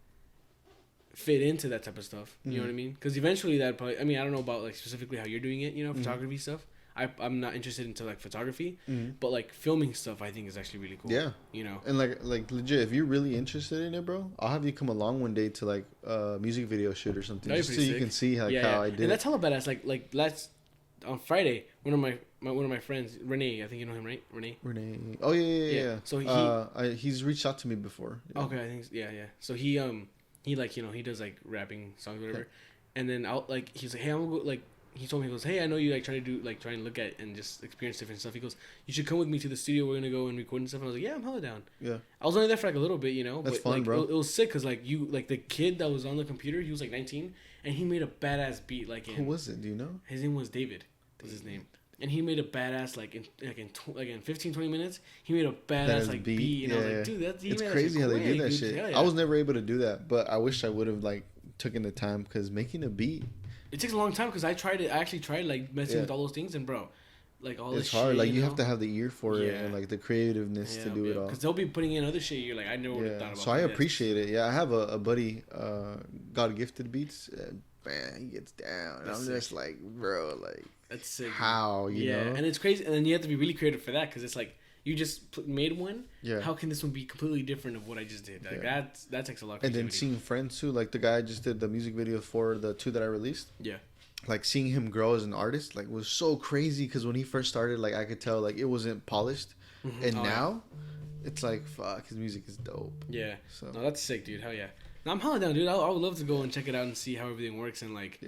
fit into that type of stuff. You know what I mean? Because eventually that probably, I mean, I don't know about like specifically how you're doing it, photography stuff. I'm not interested into like photography, but like filming stuff I think is actually really cool. Yeah, you know. And like legit, if you're really interested in it, bro, I'll have you come along one day to like music video shoot or something, just so you can see like how I did. And that's hella badass. Like last on Friday, one of my friends, Renee, I think you know him, right? Renee. Oh yeah. So he's reached out to me before. Yeah. Okay, I think yeah. So he like, you know, he does like rapping songs, whatever. And then I'll like, he's like, hey, I'm gonna go, like, he told me, he goes, hey, I know you like trying to look at and just experience different stuff. He goes, you should come with me to the studio. We're gonna go and record and stuff. And I was like, yeah, I'm hella down. Yeah. I was only there for like a little bit, you know. That's but fun, like, bro. It was sick because like the kid that was on the computer, he was like 19, and he made a badass beat. Like who was it? Do you know? His name was David. Was his name. And he made a badass like in 15, 20 minutes. He made a badass like beat. And I was like, dude, it's crazy how they do that shit. Yeah. I was never able to do that, but I wish I would have like taken the time because making a beat. It takes a long time because I actually tried like messing with all those things, and bro, like all this it's hard. shit, like you have to have the ear for it Yeah. and like the creativeness to do it all. Because they'll be putting in other shit. You're like, I never would have thought about. So I appreciate it. Yeah, I have a buddy, God Gifted Beats. Man, he gets down, and I'm just like, bro, like that's sick. How you know? And it's crazy, and then you have to be really creative for that because it's like you just made one. Yeah. How can this one be completely different of what I just did? Like that takes a lot of creativity. And then seeing friends too, like the guy I just did the music video for the 2 that I released. Yeah. Like seeing him grow as an artist, like was so crazy because when he first started, like I could tell like it wasn't polished, and now it's like fuck, his music is dope. Yeah. So no, that's sick, dude. Hell yeah. No, I'm hella down, dude. I would love to go and check it out and see how everything works and like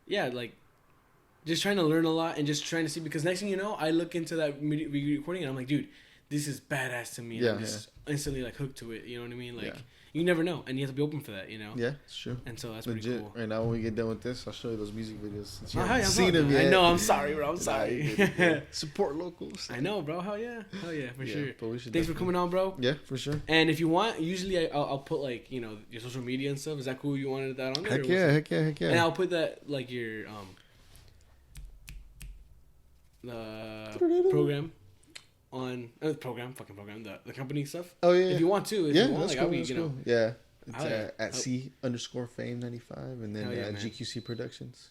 like just trying to learn a lot and just trying to see, because next thing you know, I look into that recording and I'm like, dude, this is badass to me. And I'm just instantly like hooked to it. You know what I mean? Like you never know, and you have to be open for that. You know? Yeah, it's true. And so that's legit. Pretty cool. Right now, when we get done with this, I'll show you those music videos. I'm seen them yet. I know. I'm sorry, bro. I'm sorry. Support locals. I know, bro. Hell yeah, for sure. But we should Thanks for coming on, bro. Yeah, for sure. And if you want, usually I'll put like, you know, your social media and stuff. Is that cool? You wanted that on there? Heck yeah. And I'll put that like your program on the company stuff. Oh yeah. If you want to, that's like, cool. I'll be, that's cool. Yeah. It's at C_Fame95 and then GQC Productions.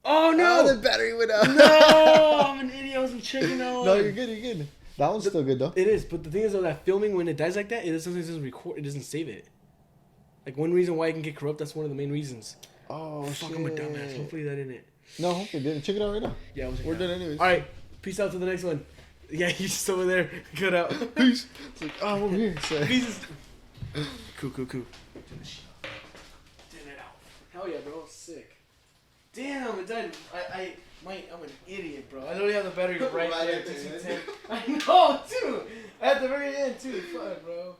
Oh no! Oh, the battery went out. No, I'm an idiot. I wasn't checking that one. No, you're good. That one's still good though. It is, but the thing is though, that filming, when it dies like that, it sometimes doesn't record. It doesn't save it. Like one reason why it can get corrupt. That's one of the main reasons. Oh fuck! I'm a dumbass. Hopefully that didn't. No, hopefully didn't. Check it out right now. Yeah, we're done anyways. All right, peace out to the next one. Yeah, he's just over there. Cut out. Peace. It's like, oh, I'm here. So. Peace. Cool. Did it out. Hell yeah, bro. Sick. Damn, it died. I'm an idiot, bro. I literally have the battery right there. I know, too. At the very end, too. Fuck, bro.